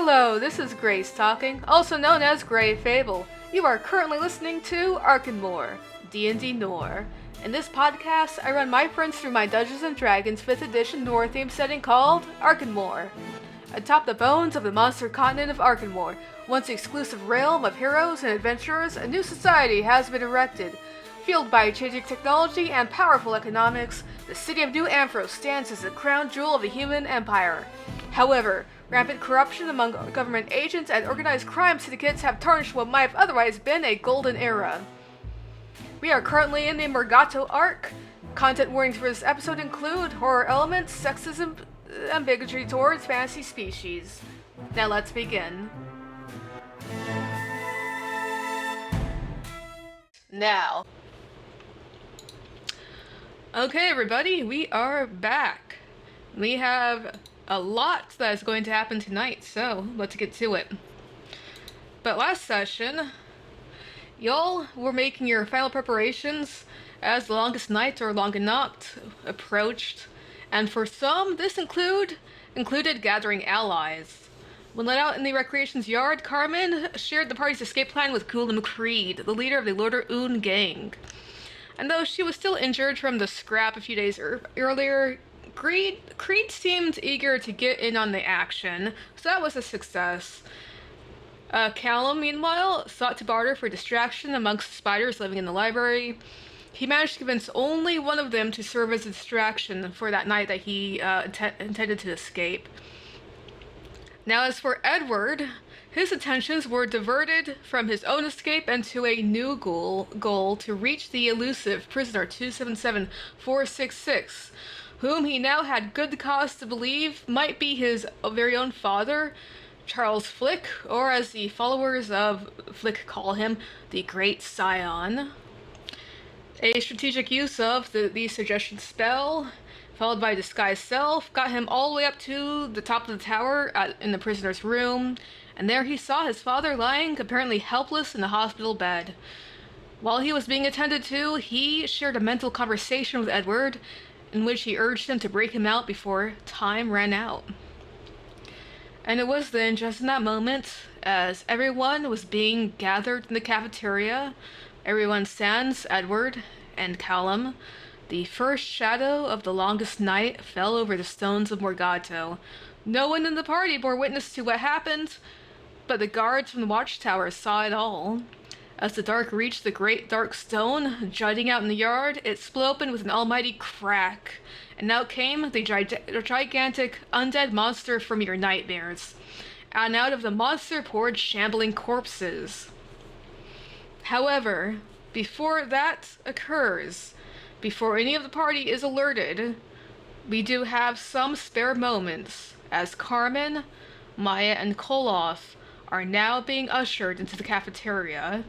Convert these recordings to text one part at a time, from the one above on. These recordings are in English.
Hello, this is Grace talking, also known as Grey Fable. You are currently listening to Arkenmore, D&D Noir. In this podcast, I run my friends through my Dungeons & Dragons 5th edition Noir themed setting called Arkenmore. Atop the bones of the monster continent of Arkenmore, once the exclusive realm of heroes and adventurers, a new society has been erected. Fueled by changing technology and powerful economics, the city of New Amphros stands as the crown jewel of the human empire. However, rampant corruption among government agents and organized crime syndicates have tarnished what might have otherwise been a golden era. We are currently in the Morgato arc. Content warnings for this episode include horror elements, sexism, and bigotry towards fantasy species. Now let's begin. Now. Okay, everybody, we are back. We have a lot that is going to happen tonight, so let's get to it. But last session, y'all were making your final preparations as the longest night or Longenacht approached, and for some, this included gathering allies. When let out in the recreation's yard, Carmen shared the party's escape plan with Kulam Creed, the leader of the Lorder Un gang. And though she was still injured from the scrap a few days earlier, Creed seemed eager to get in on the action, so that was a success. Callum, meanwhile, sought to barter for distraction amongst the spiders living in the library. He managed to convince only one of them to serve as a distraction for that night that he intended to escape. Now as for Edward, his attentions were diverted from his own escape and to a new goal to reach the elusive prisoner 277466, whom he now had good cause to believe might be his very own father, Charles Flick, or as the followers of Flick call him, the Great Scion. A strategic use of the suggestion spell, followed by Disguise Self, got him all the way up to the top of the tower in the prisoner's room, and there he saw his father lying apparently helpless in the hospital bed. While he was being attended to, he shared a mental conversation with Edward, in which he urged him to break him out before time ran out. And it was then, just in that moment, as everyone was being gathered in the cafeteria, everyone sans Edward and Callum, the first shadow of the longest night fell over the stones of Morgato. No one in the party bore witness to what happened, but the guards from the watchtower saw it all. As the dark reached the great dark stone jutting out in the yard, it split open with an almighty crack, and out came the gigantic undead monster from your nightmares. And out of the monster poured shambling corpses. However, before that occurs, before any of the party is alerted, we do have some spare moments as Carmen, Maya, and Koloff are now being ushered into the cafeteria,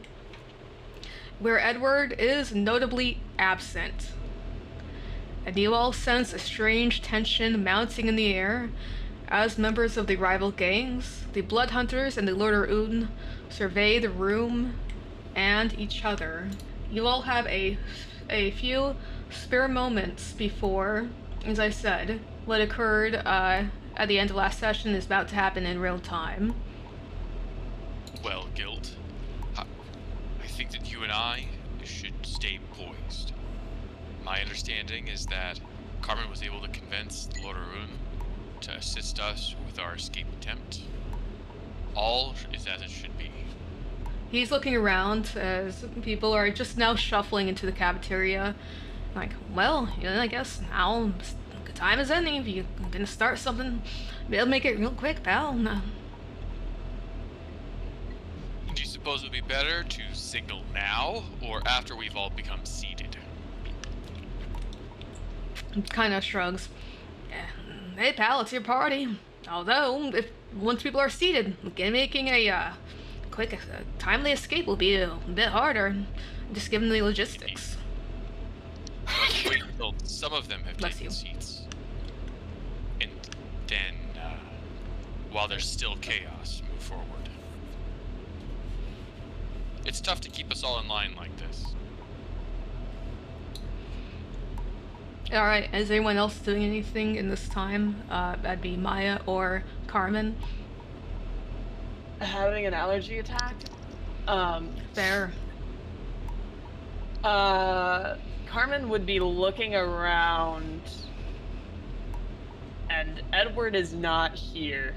where Edward is notably absent. And you all sense a strange tension mounting in the air as members of the rival gangs, the Blood Hunters and the Lorder Un, survey the room and each other. You all have a few spare moments before, as I said, what occurred at the end of last session is about to happen in real time. Well, Guild, I think that you and I should stay poised. My understanding is that Carmen was able to convince the Lord Arun to assist us with our escape attempt. All is as it should be. He's looking around as people are just now shuffling into the cafeteria. Like, well, I guess now the time is ending. If you're gonna start something, they'll make it real quick, pal. No. Do you suppose it would be better to signal now, or after we've all become seated? Kind of shrugs. Hey, pal, it's your party. Although, if once people are seated, making a quick, timely escape will be a bit harder, just given the logistics. Let's wait until some of them have taken seats. And then, while there's still chaos, move forward. It's tough to keep us all in line like this. Alright, is anyone else doing anything in this time? That'd be Maya or Carmen. having an allergy attack. Fair. Carmen would be looking around, and Edward is not here.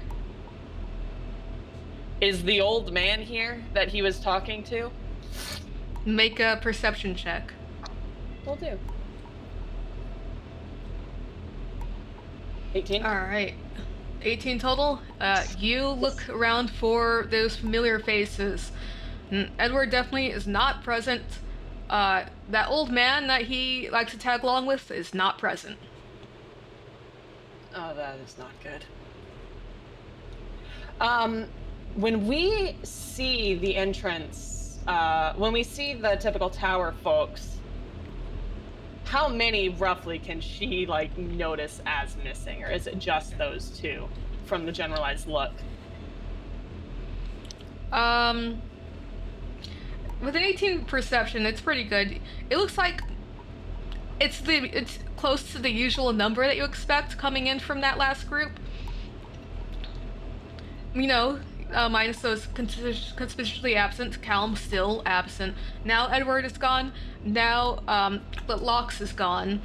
Is the old man here that he was talking to? Make a perception check. Will do. 18? Alright. 18 total. You look around for those familiar faces. Edward definitely is not present. That old man that he likes to tag along with is not present. Oh, that is not good. When we see the entrance, when we see the typical tower folks, how many roughly can she, like, notice as missing? Or is it just those two from the generalized look? With an 18 perception, it's pretty good. It looks like it's close to the usual number that you expect coming in from that last group. You know, minus those conspicuously absent. Callum's still absent. Now Edward is gone. Now, Locks is gone.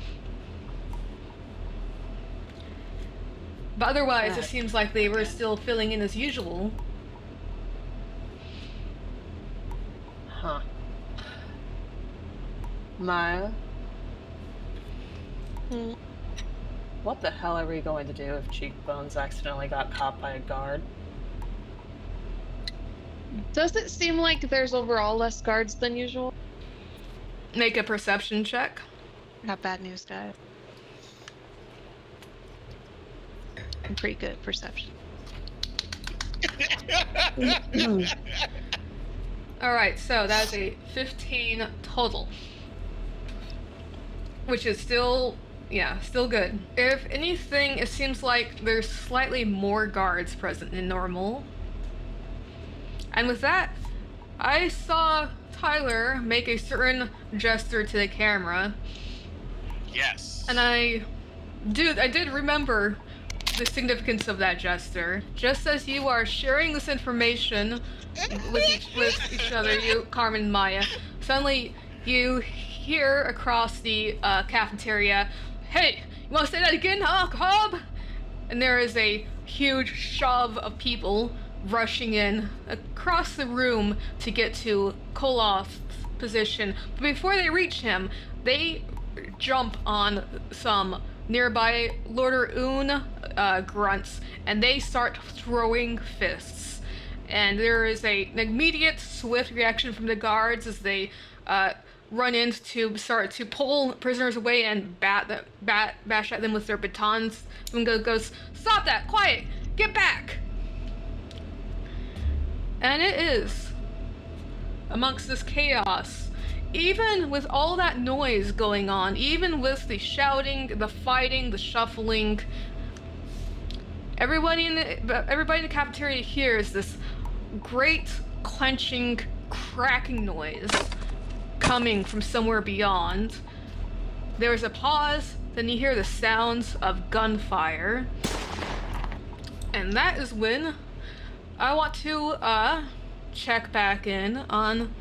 But otherwise, it seems like they were still filling in as usual. Huh. Maya? What the hell are we going to do if Cheekbones accidentally got caught by a guard? Does it seem like there's overall less guards than usual? Make a perception check. I got bad news, guys. I'm pretty good at perception. Alright, so that's a 15 total. Which is still, still good. If anything, it seems like there's slightly more guards present than normal. And with that, I saw Tyler make a certain gesture to the camera. Yes. And I did remember the significance of that gesture. Just as you are sharing this information with each other, you, Carmen and Maya, suddenly you hear across the cafeteria, "Hey, you want to say that again, huh, Cobb?" And there is a huge shove of people rushing in across the room to get to Koloth's position. But before they reach him, they jump on some nearby Lorder grunts, and they start throwing fists. And there is an immediate, swift reaction from the guards as they run in to start to pull prisoners away and bash at them with their batons. And goes, "Stop that! Quiet! Get back!" And it is, amongst this chaos, even with all that noise going on, even with the shouting, the fighting, the shuffling, everybody in the cafeteria hears this great clenching, cracking noise coming from somewhere beyond. There's a pause, then you hear the sounds of gunfire. And that is when I want to check back in on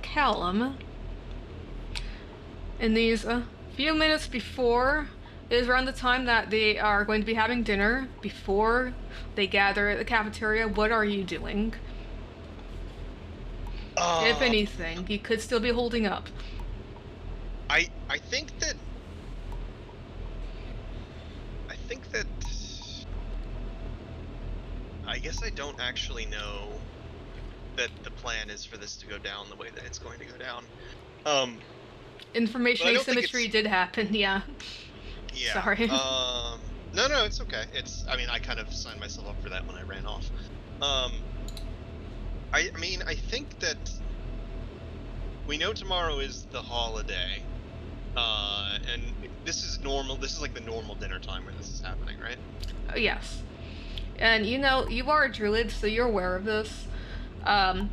Callum. In these few minutes before is around the time that they are going to be having dinner, before they gather at the cafeteria. What are you doing? If anything, you could still be holding up. I think that I guess I don't actually know that the plan is for this to go down the way that it's going to go down. Information But I don't think asymmetry it's- did happen, yeah. Yeah. Sorry. No, it's okay. I mean, I kind of signed myself up for that when I ran off. I mean, I think that we know tomorrow is the holiday, and this is normal. This is like the normal dinner time where this is happening, right? Yes. And you know, you are a druid, so you're aware of this. And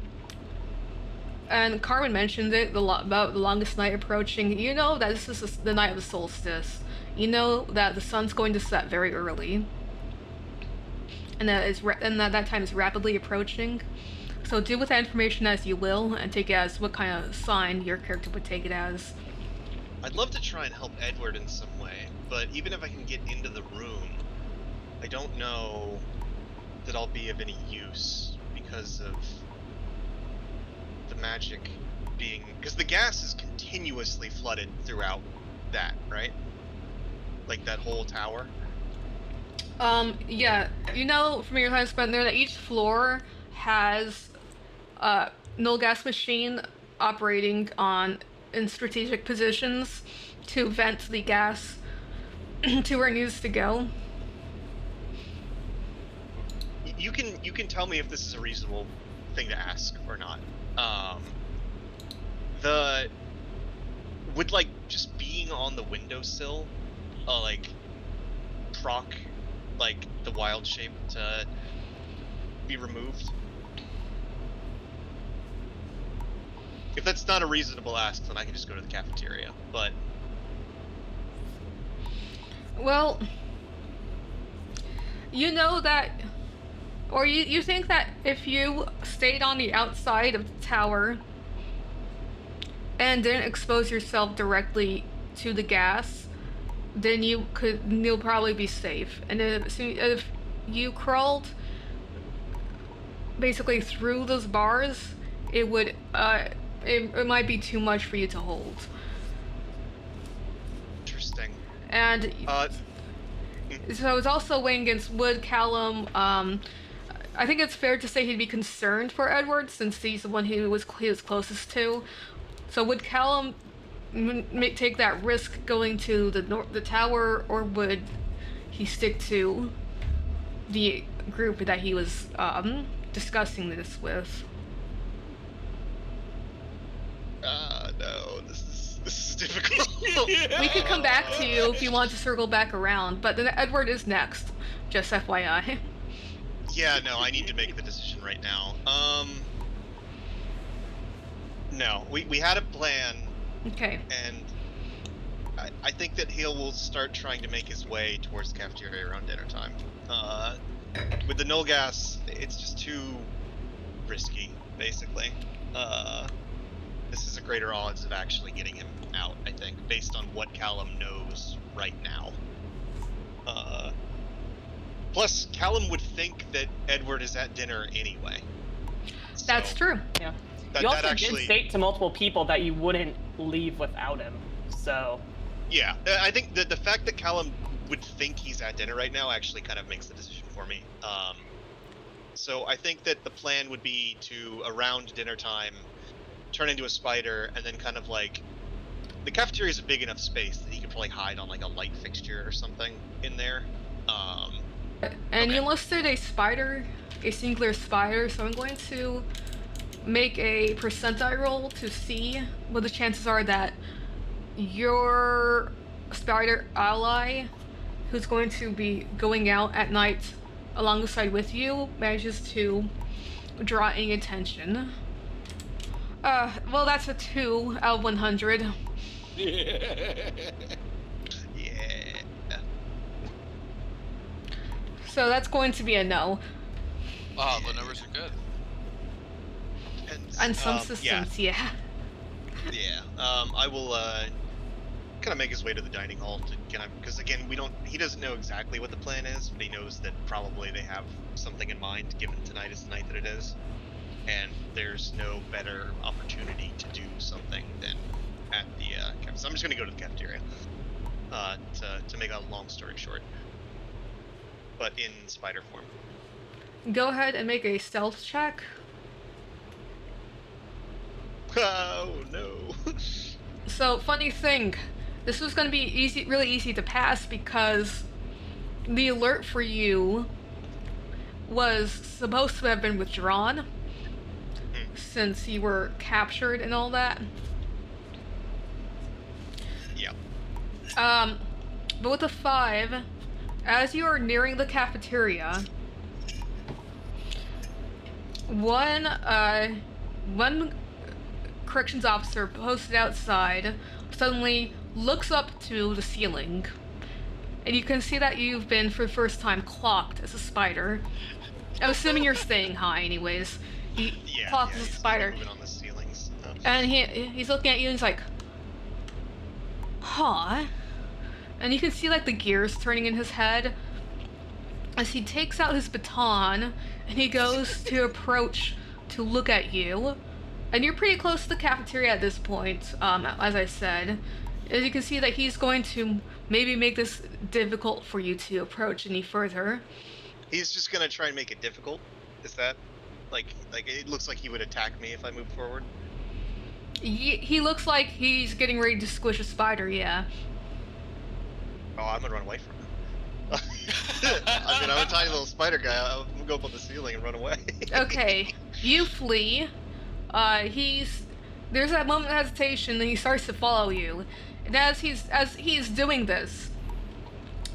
Carmen mentioned it about the longest night approaching. You know that this is the night of the solstice. You know that the sun's going to set very early. and that time is rapidly approaching. So do with that information as you will, and take it as what kind of sign your character would take it as. I'd love to try and help Edward in some way, but even if I can get into the room, I don't know that I'll be of any use because of the magic being... Because the gas is continuously flooded throughout that, right? Like that whole tower? Yeah, you know from your time spent there that each floor has null gas machine operating in strategic positions to vent the gas to where it needs to go. You can tell me if this is a reasonable thing to ask or not. Would like just being on the windowsill, like proc like the wild shape to be removed? If that's not a reasonable ask, then I can just go to the cafeteria. But Well, you know that, or you think that if you stayed on the outside of the tower and didn't expose yourself directly to the gas, then you'll probably be safe. And if you crawled basically through those bars, it would it might be too much for you to hold. interesting. And so it's also weighing against Wood Callum. I think it's fair to say he'd be concerned for Edward since he's the one he was closest to. So would Callum take that risk going to the tower, or would he stick to the group that he was discussing this with? No, this is difficult. We could come back to you if you want to circle back around, but then Edward is next, just FYI. Yeah, no, I need to make the decision right now. No, we had a plan, Okay. and I think that he will start trying to make his way towards the cafeteria around dinner time. With the null gas, it's just too risky, basically. This is a greater odds of actually getting him out, I think, based on what Callum knows right now. Plus, Callum would think that Edward is at dinner anyway. That's So, true. Yeah. That, You also that actually, did state to multiple people that you wouldn't leave without him. So yeah, I think that the fact that Callum would think he's at dinner right now actually kind of makes the decision for me. So I think that the plan would be to, around dinner time, turn into a spider, and then kind of like... The cafeteria is a big enough space that he could probably hide on like a light fixture or something in there. And Okay. you listed a singular spider, so I'm going to make a percentile roll to see what the chances are that your spider ally, who's going to be going out at night alongside with you, manages to draw any attention. Well, that's a 2 out of 100. Yeah. So that's going to be a no. Oh, the numbers are good. On some Yeah. systems, yeah. Yeah. I will kind of make his way to the dining hall to kind of, because again, he doesn't know exactly what the plan is, but he knows that probably they have something in mind, given tonight is the night that it is, and there's no better opportunity to do something than at the cafeteria. So I'm just gonna go to the cafeteria to make a long story short, but in spider form. Go ahead and make a stealth check. Oh no. So, funny thing, this was going to be really easy to pass because the alert for you was supposed to have been withdrawn since you were captured and all that. Yeah. But with a 5, as you are nearing the cafeteria, one corrections officer posted outside suddenly looks up to the ceiling and you can see that you've been, for the first time, clocked as a spider. I'm assuming you're staying high anyways. You clocked as a he's spider. moving on the ceilings. And he's looking at you and he's like, huh? And you can see like the gears turning in his head as he takes out his baton and he goes to approach to look at you. And you're pretty close to the cafeteria at this point, as I said. As you can see that he's going to maybe make this difficult for you to approach any further. He's just gonna try and make it difficult. Is that like it looks like he would attack me if I move forward? He looks like he's getting ready to squish a spider, yeah. Oh, I'm gonna run away from him. I mean, I'm a tiny little spider guy. I'm gonna go up on the ceiling and run away. Okay, you flee. There's that moment of hesitation, and he starts to follow you. And as he's doing this,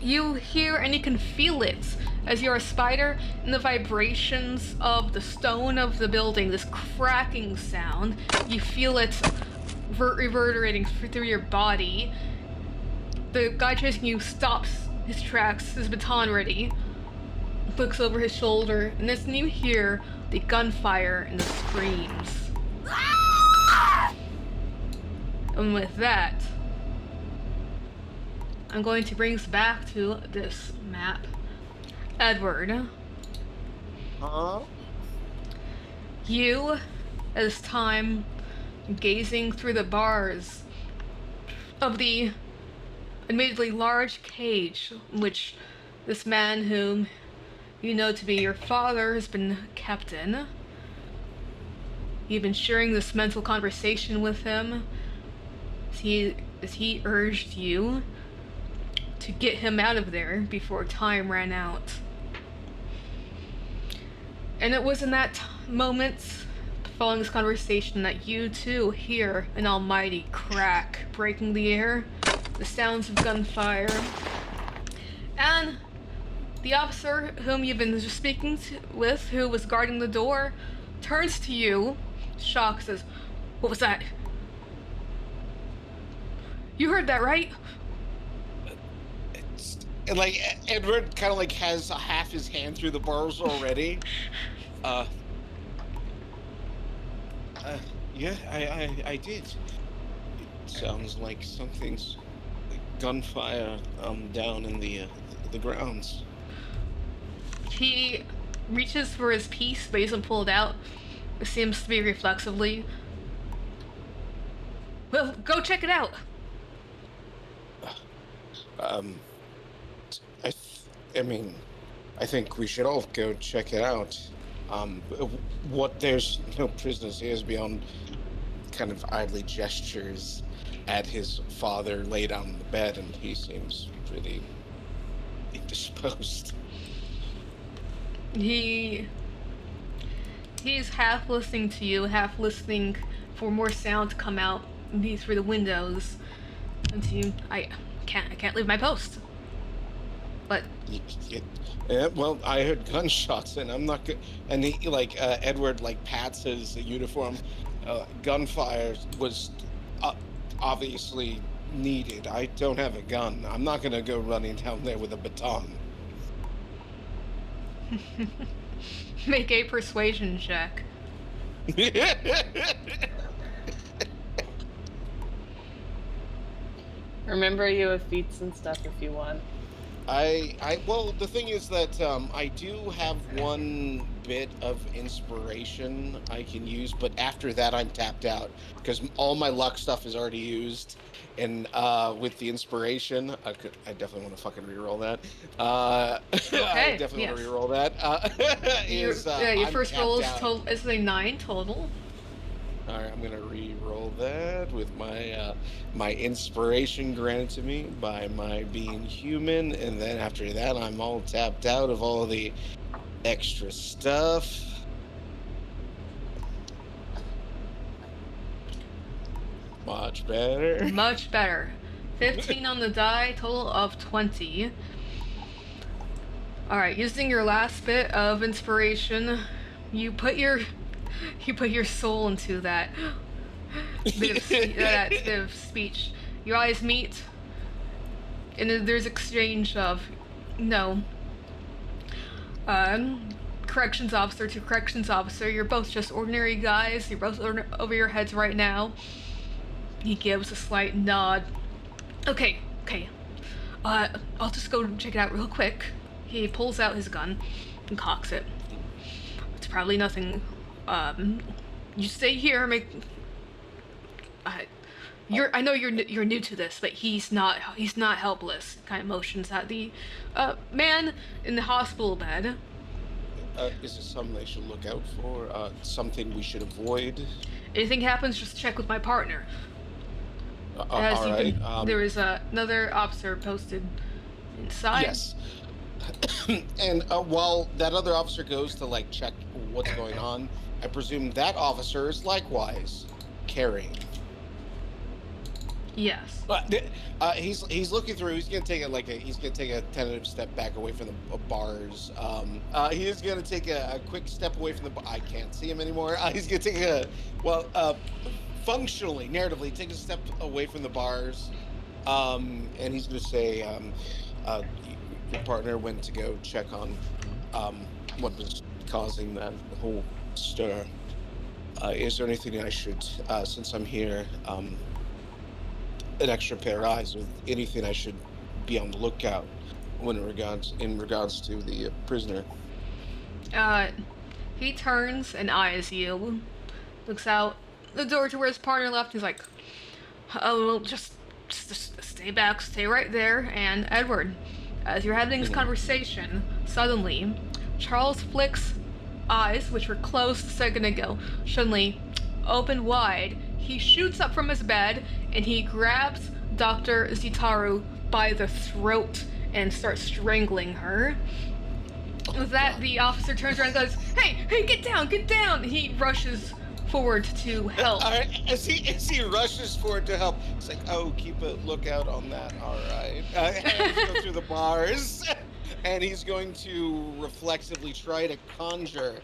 you hear and you can feel it as you're a spider, and the vibrations of the stone of the building, this cracking sound, you feel it reverberating through your body. The guy chasing you stops his tracks, his baton ready, looks over his shoulder, and then you hear the gunfire and the screams. And with that, I'm going to bring us back to this map. Edward. Huh? You, at this time, gazing through the bars of the admittedly large cage in which this man whom you know to be your father has been kept in. You've been sharing this mental conversation with him as he urged you to get him out of there before time ran out. And it was in that moment, following this conversation, that you too hear an almighty crack breaking the air, the sounds of gunfire, and the officer whom you've been just speaking with, who was guarding the door, turns to you, shocked, says, "What was that? You heard that, right?" And like Edward kind of like has half his hand through the bars already. Yeah, I did. It sounds like something's gunfire down in the grounds. He reaches for his piece, but he doesn't pull it out. It seems to be reflexively. Well, go check it out. I mean, I think we should all go check it out. There's no prisoners here beyond kind of idly gestures at his father laid down in the bed, and he seems pretty indisposed. He's half listening to you, half listening for more sound to come out through the windows. And to you, I can't leave my post. But Yeah, well, I heard gunshots, and I'm not good. And he, Edward, pats his uniform. Gunfire was obviously needed. I don't have a gun. I'm not gonna go running down there with a baton. make a persuasion check. Remember, you have feats and stuff if you want. Well, the thing is that I do have one bit of inspiration I can use, but after that I'm tapped out because all my luck stuff is already used. And with the inspiration, I definitely want to fucking reroll that. Okay, I definitely want to reroll that. Your I'm first tapped roll out. is a 9 total. All right, I'm gonna re-roll that with my inspiration granted to me by my being human, and then after that, I'm all tapped out of all the extra stuff. Much better. Much better. 15 on the die, total of 20. Alright, using your last bit of inspiration, you put your soul into that bit of speech. Your eyes meet, and then there's exchange of, no, corrections officer to corrections officer. You're both just ordinary guys. You're both over your heads right now. He gives a slight nod. Okay. I'll just go check it out real quick. He pulls out his gun and cocks it. It's probably nothing. You stay here. I know you're new to this, but he's not helpless. Kind of motions at the man in the hospital bed. Is this something they should look out for? Something we should avoid? Anything happens, just check with my partner. All right. There is another officer posted inside. Yes. And while that other officer goes to like check what's going on, I presume that officer is likewise carrying. Yes. He's looking through. He's gonna take a tentative step back away from the bars. He is gonna take a quick step away from the. I can't see him anymore. He's gonna take functionally, narratively, take a step away from the bars, and he's gonna say, "Your partner went to go check on what was causing that whole stir. Is there anything I should, since I'm here, an extra pair of eyes, with anything I should be on the lookout in regards to the prisoner?" He turns and eyes you, looks out the door to where his partner left. He's like, "Oh, well, just stay back, stay right there." And Edward, as you're having this conversation, suddenly Charles Flick's eyes, which were closed a second ago, suddenly open wide. He shoots up from his bed and he grabs Dr. Zitaru by the throat and starts strangling her. With that, the officer turns around and goes, Hey, get down! He rushes forward to help. All right, as he rushes forward to help, it's like, "Oh, keep a lookout on that." All right, and he's go through the bars, and he's going to reflexively try to conjure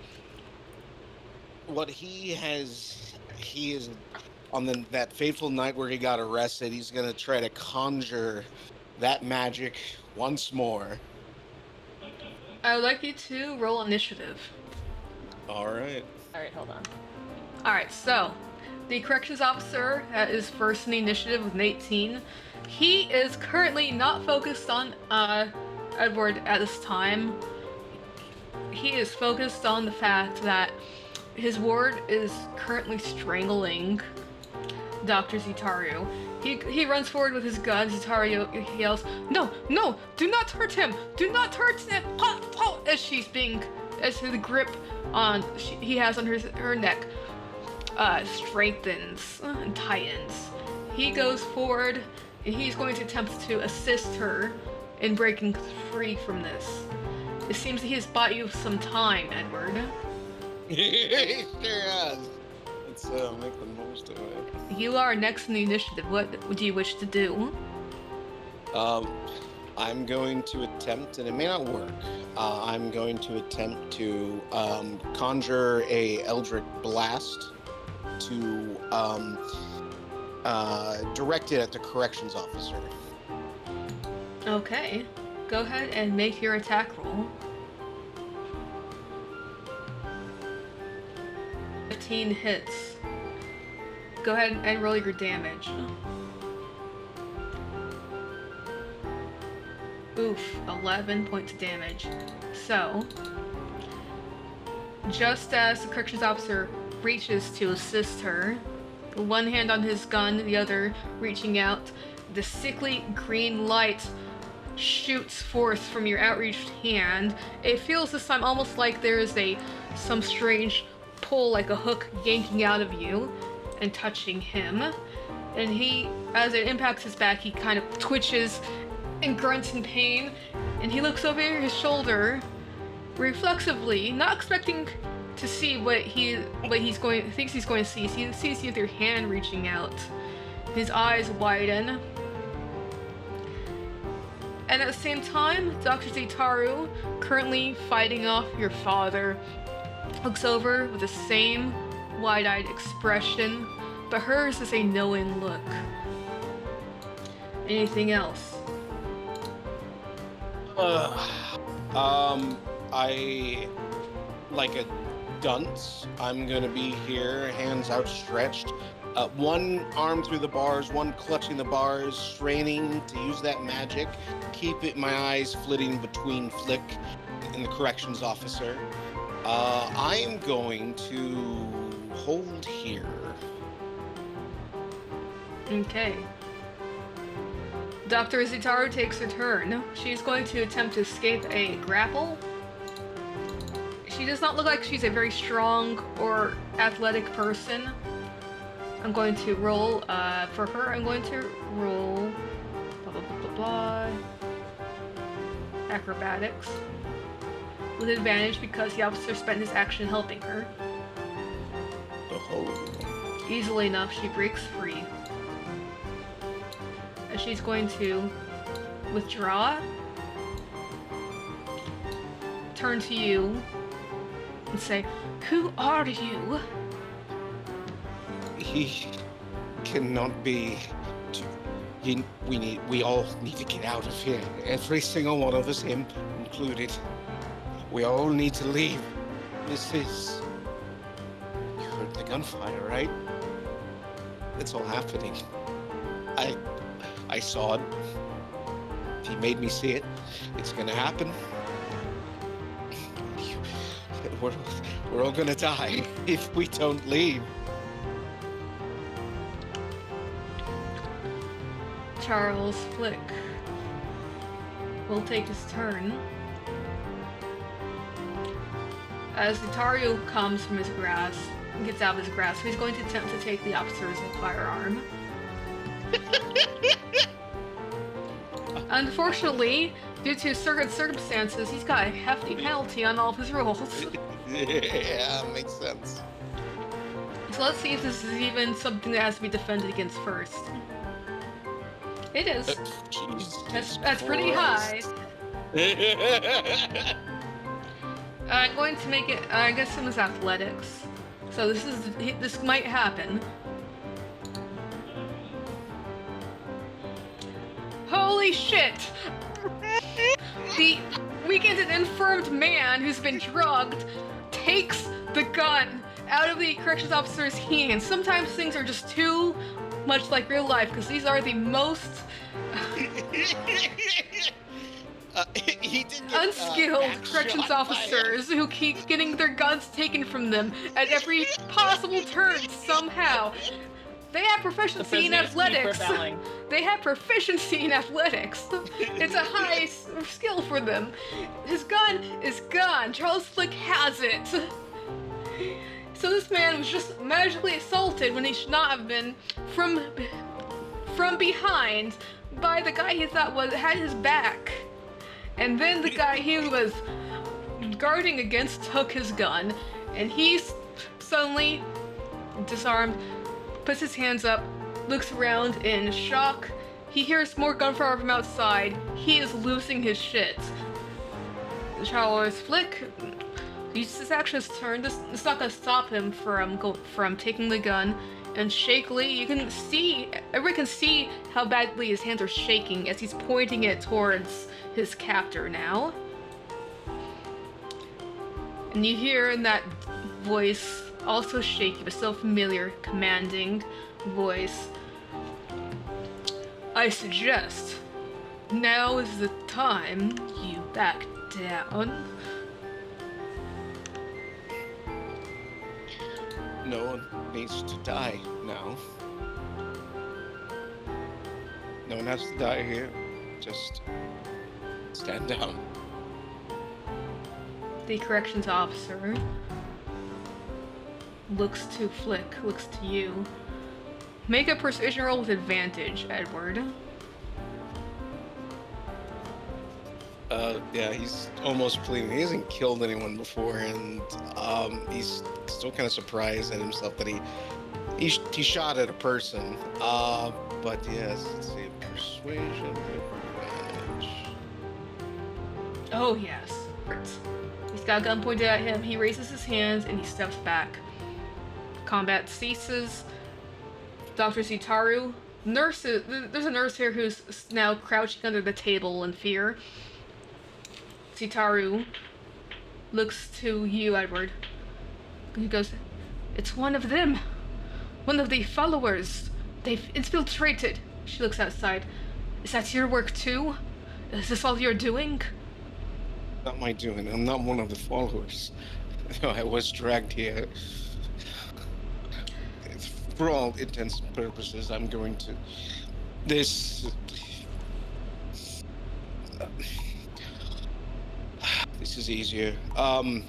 what he is on that fateful night where he got arrested. He's going to try to conjure that magic once more. I would like you to roll initiative. All right, hold on. Alright, so the corrections officer is first in the initiative with an 18. He is currently not focused on Edward at this time. He is focused on the fact that his ward is currently strangling Dr. Zitaru. He runs forward with his gun. Zitaru yells, No, do not hurt him! Do not hurt him! As the grip he has on her neck strengthens and tightens. He goes forward and he's going to attempt to assist her in breaking free from this. It seems that he has bought you some time, Edward. He sure has. Let's make the most of it. You are next in the initiative. What do you wish to do? I'm going to attempt, and it may not work. I'm going to attempt to conjure a Eldritch Blast to direct it at the corrections officer. Okay. Go ahead and make your attack roll. 15 hits. Go ahead and roll your damage. Oof, 11 points of damage. So, just as the corrections officer reaches to assist her, one hand on his gun, the other reaching out, the sickly green light shoots forth from your outreached hand. It feels this time almost like there is some strange pull, like a hook yanking out of you and touching him. And he, as it impacts his back, he kind of twitches and grunts in pain, and he looks over his shoulder reflexively, not expecting to see what he thinks he's going to see. He sees you with your hand reaching out. His eyes widen. And at the same time, Dr. Zitaru, currently fighting off your father, looks over with the same wide-eyed expression, but hers is a knowing look. Anything else? I, like a dunce, I'm gonna be here, hands outstretched, one arm through the bars, one clutching the bars, straining to use that magic, my eyes flitting between Flick and the corrections officer. I am going to hold here. Okay. Dr. Zitaru takes her turn. She's going to attempt to escape a grapple. She does not look like she's a very strong or athletic person. I'm going to roll, for her, I'm going to roll, blah, blah, blah, blah, blah, acrobatics, with advantage because the officer spent his action helping her. Oh. Easily enough, she breaks free. And she's going to withdraw, turn to you, and say, "Who are you?" He cannot be. We all need to get out of here. Every single one of us, him included. We all need to leave. This is. You heard the gunfire, right? It's all happening. I saw it. He made me see it. It's gonna happen. We're all gonna die if we don't leave. Charles Flick will take his turn. As Zitaru comes from his grasp, gets out of his grasp, he's going to attempt to take the officer's firearm. Unfortunately, due to certain circumstances, he's got a hefty penalty on all of his rolls. Yeah, makes sense. So let's see if this is even something that has to be defended against first. It is. That's pretty high. I'm going to make it. I guess it was athletics. So this might happen. Holy shit! The weakened and infirmed man who's been drugged takes the gun out of the corrections officer's hands. Sometimes things are just too much like real life, because these are the most He did get, unskilled corrections officers who keep getting their guns taken from them at every possible turn somehow. They have proficiency in athletics. They have proficiency in athletics. It's a high skill for them. His gun is gone. Charles Flick has it. So this man was just magically assaulted when he should not have been, from behind by the guy he thought had his back. And then the guy he was guarding against took his gun, and he's suddenly disarmed, puts his hands up, looks around in shock. He hears more gunfire from outside. He is losing his shit. Charles Flick uses his action as turn. It's not gonna stop him from taking the gun. And shakily, everyone can see how badly his hands are shaking as he's pointing it towards his captor now. And you hear in that voice, also shaky but still familiar, commanding voice, "I suggest now is the time you back down." No one needs to die now. No one has to die here. Just stand down. The corrections officer looks to Flick, looks to you. Make a persuasion roll with advantage, Edward. Yeah, he's almost pleading. He hasn't killed anyone before, and he's still kind of surprised at himself that he shot at a person. But yes, let's see, persuasion with advantage. Oh yes. He's got a gun pointed at him. He raises his hands and he steps back. Combat ceases. Dr. Zitaru, there's a nurse here who's now crouching under the table in fear. Sitaru looks to you, Edward. He goes, "It's one of them. One of the followers. They've infiltrated." She looks outside. "Is that your work too? Is this all you're doing?" Not my doing. I'm not one of the followers. I was dragged here. For all intents and purposes, I'm going to... This is easier. The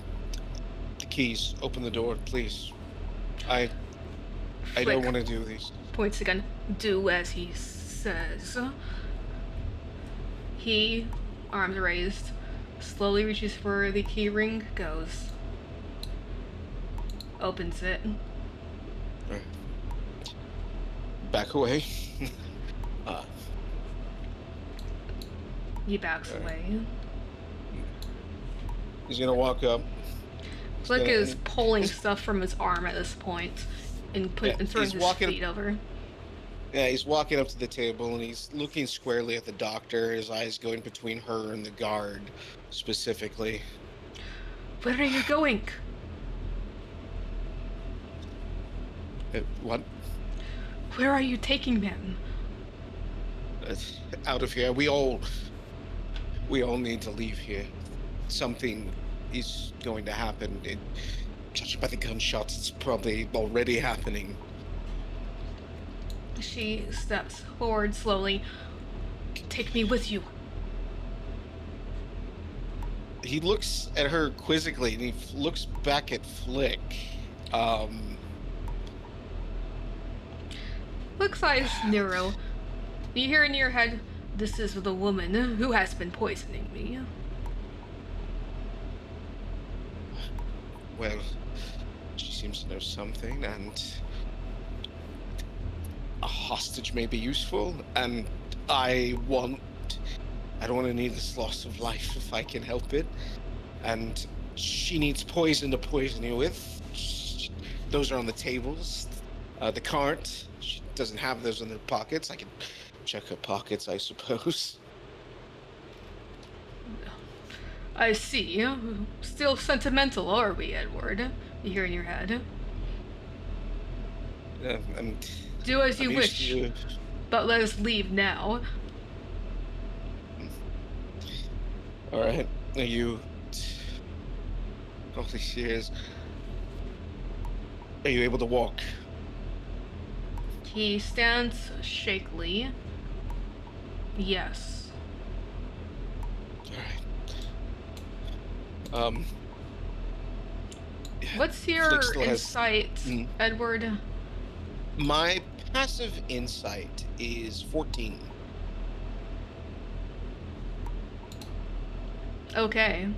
keys. Open the door, please. I Flick don't want to do these. points again. Do as he says. He, arms raised, slowly reaches for the key ring, goes. Opens it. Back away. He backs away. He's gonna walk up. Flick is pulling stuff from his arm at this point and throwing he's his walking- feet over. Yeah, he's walking up to the table and he's looking squarely at the doctor, his eyes going between her and the guard, specifically. Where are you going? What? Where are you taking them? Out of here. We all need to leave here. Something is going to happen. Judging by the gunshots, it's probably already happening. She steps forward slowly. Take me with you. He looks at her quizzically and he looks back at Flick. Flick's eyes narrow. You hear in your head, "This is the woman who has been poisoning me." Well, she seems to know something, and a hostage may be useful, and I don't want to need this loss of life if I can help it. And she needs poison to poison you with. Those are on the tables. The cart, she doesn't have those in her pockets. I can check her pockets, I suppose. I see. Still sentimental, are we, Edward? You hear in your head. Do as you wish, but let us leave now. Alright, are you... All these years... Are you able to walk? He stands shakily. Yes. Alright. What's your Flick still has- insight, Edward? My passive insight is 14. Okay.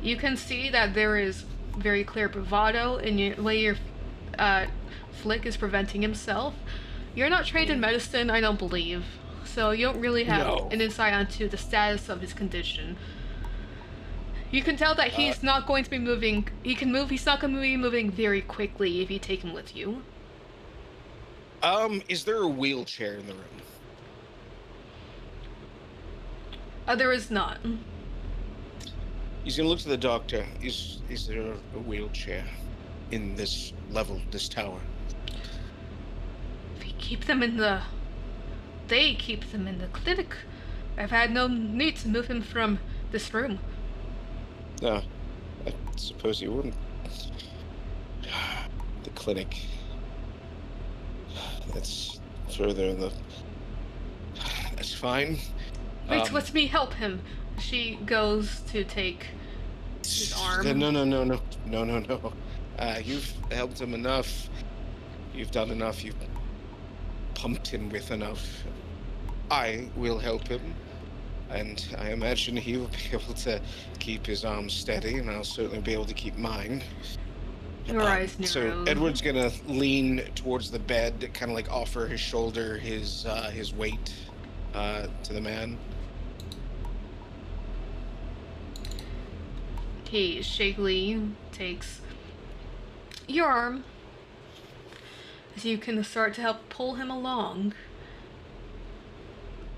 You can see that there is very clear bravado in the way your Flick is preventing himself. You're not trained in medicine, I don't believe, so you don't really have an insight onto the status of his condition. You can tell that he's not going to be moving. He can move. He's not going to be moving very quickly if you take him with you. Is there a wheelchair in the room? There is not. He's gonna look to the doctor. Is there a wheelchair in this level, this tower? We keep them in the. They keep them in the clinic. I've had no need to move him from this room. No, I suppose you wouldn't. The clinic. That's further in the... That's fine. Wait, let me help him. She goes to take his arm. No. You've helped him enough. You've done enough. You've pumped him with enough. I will help him. And I imagine he will be able to keep his arms steady, and I'll certainly be able to keep mine. Your eyes So narrow. Edward's gonna lean towards the bed, kind of like offer his shoulder, his weight to the man. He shakily takes your arm as you can start to help pull him along.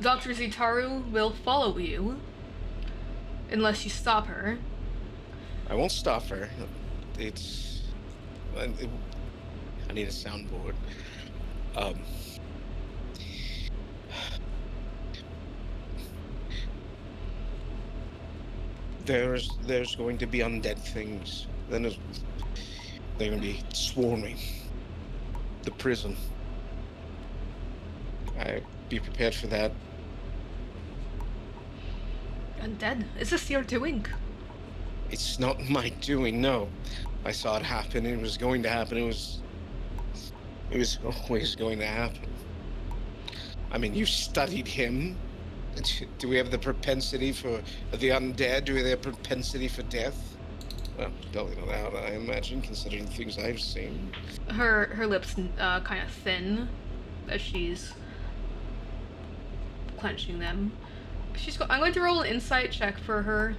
Dr. Zitaru will follow you. unless you stop her. I won't stop her. It's. I need a soundboard. There's going to be undead things. Then they're going to be swarming the prison. Be prepared for that. Undead? Is this your doing? It's not my doing, no. I saw it happen. It was going to happen. It was always going to happen. I mean, you studied him. Do we have the propensity for the undead? Do we have the propensity for death? Well, spelling it out, I imagine, considering things I've seen. Her lips kind of thin as she's clenching them. I'm going to roll an insight check for her.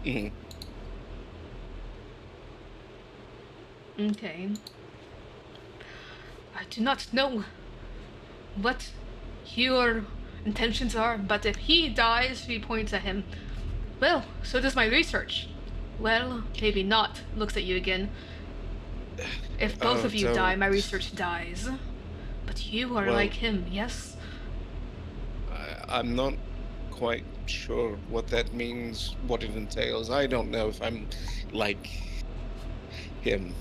Mm-hmm. Okay. I do not know what your intentions are, but if he dies, she points at him. Well, so does my research. Well, maybe not. Looks at you again. If both of you die, my research dies. But you are like him, yes? I'm not quite sure what that means, what it entails. I don't know if I'm like him.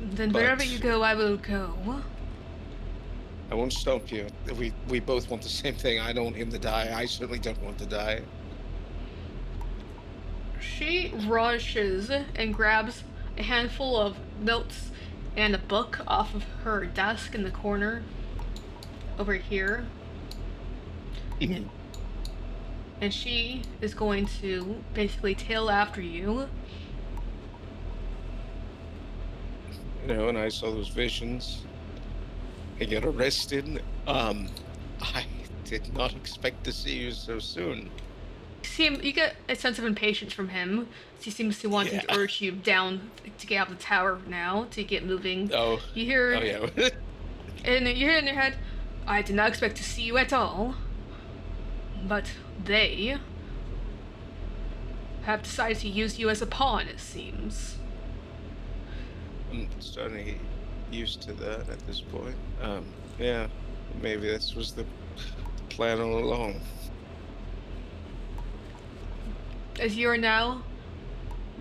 Then wherever you go, I will go. I won't stop you. We both want the same thing. I don't want him to die. I certainly don't want to die. She rushes and grabs a handful of notes and a book off of her desk in the corner over here. And she is going to basically tail after you. You know, and I saw those visions. I get arrested. I did not expect to see you so soon. You get a sense of impatience from him. He seems to want to urge you down to get out of the tower now, to get moving. Oh. You hear... Oh, yeah. And you hear in your head, I did not expect to see you at all. But they have decided to use you as a pawn, it seems. I'm starting to get used to that at this point. Yeah, maybe this was the plan all along. As you are now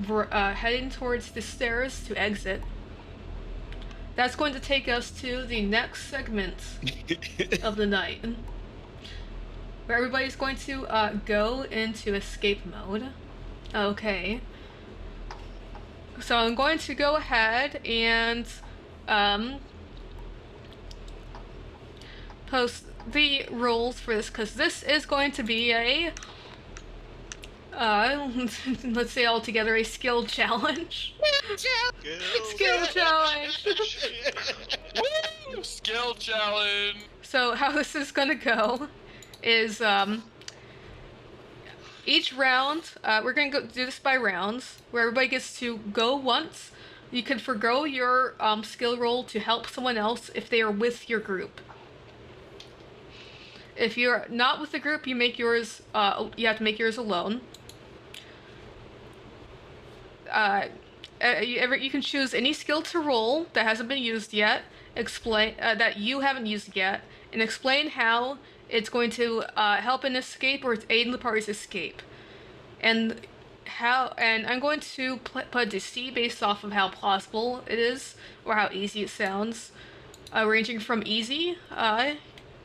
heading towards the stairs to exit, that's going to take us to the next segment of the night, where everybody's going to go into escape mode. Okay. So I'm going to go ahead and post the rules for this, because this is going to be a let's say all together, a skill challenge. Skill challenge. Woo! Skill challenge. So how this is gonna go is each round, we're gonna do this by rounds, where everybody gets to go once. You can forgo your skill roll to help someone else if they are with your group. If you're not with the group, you make yours. You have to make yours alone. You can choose any skill to roll that hasn't been used yet. Explain that you haven't used yet, and explain how it's going to help an escape or aid in the party's escape, and I'm going to put a DC based off of how plausible it is or how easy it sounds, ranging from easy,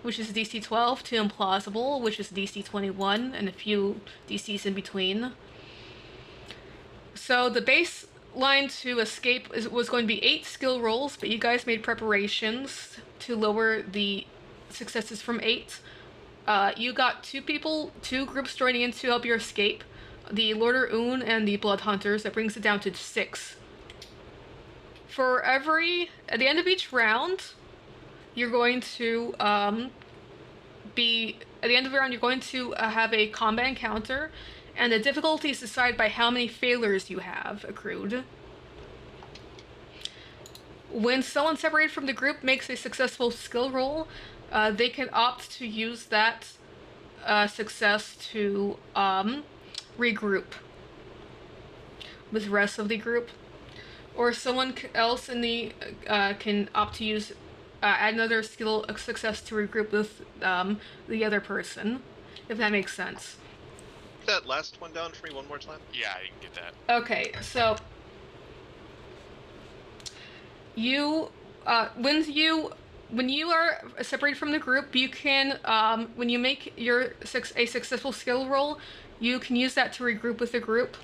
which is DC 12, to implausible, which is DC 21, and a few DCs in between. So the baseline to escape was going to be 8 skill rolls, but you guys made preparations to lower the successes from 8. You got 2 groups joining in to help your escape. The Lorder Un and the Blood Hunters. That brings it down to 6. At the end of each round, you're going to have a combat encounter, and the difficulty is decided by how many failures you have accrued. When someone separated from the group makes a successful skill roll, they can opt to use that success to regroup with the rest of the group, or someone else in the can opt to use add another skill success to regroup with the other person, if that makes sense. That last one down for me one more time. Yeah, I can get that. Okay, so you when you are separated from the group, you can when you make a successful skill roll, you can use that to regroup with the group.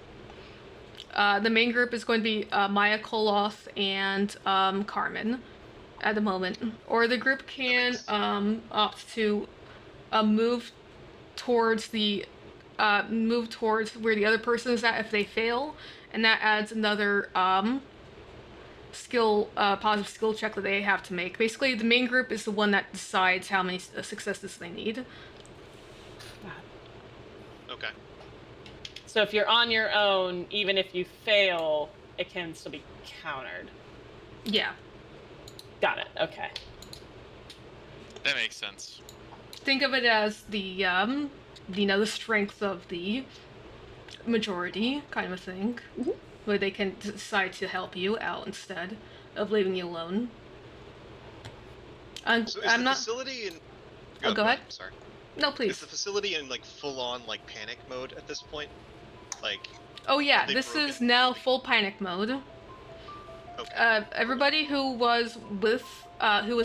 The main group is going to be Maya, Koloth, and Carmen at the moment, or the group can opt to move towards where the other person is at if they fail, and that adds another positive skill check that they have to make. Basically, the main group is the one that decides how many successes they need. Okay. So if you're on your own, even if you fail, it can still be countered. Yeah. Got it. Okay. That makes sense. Think of it as the the strength of the majority kind of a thing, where they can decide to help you out instead of leaving you alone. So is I'm the not. facility in... Oh, go ahead. Sorry. No, Is please. the facility in like full-on like panic mode at this point? Like, Oh yeah, Are they this is broken? now full panic mode. okay. Everybody who was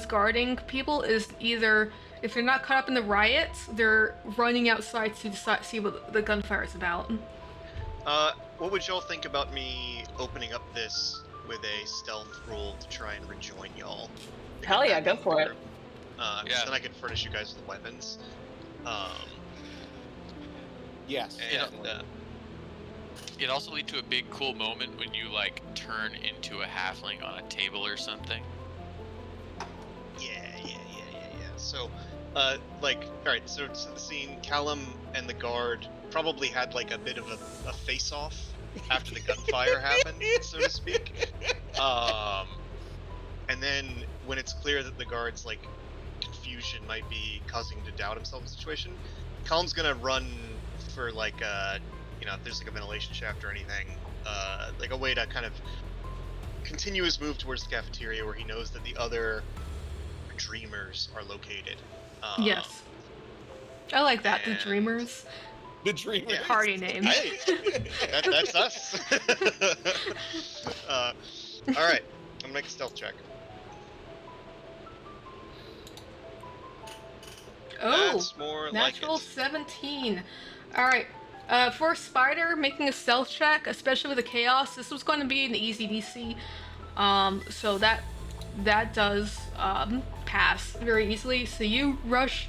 guarding people is either, if they're not caught up in the riots, they're running outside to see what the gunfire is about. What would y'all think about me opening up this with a stealth roll to try and rejoin y'all? To Hell get yeah, back go into for the it. group? 'Cause Yeah. then I could furnish you guys with weapons. Yes. And, definitely. It'd also lead to a big cool moment when you like turn into a halfling on a table or something. yeah. So, like, alright, so the scene, Callum and the guard probably had like a bit of a face-off after the gunfire happened, so to speak. And then when it's clear that the guard's like confusion might be causing him to doubt himself in the situation, Callum's gonna run for like if there's like a ventilation shaft or anything, like a way to kind of continue his move towards the cafeteria where he knows that the other dreamers are located. Yes. I like that, the and- Dreamers. The dreamer. Yeah. Party name. Hey, that's us. All right, I'm gonna make a stealth check. Oh, That's more natural like it. 17. Alright, for Spider, making a stealth check, especially with the Chaos, this was going to be an easy DC. So that does pass very easily. So you rush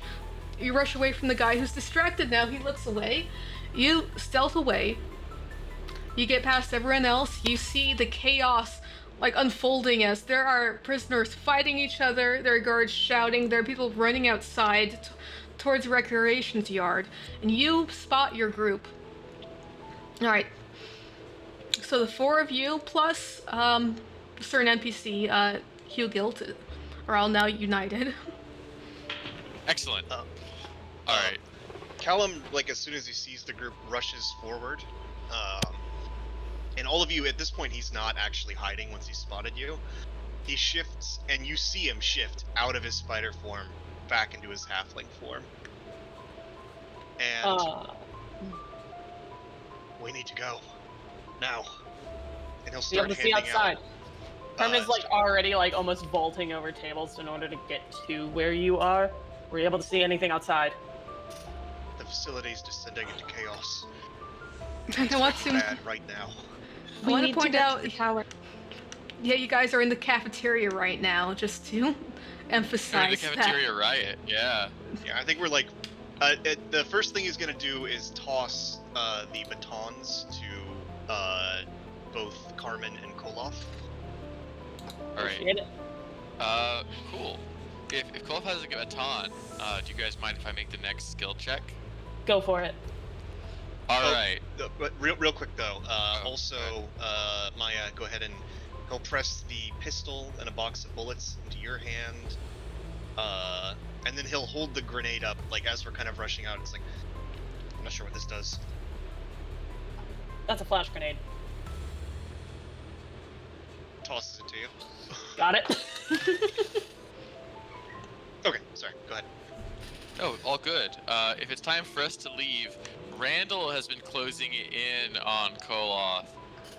away from the guy who's distracted now. He looks away. You stealth away. You get past everyone else. You see the chaos like unfolding as there are prisoners fighting each other, there are guards shouting, there are people running outside towards the recreations yard, and you spot your group. Alright. So the four of you plus a certain NPC, Hugh Guilt, are all now united. Excellent. Um, All right. Callum, like as soon as he sees the group, rushes forward. And all of you, at this point, he's not actually hiding once he spotted you. He shifts, and you see him shift out of his spider form back into his halfling form. And we need to go now. And he'll Be start able to see handing outside. out. Carmen's like already like almost vaulting over tables in order to get to where you are. Were you able to see anything outside? The facility's descending into chaos. I want to Bad right now. I want to need point get out, to the tower. yeah, you guys are in the cafeteria right now, just to We're in emphasize the cafeteria riot. Yeah. Yeah, I think we're like. The first thing he's gonna do is toss the batons to both Carmen and Koloff. All right. Appreciate it. Cool. If Kolov has a baton, do you guys mind if I make the next skill check? Go for it. All Oh, right. But real quick though, Oh, also, Maya, go ahead and he'll press the pistol and a box of bullets into your hand. And then he'll hold the grenade up, like as we're kind of rushing out. It's like, I'm not sure what this does. That's a flash grenade. Tosses it to you. Got it. Okay, sorry. Go ahead. Oh, all good. If it's time for us to leave, Randall has been closing in on Koloth,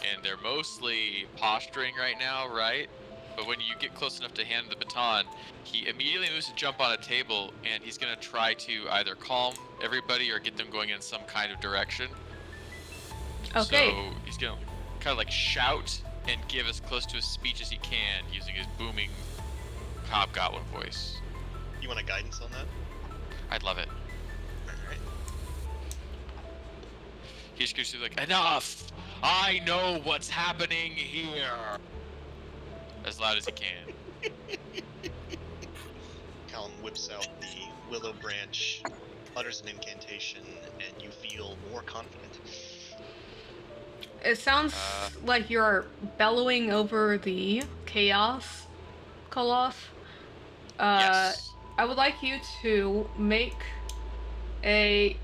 and they're mostly posturing right now, right? But when you get close enough to hand the baton, he immediately moves to jump on a table, and he's going to try to either calm everybody or get them going in some kind of direction. Okay. So he's going to kind of like shout and give as close to a speech as he can using his booming hobgoblin voice. You want a guidance on that? I'd love it. Alright. He's going to be like, enough! I know what's happening here! As loud as he can. Callum whips out the willow branch, utters an incantation, and you feel more confident. It sounds like you're bellowing over the chaos, Koloth. Yes. I would like you to make a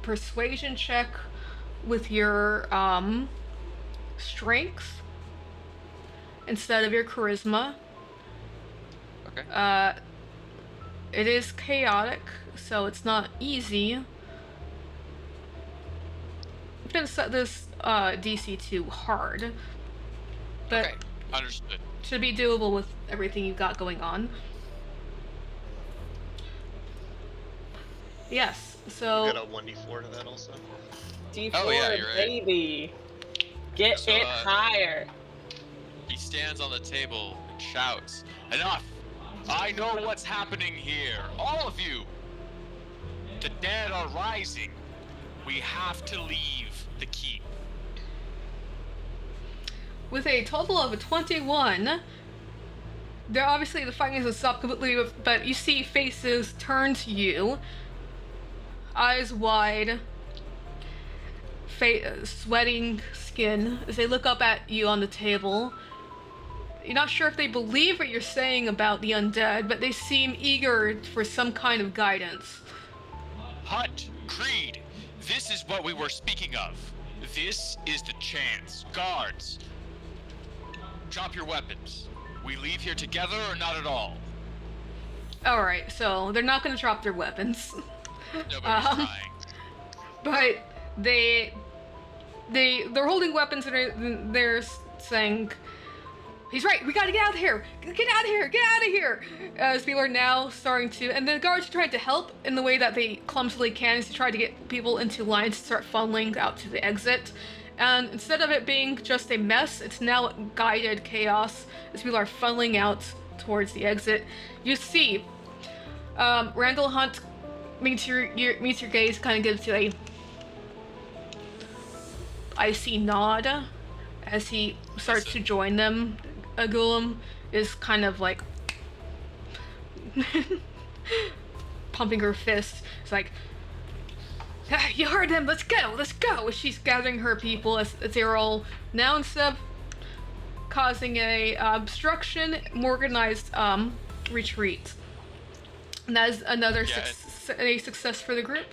persuasion check with your strength instead of your charisma. Okay. It is chaotic, so it's not easy. I'm gonna set this DC to hard, but Okay. Understood. should be doable with everything you got going on. Yes, so You got a 1d4 to that also? D4, Oh, yeah, you're right. baby. Get So, it higher. He stands on the table and shouts, enough! I know what's happening here! All of you! The dead are rising! We have to leave the keep. with a total of a 21, there obviously the fighting isn't stopped completely, but you see faces turn to you, eyes wide, sweating skin, as they look up at you on the table. You're not sure if they believe what you're saying about the undead, but they seem eager for some kind of guidance. Hut, Creed, this is what we were speaking of. This is the chance. Guards, drop your weapons. We leave here together or not at all? Alright, so they're not gonna drop their weapons. Nobody's trying. But they're holding weapons and they're saying, he's right, we gotta get out of here! Get out of here! Get out of here! As people are now starting to, and the guards are trying to help in the way that they clumsily can to try to get people into lines to start funneling out to the exit. And instead of it being just a mess, it's now guided chaos as people are funneling out towards the exit. You see, Randall Hunt meets your gaze, kind of gives you a icy nod as he starts to join them. Agulum is kind of like pumping her fist. It's like, ah, you heard him, let's go! She's gathering her people as they're all, now instead of causing a obstruction, more organized retreat. And that is another success for the group.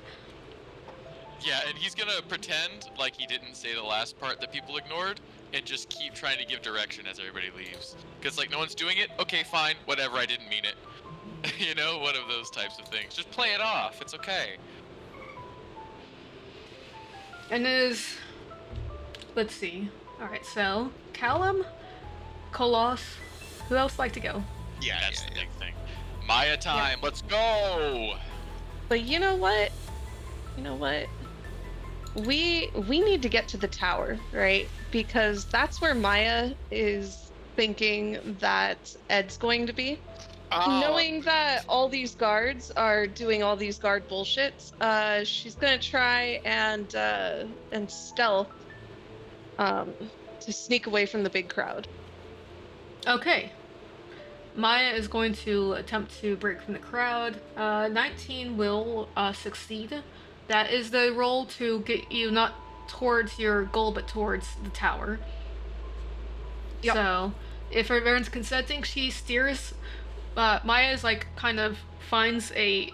Yeah, and he's gonna pretend like he didn't say the last part that people ignored, and just keep trying to give direction as everybody leaves. Because, like, no one's doing it? Okay, fine, whatever, I didn't mean it. You know, one of those types of things. Just play it off, it's okay. And it is, let's see. Alright, so, Callum, Koloth, who else would like to go? Yeah, That's yeah, the yeah. big thing. Maya time, let's go! But you know what? We need to get to the tower, right? Because that's where Maya is thinking that Ed's going to be. Knowing that all these guards are doing all these guard bullshits, she's gonna try and stealth to sneak away from the big crowd. Okay. Maya is going to attempt to break from the crowd. 19 will succeed. That is the roll to get you not towards your goal, but towards the tower. Yep. So, if everyone's consenting, she steers Maya is like kind of finds a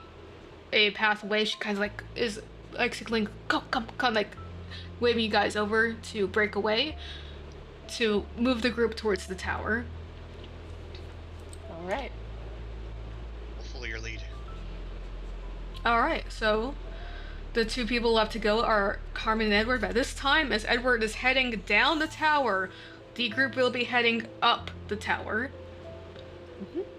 pathway. She kind of like is like signaling, come, like waving you guys over to break away, to move the group towards the tower. All right. We'll follow your lead. All right, so the two people left to go are Carmen and Edward. By this time, as Edward is heading down the tower, the group will be heading up the tower.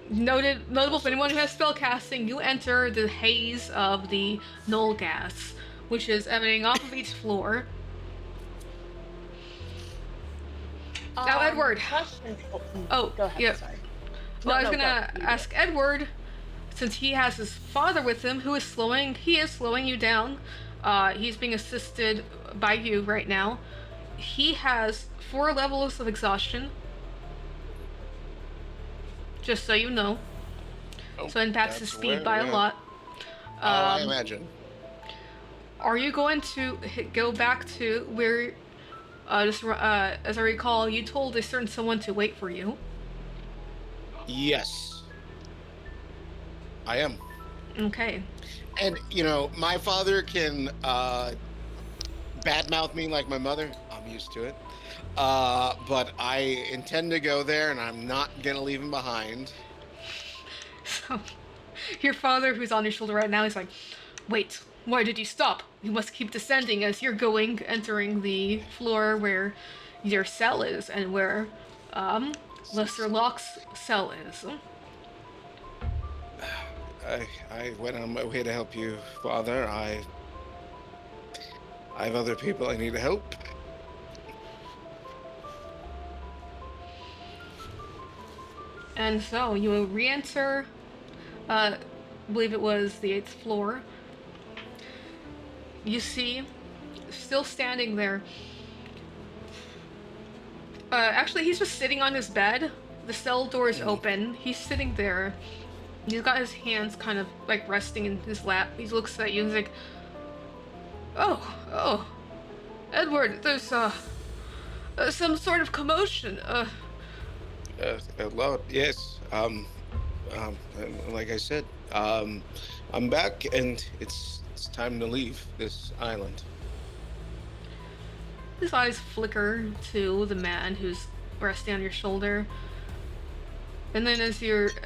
Notable for anyone who has spellcasting, you enter the haze of the null gas, which is emanating off of each floor. Now, Edward. Question. Oh, go ahead. yeah. Sorry. No, I was go. gonna You do ask it. Edward, since he has his father with him, who is slowing you down. He's being assisted by you right now. He has 4 levels of exhaustion. Just so you know. Oh, So it impacts his that's speed where- by a yeah. lot. I imagine. Are you going to go back to where, as I recall, you told a certain someone to wait for you? Yes. I am. Okay. And, my father can badmouth me like my mother. I'm used to it. But I intend to go there, and I'm not going to leave him behind. So, your father, who's on your shoulder right now, is like, wait, why did you stop? You must keep descending as you're entering the floor where your cell is, and where, Lester Locke's cell is. I went on my way to help you, Father. I have other people I need to help. And so, you re-enter, I believe it was the 8th floor. You see, still standing there. Actually, he's just sitting on his bed. The cell door is open. He's sitting there. He's got his hands kind of like resting in his lap. He looks at you and he's like, Oh, Edward, there's some sort of commotion. A lot, yes. And like I said, I'm back, and it's time to leave this island. His eyes flicker to the man who's resting on your shoulder. And then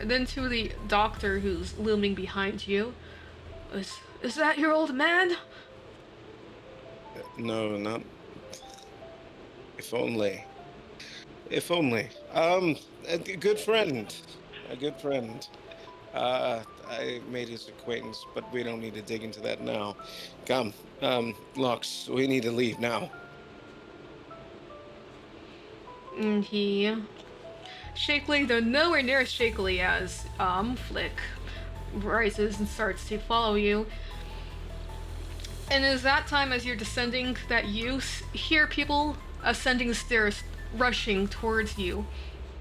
then to the doctor who's looming behind you. Is that your old man? No, not. If only. If only. A good friend. A good friend. I made his acquaintance, but we don't need to dig into that now. Come, Lux, we need to leave now. And he shakily, though nowhere near as shakily as Flick, rises and starts to follow you. And it is that time, as you're descending, that you hear people ascending the stairs, rushing towards you.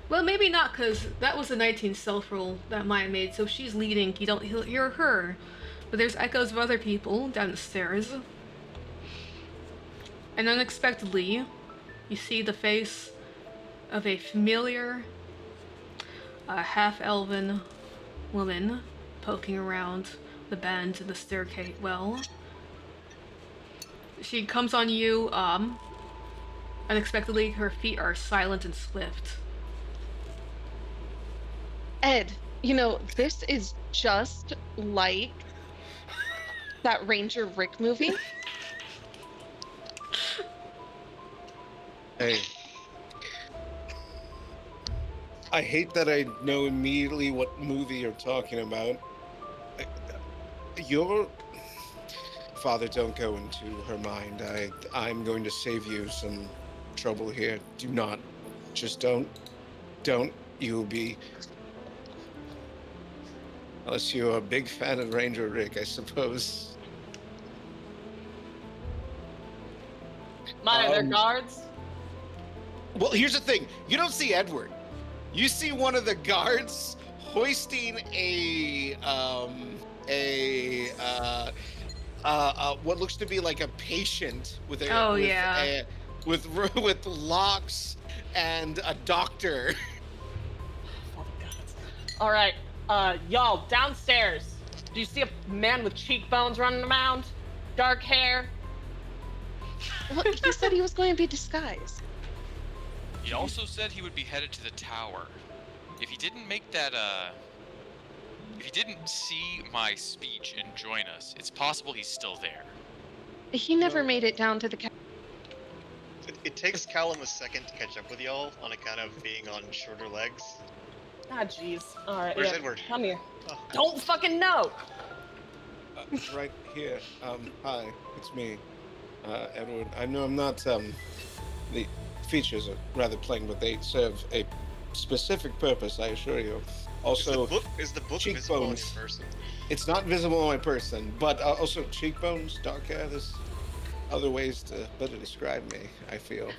Well, maybe not, because that was a 19 stealth roll that Maya made, so she's leading. You don't hear her. But there's echoes of other people down the stairs. And unexpectedly, you see the face of a familiar, half-elven woman poking around the bend in the staircase well. She comes on you, unexpectedly. Her feet are silent and swift. Ed, this is just like that Ranger Rick movie. Hey. I hate that I know immediately what movie you're talking about. Your father, don't go into her mind. I'm going to save you some trouble here. Do not. Just don't. You'll be... Unless you're a big fan of Ranger Rick, I suppose. Mine, are there guards? Well, here's the thing. You don't see Edward. You see one of the guards hoisting what looks to be like a patient with with locks and a doctor. All right. Y'all, downstairs. Do you see a man with cheekbones running around? Dark hair? Well, he said he was going to be disguised. He also said he would be headed to the tower. If he didn't make that, if he didn't see my speech and join us, it's possible he's still there. He never made it down to the It takes Callum a second to catch up with y'all on account of being on shorter legs. Ah, jeez. Alright, Where's yeah. Edward? Come here. Oh. Don't fucking know! Right here. Hi, it's me, Edward. I know I'm not, the features are rather plain, but they serve a specific purpose, I assure you. Also, is the book visible on your cheekbones. person? It's not visible on my person, but also cheekbones, dark hair, there's other ways to better describe me, I feel.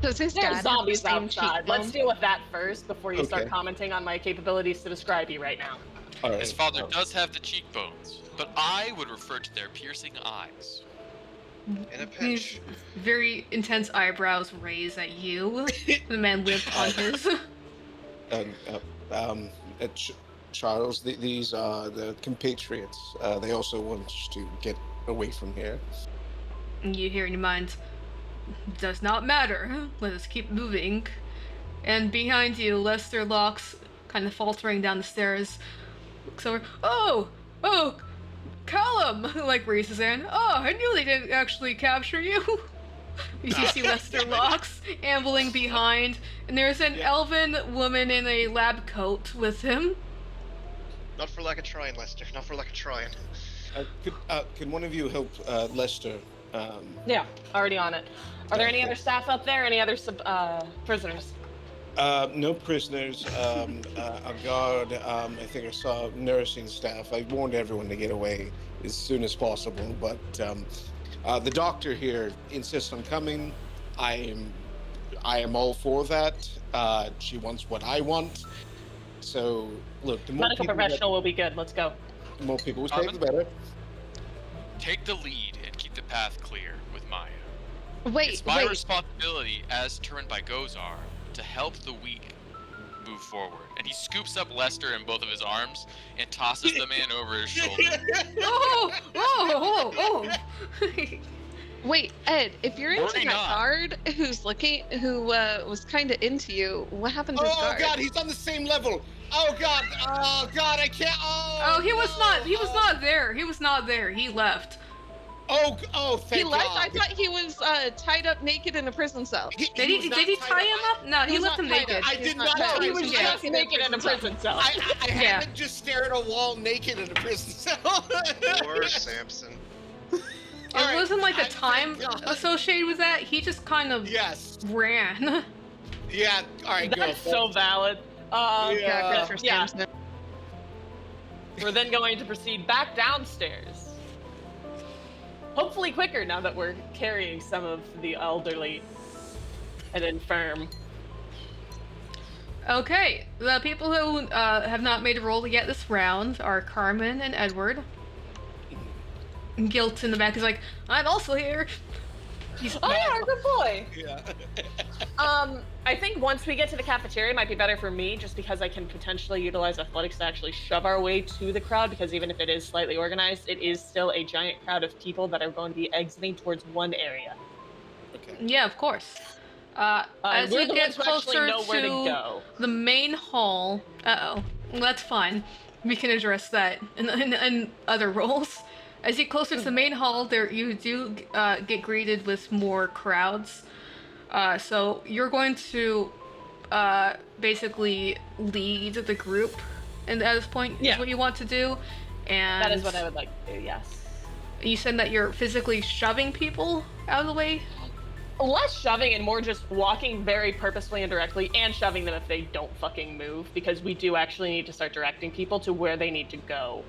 Does his dad There's have the zombies same outside. Let's cheekbone? deal with that first before you start Okay. commenting on my capabilities to describe you right now. All right. His father does have the cheekbones, but I would refer to their piercing eyes. In a These pinch. very intense eyebrows raise at you. The man lived on his. Charles, these are the compatriots. They also want to get away from here. You hear in your mind, does not matter. Let us keep moving. And behind you, Lester Locke's kind of faltering down the stairs. Looks over. Oh, Callum! Like raises his hand. Oh, I knew they didn't actually capture you. You see Lester Locke's ambling behind, and there's an elven woman in a lab coat with him. Not for lack of trying, Lester. Not for lack of trying. Can one of you help Lester? Yeah, already on it. Are there any other staff up there? Any other prisoners? No prisoners. A guard. I think I saw nursing staff. I warned everyone to get away as soon as possible, but the doctor here insists on coming. I am all for that. She wants what I want. So look, the more Medical people professional will be good. Let's go. the more people we take, the better. Take the lead and keep the path clear with Maya. Wait, It's my wait. responsibility as turned by Gozar to help the weak move forward. And he scoops up Lester in both of his arms and tosses the man over his shoulder. Oh. Wait, Ed, if you're into Worry that not. guard who was kind of into you, what happened to his Oh guard? God, he's on the same level. Oh God, I can't. Oh, he was not. He was not there. He was not there. He left. Oh, thank He left? God. I thought he was tied up naked in a prison cell. Did he? was not Did he tied tie up. him up? No, he He's left not him tied naked. up. I He's did not not tied know up. he He was was Yeah. just naked in a prison cell. I Yeah. haven't just stared at a wall naked in a prison cell. Poor Samson. It wasn't like a time associated with that. He just kind of Yes. ran. Yeah. All right. That's go. so valid. Yeah. Good for yeah. Samson. We're then going to proceed back downstairs. Hopefully quicker now that we're carrying some of the elderly and infirm. Okay, the people who have not made a roll yet this round are Carmen and Edward. Guilt in the back is like, I'm also here. He's Oh yeah, good boy. Yeah. I think once we get to the cafeteria, it might be better for me, just because I can potentially utilize athletics to actually shove our way to the crowd. Because even if it is slightly organized, it is still a giant crowd of people that are going to be exiting towards one area. Okay. Yeah, of course. As we're you the get ones who actually closer know where to to go. the main hall, that's fine. We can address that in other roles. As you get closer to the main hall, you do get greeted with more crowds. So you're going to basically lead the group, and at this point is Yeah. what you want to do. And That is what I would like to do. Yes. You said that you're physically shoving people out of the way. Less shoving and more just walking very purposefully and directly, and shoving them if they don't fucking move, because we do actually need to start directing people to where they need to go.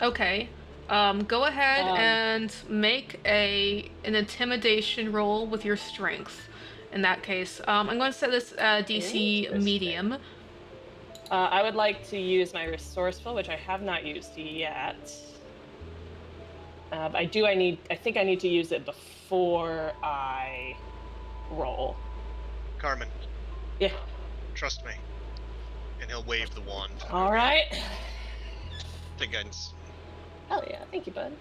Okay. Go ahead Um, and make an intimidation roll with your strength. In that case, I'm going to set this DC Interesting. medium. I would like to use my resourceful, which I have not used yet. I think I need to use it before I roll. Carmen, Yeah. trust me. and he'll wave the wand. All right. The guns. Hell yeah, thank you, bud.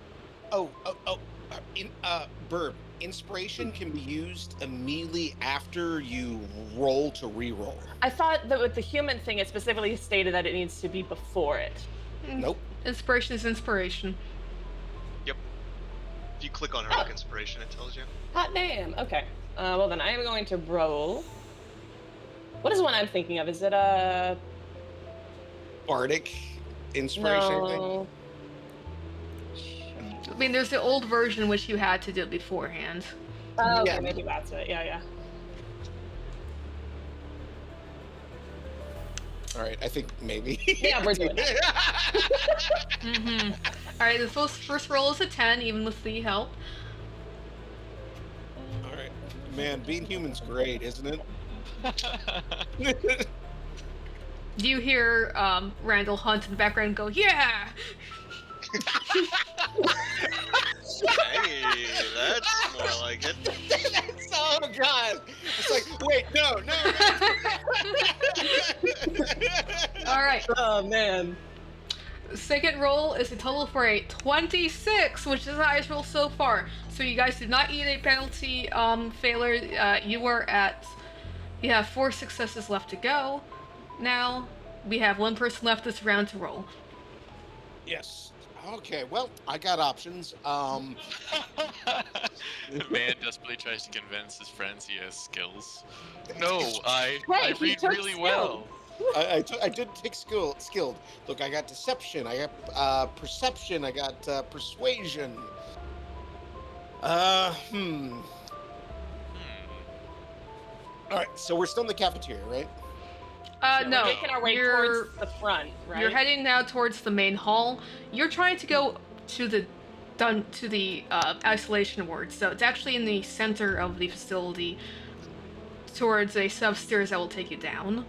Burb. Inspiration can be used immediately after you roll to re-roll. I thought that with the human thing, it specifically stated that it needs to be before it. Nope. Inspiration is inspiration. Yep. If you click on heroic inspiration, it tells you. Hot damn. Okay. Well then, I am going to roll. What is the one I'm thinking of? Is it a Bardic inspiration thing? no? I mean, there's the old version which you had to do it beforehand. Oh, okay, Yeah. maybe that's it. Yeah. All right, I think maybe. Yeah, we're doing it. Mm-hmm. All right, the first roll is a 10, even with the help. All right, man, being human's great, isn't it? You hear Randall Hunt in the background go, "Yeah!" Hey, that's more like it. Oh god! It's like, wait, no. All right. Oh man. Second roll is a total for a 26, which is the highest roll so far. So you guys did not eat a penalty failure. You have 4 successes left to go. Now we have 1 person left this round to roll. Yes. Okay. Well, I got options. The man desperately tries to convince his friends he has skills. No, I Hey, he read took really skills. well. I did take skilled. Look, I got deception. I got perception. I got persuasion. All right. So we're still in the cafeteria, right? No, We're making our way you're towards the front, right? you're heading now towards the main hall. You're trying to go to the isolation ward, so it's actually in the center of the facility, towards a set of stairs that will take you down.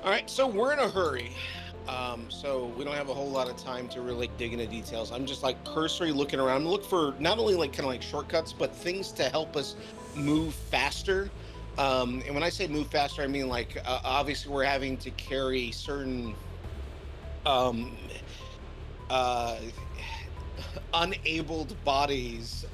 All right. So we're in a hurry. So we don't have a whole lot of time to really dig into details. I'm just like cursory looking around, look for not only like kind of like shortcuts, but things to help us move faster. And when I say move faster, I mean like obviously we're having to carry certain unabled bodies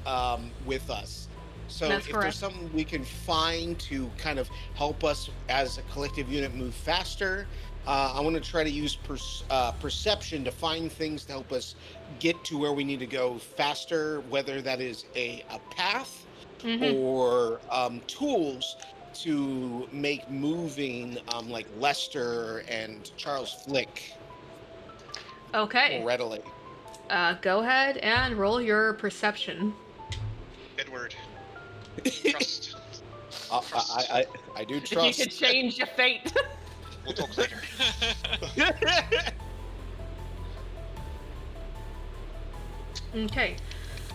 with us. So That's if correct. there's something we can find to kind of help us as a collective unit move faster, I want to try to use perception to find things to help us get to where we need to go faster, whether that is a path or tools to make moving like Lester and Charles Flick Okay. more readily. Go ahead and roll your perception. Edward. Trust. I do If trust. you could change your fate. We'll talk later. Okay.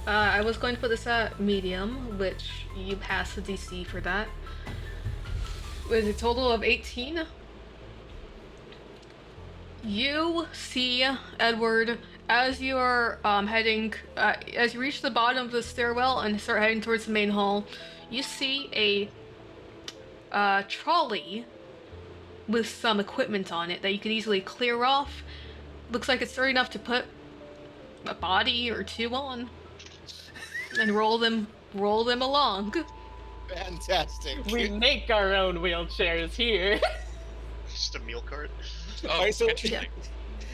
I was going to put this at medium, which you passed the DC for that. With a total of 18. You see, Edward, as you are heading, as you reach the bottom of the stairwell and start heading towards the main hall, you see a trolley with some equipment on it that you can easily clear off. Looks like it's sturdy enough to put a body or 2 on and roll them along. Fantastic. We make our own wheelchairs here. Just a meal cart. Oh, Alright, so- interesting.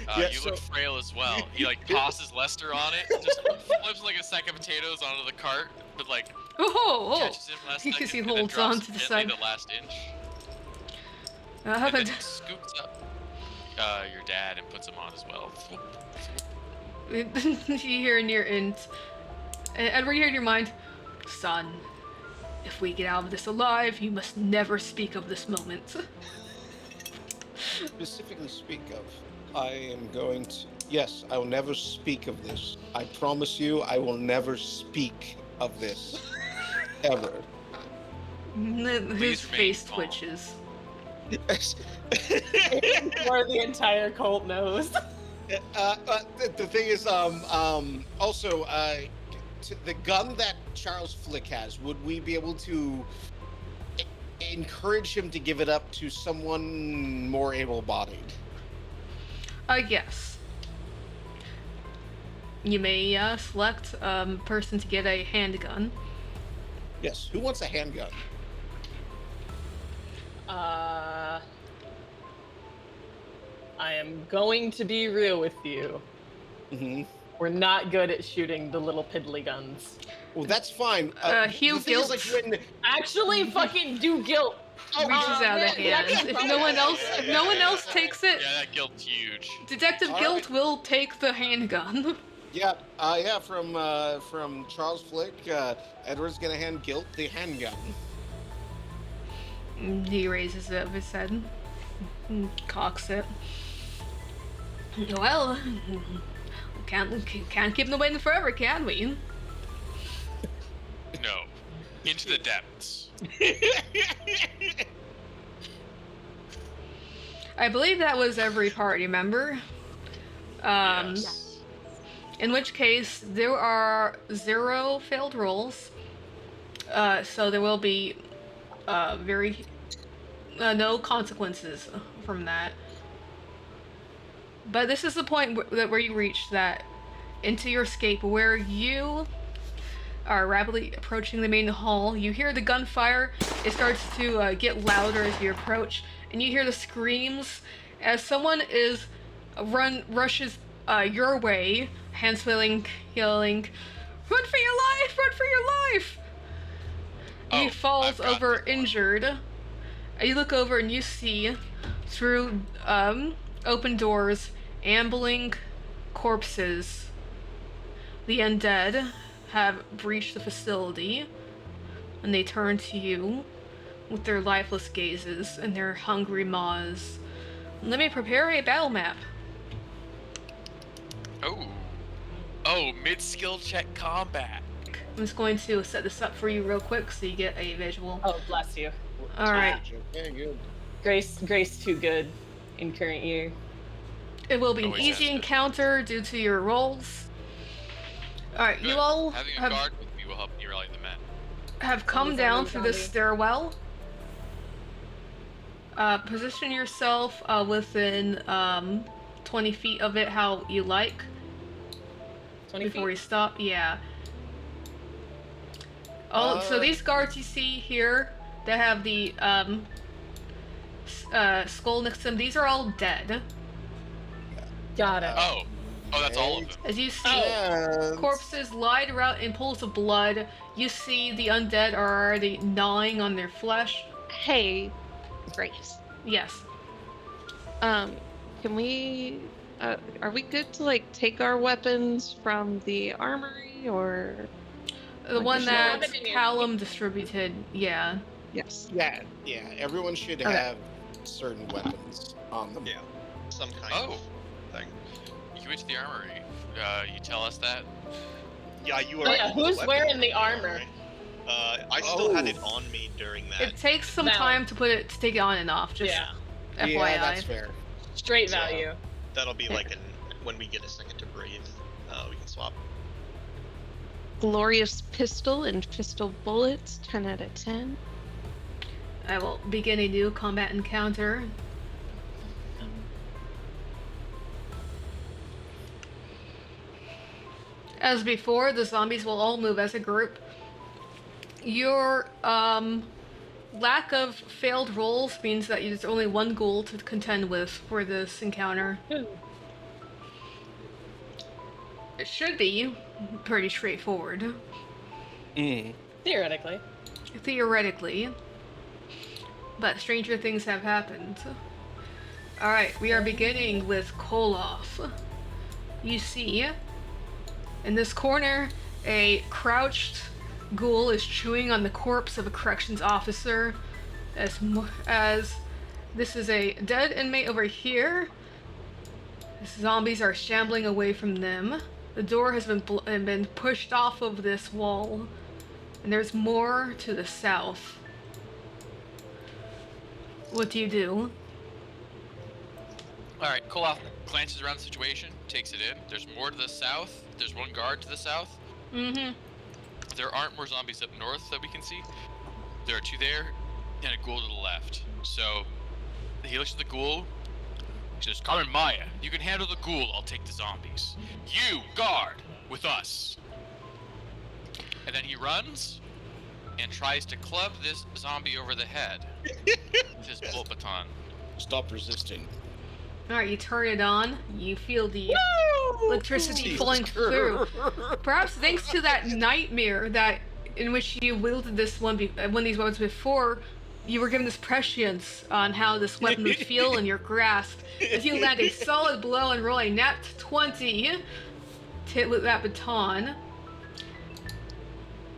Yeah, You so- look frail as well. He like tosses Lester on it, just flips like a sack of potatoes onto the cart, but like Oh, catches him last Because second he and then holds drops on to the gently side. the last inch, I and haven't. then scoops up your dad and puts him on as well. You hear in your Edward, you hear in your mind, son, if we get out of this alive, you must never speak of this moment. Specifically speak of. I am going to. Yes, I will never speak of this. I promise you, I will never speak of this. Ever. His Please remain face calm. twitches. Where the entire cult knows. The thing is, also, the gun that Charles Flick has, would we be able to encourage him to give it up to someone more able-bodied. Yes. You may select a person to get a handgun. Yes. Who wants a handgun? I am going to be real with you. Mm-hmm. We're not good at shooting the little piddly guns. Well, that's fine. Hugh the thing is, Giltz. like, when Actually, fucking do guilt. Reaches out of man, hand. that's If no one else takes it, Yeah, that guilt's huge. Detective All Guilt right. will take the handgun. yeah, from Charles Flick, Edward's gonna hand Guilt the handgun. He raises it up his head, cocks it. Well, can't keep them waiting forever, can we? No. Into the depths. I believe that was every party member. Yes. In which case, there are 0 failed rolls. So there will be no consequences from that. But this is the point where you reach that into your escape, where you are rapidly approaching the main hall. You hear the gunfire. It starts to get louder as you approach, and you hear the screams as someone rushes your way, hands flailing, yelling, "Run for your life! Run for your life!" He falls I've got over this one. injured. You look over and you see through open doors, ambling corpses. The undead have breached the facility, and they turn to you with their lifeless gazes and their hungry maws. Let me prepare a battle map. Oh, mid-skill check combat. I'm just going to set this up for you real quick so you get a visual. Oh, bless you. Alright. Okay, good. Grace too good in current year. It will be an Always easy has to. encounter due to your rolls. Alright, you Good. all Having a have guard with me will help me rally the men. come Zombie, down zombie, through this zombie. stairwell. Position yourself within 20 feet of it how you like 20 before you feet? stop. Yeah. Oh, so Uh, these guards you see here that have the skull next to them, these are all dead. Got it. Oh, that's all of them. As you see And- corpses lied around in pools of blood, you see the undead are already gnawing on their flesh. Hey, Grace. Yes. Can we? Are we good to like take our weapons from the armory or? The Like, one there's no that weapon in your Callum distributed, yeah. Yes. Yeah, everyone should Okay. have certain weapons on them. Yeah. Some kind Oh. of thing. You went to the armory. You tell us that? Yeah, you Oh, are. yeah, who's wearing the armor? I still had Oh. it on me during that. It takes some Valid. time to take it on and off, just Yeah. FYI. Yeah, that's fair. Straight So- value. That'll be like when we get a second to breathe, we can swap. Glorious pistol and pistol bullets. 10 out of 10. I will begin a new combat encounter. As before, the zombies will all move as a group. Your lack of failed rolls means that there's only one ghoul to contend with for this encounter. It should be pretty straightforward, Theoretically. theoretically. But stranger things have happened. Alright, we are beginning with Koloff. You see, in this corner, a crouched ghoul is chewing on the corpse of a corrections officer. As this is a dead inmate over here. Zombies are shambling away from them. The door has been pushed off of this wall. And there's more to the south. What do you do? Alright, Koloff glances around the situation, takes it in. There's more to the south. There's one guard to the south. Mm-hmm. There aren't more zombies up north that we can see. There are 2 there. and a ghoul to the left. So he looks at the ghoul. He says, Carmen Maya, you can handle the ghoul. I'll take the zombies. You, guard, with us. And then he runs and tries to club this zombie over the head with his bolt baton. Stop resisting. Alright, you turn it on. You feel the electricity flowing through. Perhaps thanks to that nightmare that in which you wielded this one of these weapons before, you were given this prescience on how this weapon would feel in your grasp. As you land a solid blow and roll a nat 20 to hit with that baton.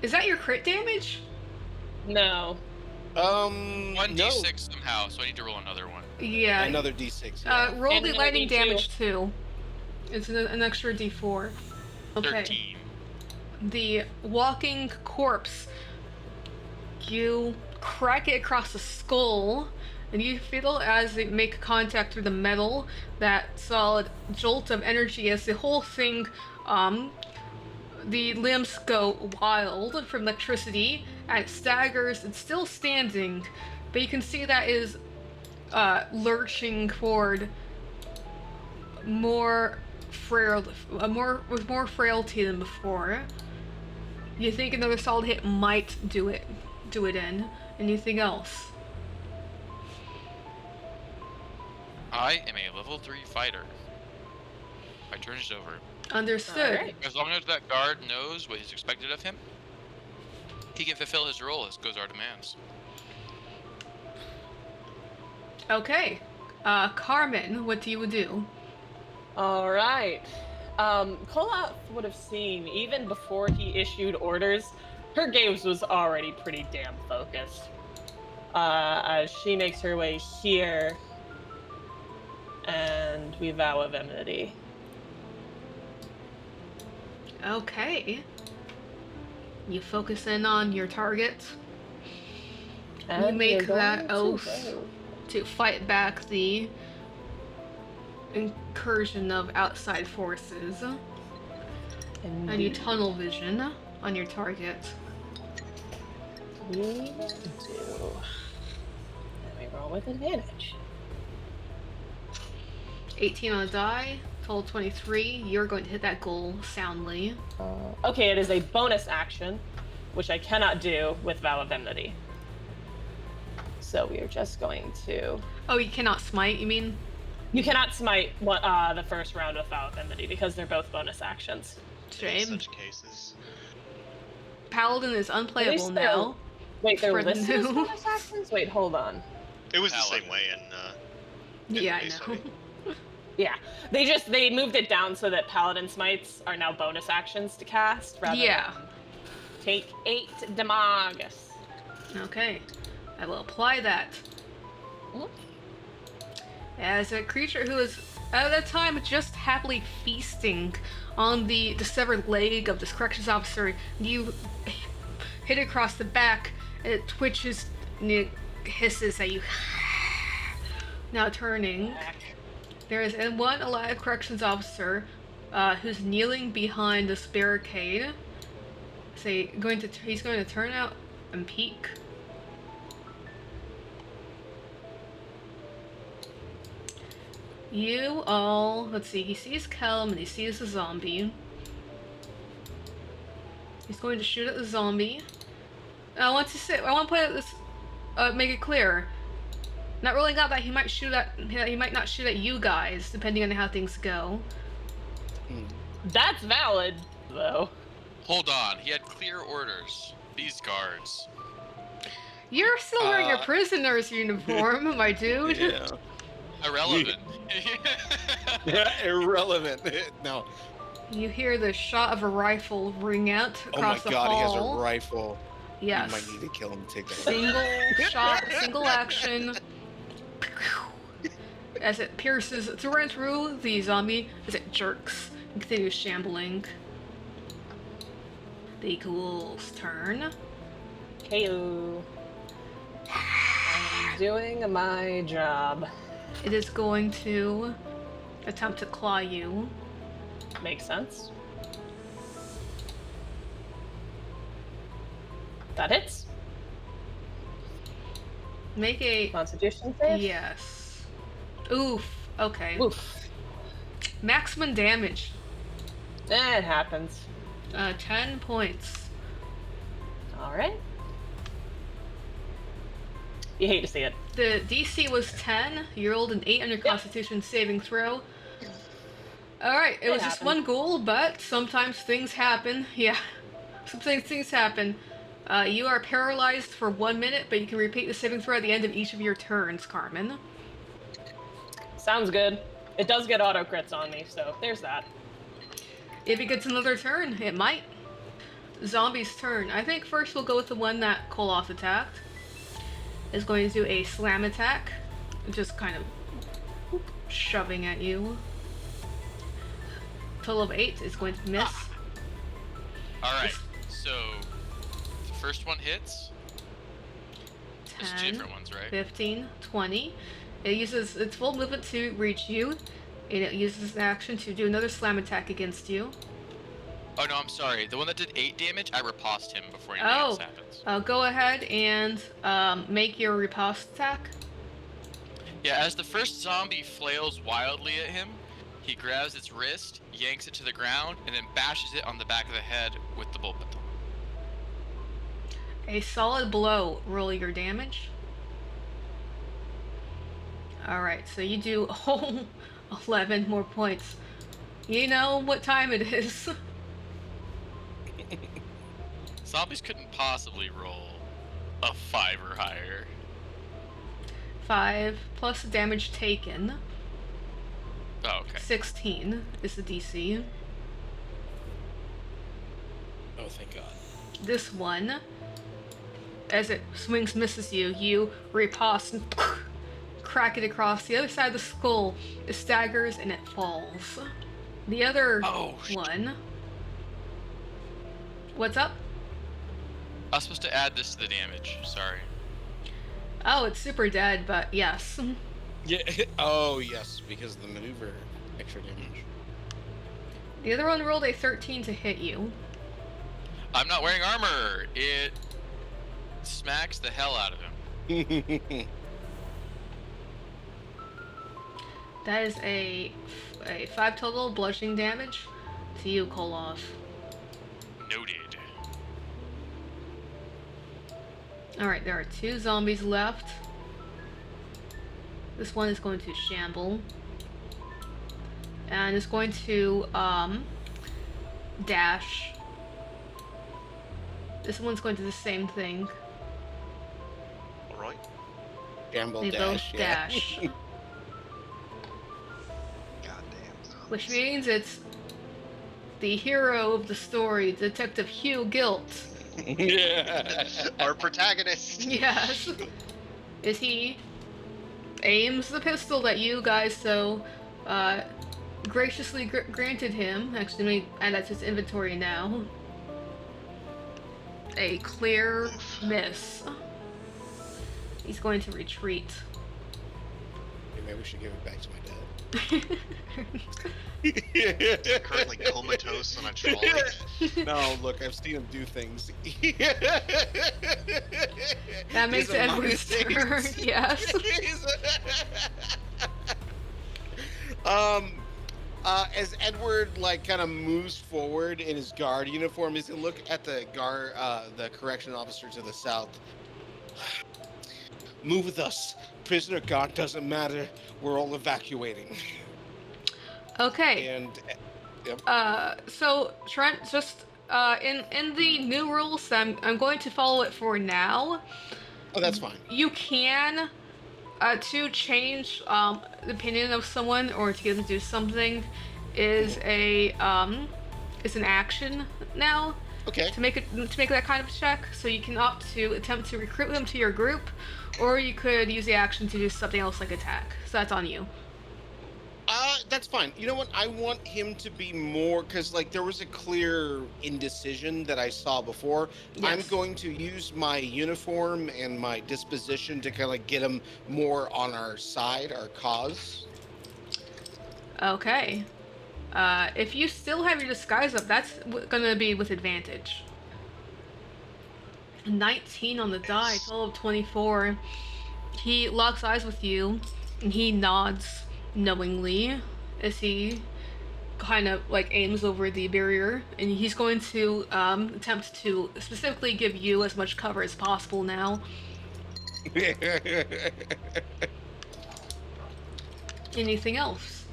Is that your crit damage? No. 1d6 somehow, so I need to roll another one. Yeah. Another d6. Yeah. Roll And the another lightning D2. damage too. It's an extra d4. Okay. 13. The walking corpse. You crack it across the skull, and you feel as it make contact through the metal, that solid jolt of energy as the whole thing, the limbs go wild from electricity, and it staggers. It's still standing, but you can see that is lurching forward, with more frailty than before. You think another solid hit might do it in. Anything else? I am a level 3 fighter. My turn is over. Understood. Alright. As long as that guard knows what is expected of him, he can fulfill his role as Gozar demands. Okay. Carmen, what do you do? All right. Koloth would have seen, even before he issued orders, her gaze was already pretty damn focused. As she makes her way here, and we vow of enmity. Okay. You focus in on your target And make we're going that to oath. go. to fight back the incursion of outside forces. And you Indeed. tunnel vision on your target. We do. And we roll with advantage. 18 on the die, total 23. You're going to hit that goal soundly. Okay, it is a bonus action, which I cannot do with Vow of Enmity. So we are just going to... Oh, you cannot smite, you mean? You cannot smite the first round with Vow of Enmity because they're both bonus actions. In Shame. such cases. Paladin is unplayable least they're- now. Wait, they're For the listed as new- bonus actions? Wait, hold on. It was the Paladin. same way in Yeah, I base know. heavy. Yeah, they moved it down so that Paladin smites are now bonus actions to cast rather Yeah. than take 8 damage. Okay, I will apply that. Mhm. As a creature who is at that time just happily feasting on the severed leg of this corrections officer, you hit it across the back, and it twitches and it hisses at you. Now turning, there is one alive corrections officer who's kneeling behind this barricade. So he's going to turn out and peek. You all, let's see, he sees Kelm and he sees the zombie. He's going to shoot at the zombie. I want to put this, make it clear. Not ruling out that he might not shoot at you guys, depending on how things go. That's valid, though. Hold on, he had clear orders. These guards. You're still wearing your prisoner's uniform, my dude. Yeah. Irrelevant. Irrelevant. No. You hear the shot of a rifle ring out Oh my across the god, he has hall. a rifle. Yes. You might need to kill him to take that. Single shot, single action. As it pierces through and through the zombie, as it jerks and continues shambling. The ghoul's turn. KO. I'm doing my job. It is going to attempt to claw you. Makes sense. That hits. Make a Constitution save? yes. Oof. Okay. Oof. Maximum damage. It happens. 10 points. Alright. You hate to see it. The DC was 10. You rolled an 8 on your Constitution saving throw. Alright, it was just happened. one goal, but sometimes things happen. Yeah. Sometimes things happen. You are paralyzed for 1 minute, but you can repeat the saving throw at the end of each of your turns, Carmen. Sounds good. It does get auto crits on me, so there's that. If it gets another turn, it might. Zombie's turn. I think first we'll go with the one that Koloth attacked. Is going to do a slam attack. Just kind of shoving at you. Total of 8 is going to miss. Alright, so the first one hits. There's 2 10, different ones, right? 15, 20. It uses its full movement to reach you, and it uses an action to do another slam attack against you. Oh no, I'm sorry. The one that did 8 damage, I riposte him before anything else happens. Go ahead and make your riposte attack. Yeah, as the first zombie flails wildly at him, he grabs its wrist, yanks it to the ground, and then bashes it on the back of the head with the bullpup. A solid blow. Roll your damage. Alright, so you do a whole 11 more points. You know what time it is. Zombies couldn't possibly roll a 5 or higher. 5 plus the damage taken. Oh, okay. 16 is the DC. Oh, thank God. This one, as it swings, misses you, you riposte and crack it across the other side of the skull. It staggers and it falls. The other one. What's up? I was supposed to add this to the damage. Sorry. Oh, it's super dead, but yes. Yeah. Oh, yes, because of the maneuver extra damage. The other one rolled a 13 to hit you. I'm not wearing armor. It smacks the hell out of him. That is a 5 total bludgeoning damage to you, Koloth. Noted. Alright, there are 2 zombies left. This one is going to shamble. And is going to, dash. This one's going to do the same thing. Alright. Gamble They dash. both Yeah. dash. Goddamn zombies. Which means it's the hero of the story, Detective Hugh Gilt. Yeah. Our protagonist. Yes. Is he aims the pistol at you guys so graciously granted him. Actually, let me add that to his inventory now. A clear miss. He's going to retreat. Maybe we should give it back to my dad. Currently comatose on a trolley. No, look, I've seen him do things. That makes He's a Edward's turn. mistakes. Yes. As Edward kind of moves forward in his guard uniform, he's gonna look at the correction officer to the south. Move with us. Prisoner guard doesn't matter. We're all evacuating. Okay. And So Trent, just in the new rules, I'm going to follow it for now. oh, that's fine. You can to change the opinion of someone or to get them to do something is an action now. Okay. To make that kind of check, so you can opt to attempt to recruit them to your group, or you could use the action to do something else like attack. So that's on you. That's fine. You know what? I want him to be more, because there was a clear indecision that I saw before. Yes. I'm going to use my uniform and my disposition to kind of get him more on our side, our cause. Okay. If you still have your disguise up, that's gonna be with advantage. 19 on the die, total of 24. He locks eyes with you, and he nods knowingly as he kind of like aims over the barrier, and he's going to attempt to specifically give you as much cover as possible now. Anything else?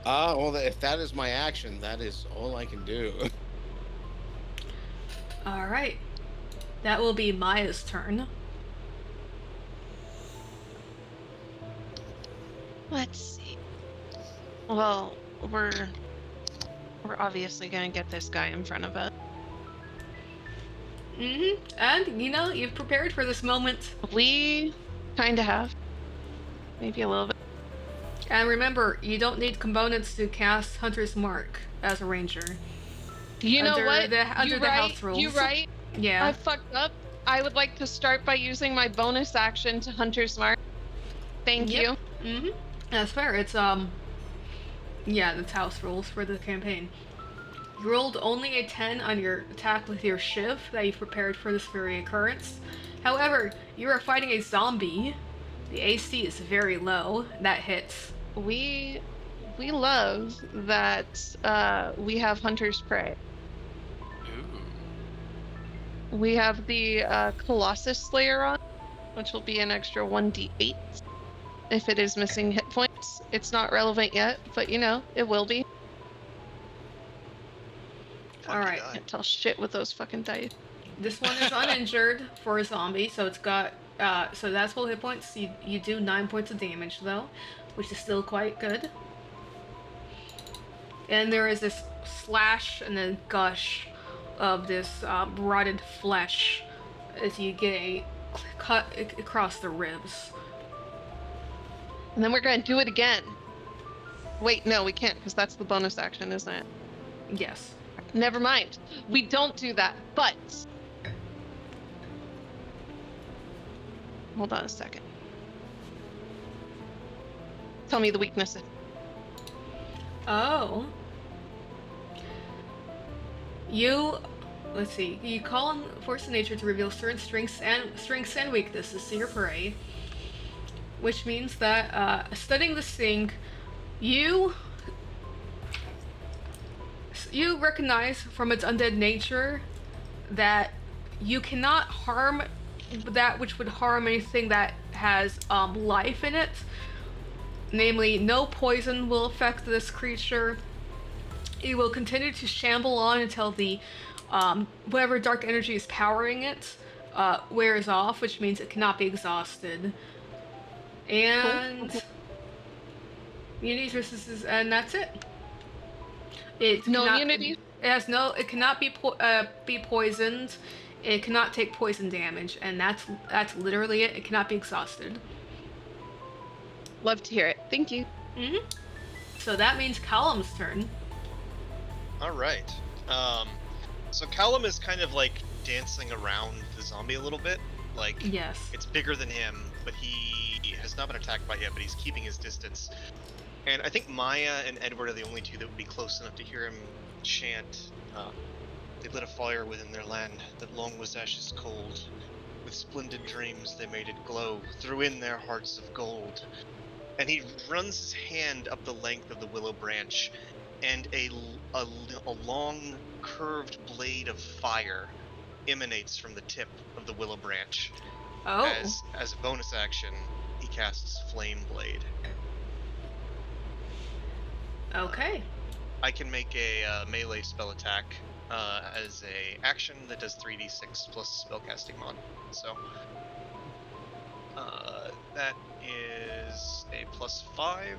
Well, if that is my action, that is all I can do. All right, that will be Maya's turn. Let's see. Well, we're obviously gonna get this guy in front of us. And you've prepared for this moment. We kind of have. Maybe a little bit. And remember, you don't need components to cast Hunter's Mark as a ranger. You know what? Under the house rules. You're right. Yeah. I fucked up. I would like to start by using my bonus action to Hunter's Mark. Thank you. That's fair. It's that's house rules for the campaign. You rolled only a 10 on your attack with your shiv that you prepared for this very occurrence. However, you are fighting a zombie. The AC is very low. That hits. We love that we have Hunter's Prey. Ooh. We have the Colossus Slayer on, which will be an extra 1d8 if it is missing hit points. It's not relevant yet, but it will be. Alright. Can't tell shit with those fucking dice. This one is uninjured for a zombie, so it's got so that's full hit points. You do 9 points of damage though, which is still quite good. And there is this slash and then gush of this rotted flesh as you get a cut across the ribs. And then we're gonna do it again. Wait, no, we can't, because that's the bonus action, isn't it? Yes. Never mind. We don't do that, but... Hold on a second. Tell me the weaknesses. Oh. Let's see. You call on Force of Nature to reveal certain strengths and weaknesses to your prey, which means that studying this thing, you recognize from its undead nature that you cannot harm that which would harm anything that has life in it. Namely, no poison will affect this creature. It will continue to shamble on until the whatever dark energy is powering it wears off, which means it cannot be exhausted. And immunities resistance, and that's it. Immunity. It cannot be poisoned. It cannot take poison damage, and that's literally it. It cannot be exhausted. Love to hear it. Thank you. So that means Callum's turn. All right. So Callum is kind of like dancing around the zombie a little bit. Like, yes, it's bigger than him, but he has not been attacked by it yet, but he's keeping his distance. And I think Maya and Edward are the only two that would be close enough to hear him chant. They lit a fire within their land that long was ashes cold. With splendid dreams they made it glow, threw in their hearts of gold. And he runs his hand up the length of the willow branch, and a long, curved blade of fire emanates from the tip of the willow branch. Oh. As a bonus action, he casts Flame Blade. Okay. I can make a melee spell attack as a action that does 3d6 plus spellcasting mod. So that is a +5.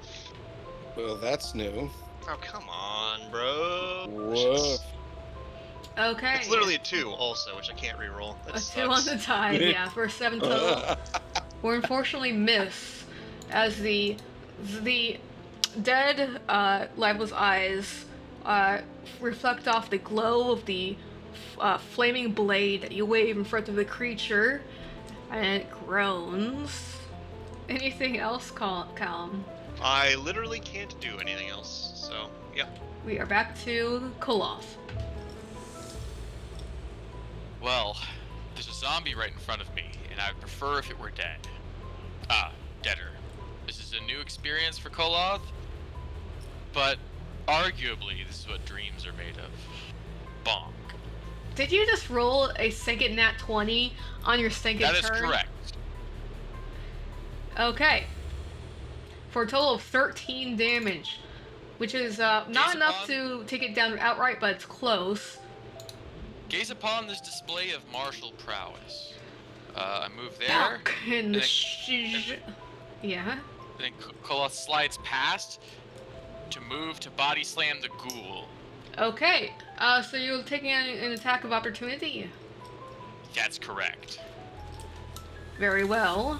Well, that's new. Oh, come on, bro. Woof. Okay. It's literally a 2 also, which I can't reroll. That A sucks. 2 on the die, yeah, for 7 total. Or unfortunately miss, as the dead lifeless eyes reflect off the glow of the flaming blade that you wave in front of the creature, and it groans. Anything else, Callum? I literally can't do anything else, so, yeah. We are back to Koloth. Well, there's a zombie right in front of me, and I would prefer if it were dead. Deader. This is a new experience for Koloth, but arguably this is what dreams are made of. Bonk. Did you just roll a second nat 20 on your second turn? That is correct. Okay. For a total of 13 damage, which is not enough to take it down outright, but it's close. Gaze upon this display of martial prowess. I move there. Yeah. Then Koloth slides past to move to body slam the ghoul. Okay. So you're taking an attack of opportunity. That's correct. Very well.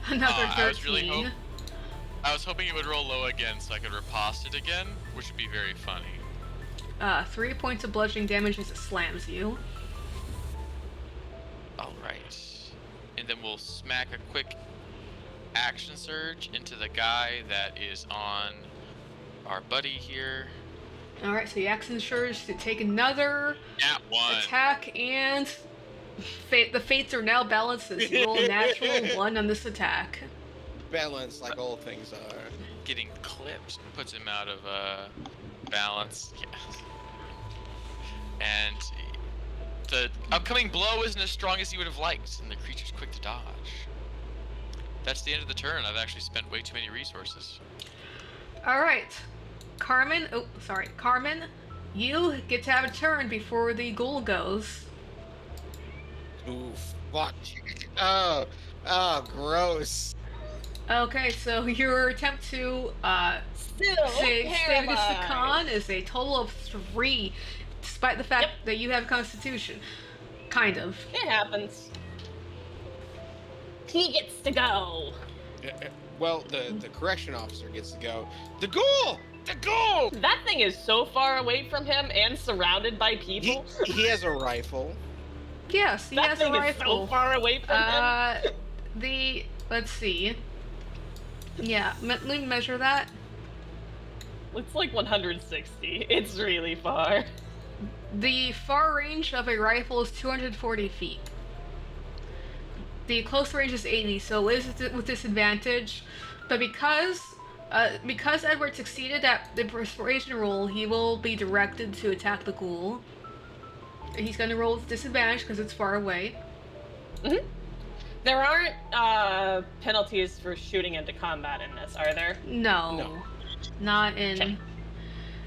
Another 13. I was hoping it would roll low again so I could riposte it again, which would be very funny. 3 points of bludgeoning damage as it slams you. Alright. And then we'll smack a quick action surge into the guy that is on our buddy here. Alright, so you action surge to take another attack, and the fates are now balanced as you roll a natural 1 on this attack. Balance like all things are. Getting clipped puts him out of balance. Yeah. And the upcoming blow isn't as strong as he would have liked, and the creature's quick to dodge. That's the end of the turn. I've actually spent way too many resources. Alright. Carmen, you get to have a turn before the ghoul goes. Ooh, fuck. Oh, gross. Okay, so your attempt to save against the con is a total of 3, despite the fact that you have Constitution. Kind of. It happens. He gets to go. Well, the correction officer gets to go. The ghoul! The ghoul! That thing is so far away from him and surrounded by people. He has a rifle. Yes, he has a rifle. That thing is so far away from him. Let's see. Yeah, let me measure that. It's like 160. It's really far. The far range of a rifle is 240 feet. The close range is 80, so it is with disadvantage. But because Edward succeeded at the persuasion roll, he will be directed to attack the ghoul. He's going to roll with disadvantage because it's far away. Mm-hmm. There aren't penalties for shooting into combat in this, are there? No. Not in... Okay.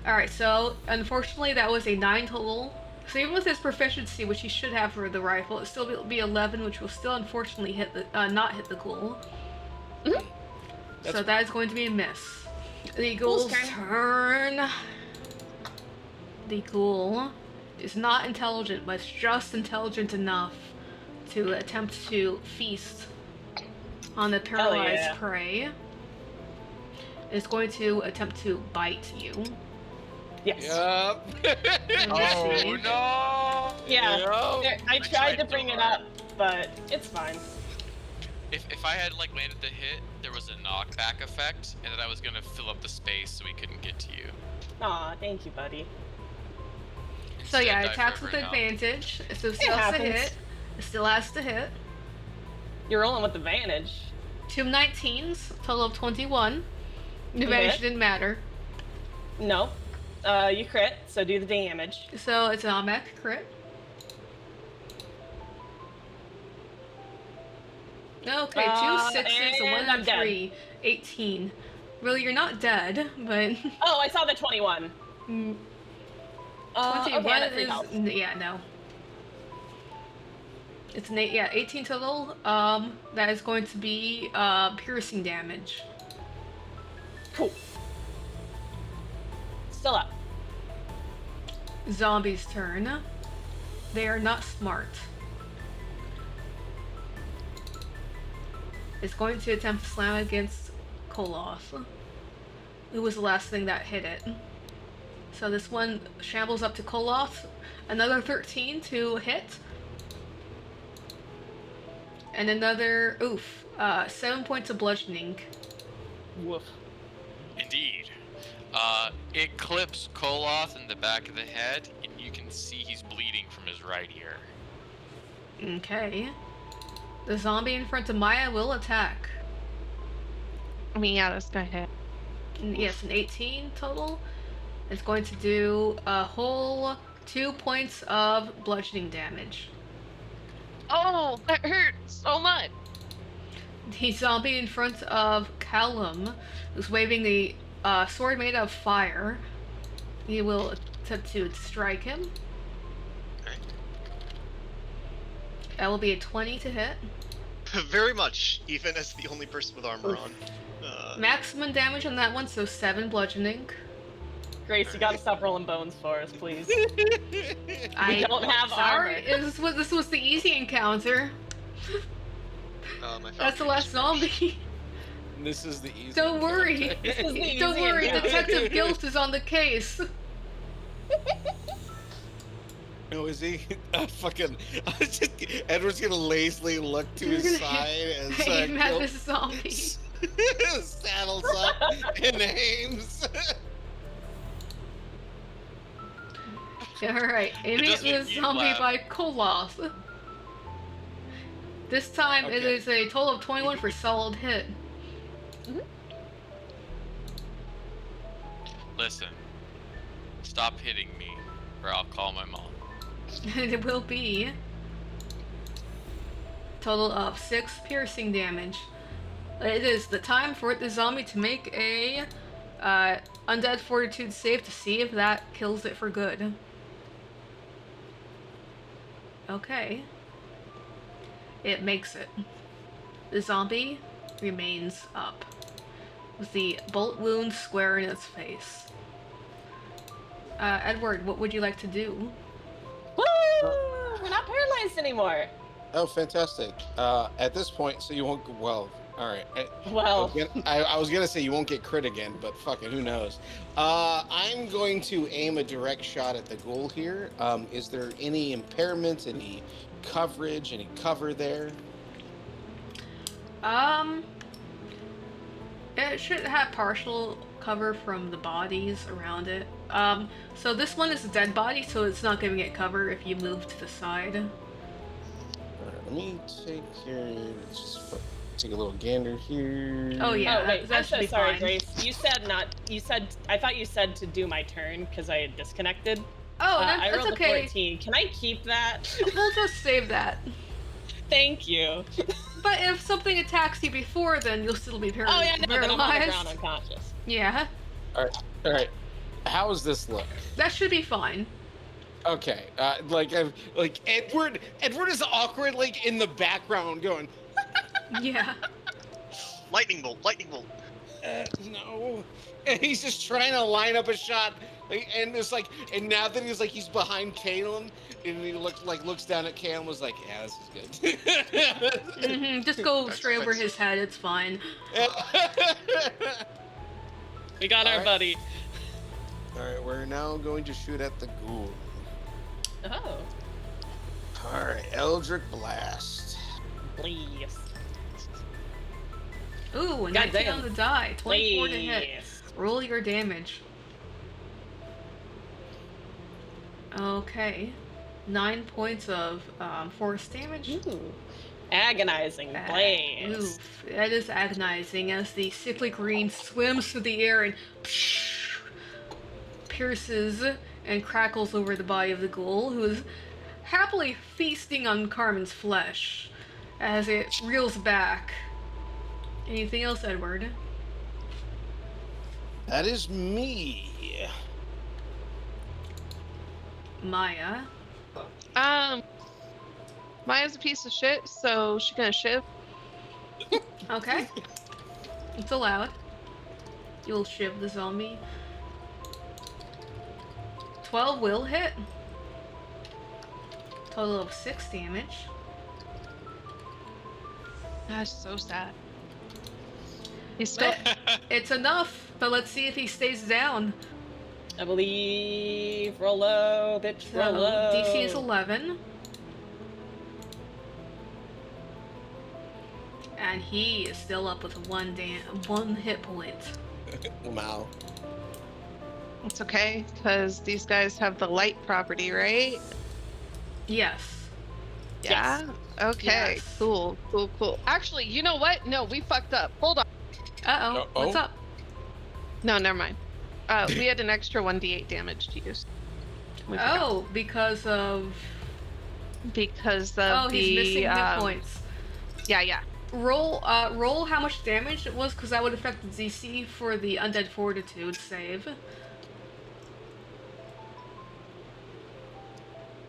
Alright, so unfortunately that was a 9 total. So even with his proficiency, which he should have for the rifle, it still will be 11, which will still unfortunately hit the not hit the ghoul. Mm-hmm. So that is going to be a miss. The ghoul's turn. The ghoul is not intelligent, but it's just intelligent enough to attempt to feast on the paralyzed prey. It's going to attempt to bite you. Yes. Yep. Oh no! Yeah. Yep. I tried to bring it up, but it's fine. If I had landed the hit, there was a knockback effect, and that I was gonna fill up the space so he couldn't get to you. Aw, thank you, buddy. So yeah, it attacks with advantage. So it still has to hit. It still has to hit. You're rolling with advantage. 2 19s, total of 21. Advantage didn't matter. No. You crit, so do the damage. So it's an automatic crit. Okay, 2 6s, a 1 and a 3. 18. Really, you're not dead, but... Oh, I saw the 21. 21 okay, is... Yeah, no. It's an 18 total. That is going to be piercing damage. Cool. Still up. Zombie's turn. They are not smart. It's going to attempt to slam against Koloth. It was the last thing that hit it. So this one shambles up to Koloth. Another 13 to hit. And another, 7 points of bludgeoning. Woof. Indeed. It clips Koloth in the back of the head, and you can see he's bleeding from his right ear. Okay. The zombie in front of Maya will attack. I mean, yeah, this guy hit. Yes, an 18 total. It's going to do a whole 2 points of bludgeoning damage. Oh, that hurts so much. The zombie in front of Callum, who's waving the sword made of fire, he will attempt to strike him. Okay. That will be a 20 to hit. Very much, even as the only person with armor on. Maximum damage on that one, so 7 bludgeoning. Grace, you gotta stop rolling bones for us, please. I don't have armor. This was the easy encounter. That's the last zombie. This is the easy. Don't worry. This is the Don't easy worry, encounter. Detective Guilt is on the case. No, is he? Fucking. Edward's gonna lazily look to his side as Aim at Guilt this zombie. saddles up and aims. Alright, aiming at doesn't this make me zombie laugh. by Koloth. This time it Okay. is a total of 21 for solid hit. Listen, stop hitting me, or I'll call my mom. And it will be total of 6 piercing damage. It is the time for the zombie to make a undead fortitude save to see if that kills it for good. Okay. It makes it. The zombie remains up, with the bolt wound square in its face. Edward, what would you like to do? Woo! We're not paralyzed anymore. Oh, fantastic. At this point, so you won't. Well, all right. Well, I was gonna say you won't get crit again, but fucking who knows? I'm going to aim a direct shot at the ghoul here. Is there any impairment, any coverage, any cover there? It should have partial cover from the bodies around it. So this one is a dead body, so it's not giving it cover if you move to the side. All right, let me take your. Just take a little gander here. Oh yeah, oh wait, that I'm should so be sorry, fine. Grace. You said not. You said. I thought you said to do my turn because I had disconnected. Oh, I that's rolled okay. a 14. Can I keep that? We'll just save that. Thank you. But if something attacks you before, then you'll still be Oh yeah, no, then I'm on the paralyzed. ground unconscious. Yeah, All right. How does this look? that should be fine. Okay. Like Edward. Edward is awkward, like in the background, going. Yeah. Lightning bolt, lightning bolt. No. And he's just trying to line up a shot, and it's like, and now that he's behind Caleb, and he looks down at Caleb, was like, yeah, this is good. Just go That's straight over fixed. his head. It's fine. We got our Alright. buddy. All right, we're now going to shoot at the ghoul. Oh, All right, Eldritch Blast. please. Ooh, a 19 Goddamn. on the die. 24 to hit. Please. Roll your damage. Okay. 9 points of force damage. Ooh. Agonizing blaze. Oof, that is agonizing as the sickly green swims through the air and pierces and crackles over the body of the ghoul, who is happily feasting on Carmen's flesh as it reels back. Anything else, Edward? That is me. Maya? Maya's a piece of shit, so she's gonna shiv. Okay. It's allowed. You'll shiv the zombie. 12 will hit. Total of 6 damage. That's so sad. He's still. But it's enough, but let's see if he stays down. I believe. Roll low, bitch. So, Roll low. DC is 11. And he is still up with one hit point. Wow. It's okay, because these guys have the light property, right? Yes. Yeah. Okay, Yes. cool. Actually, you know what? No, we fucked up. Hold on. Uh-oh. What's up? No, never mind. We had an extra 1d8 damage to use. We forgot. Oh, because of... Because of he's missing hit points. Yeah. Roll how much damage it was, because that would affect the DC for the Undead Fortitude save.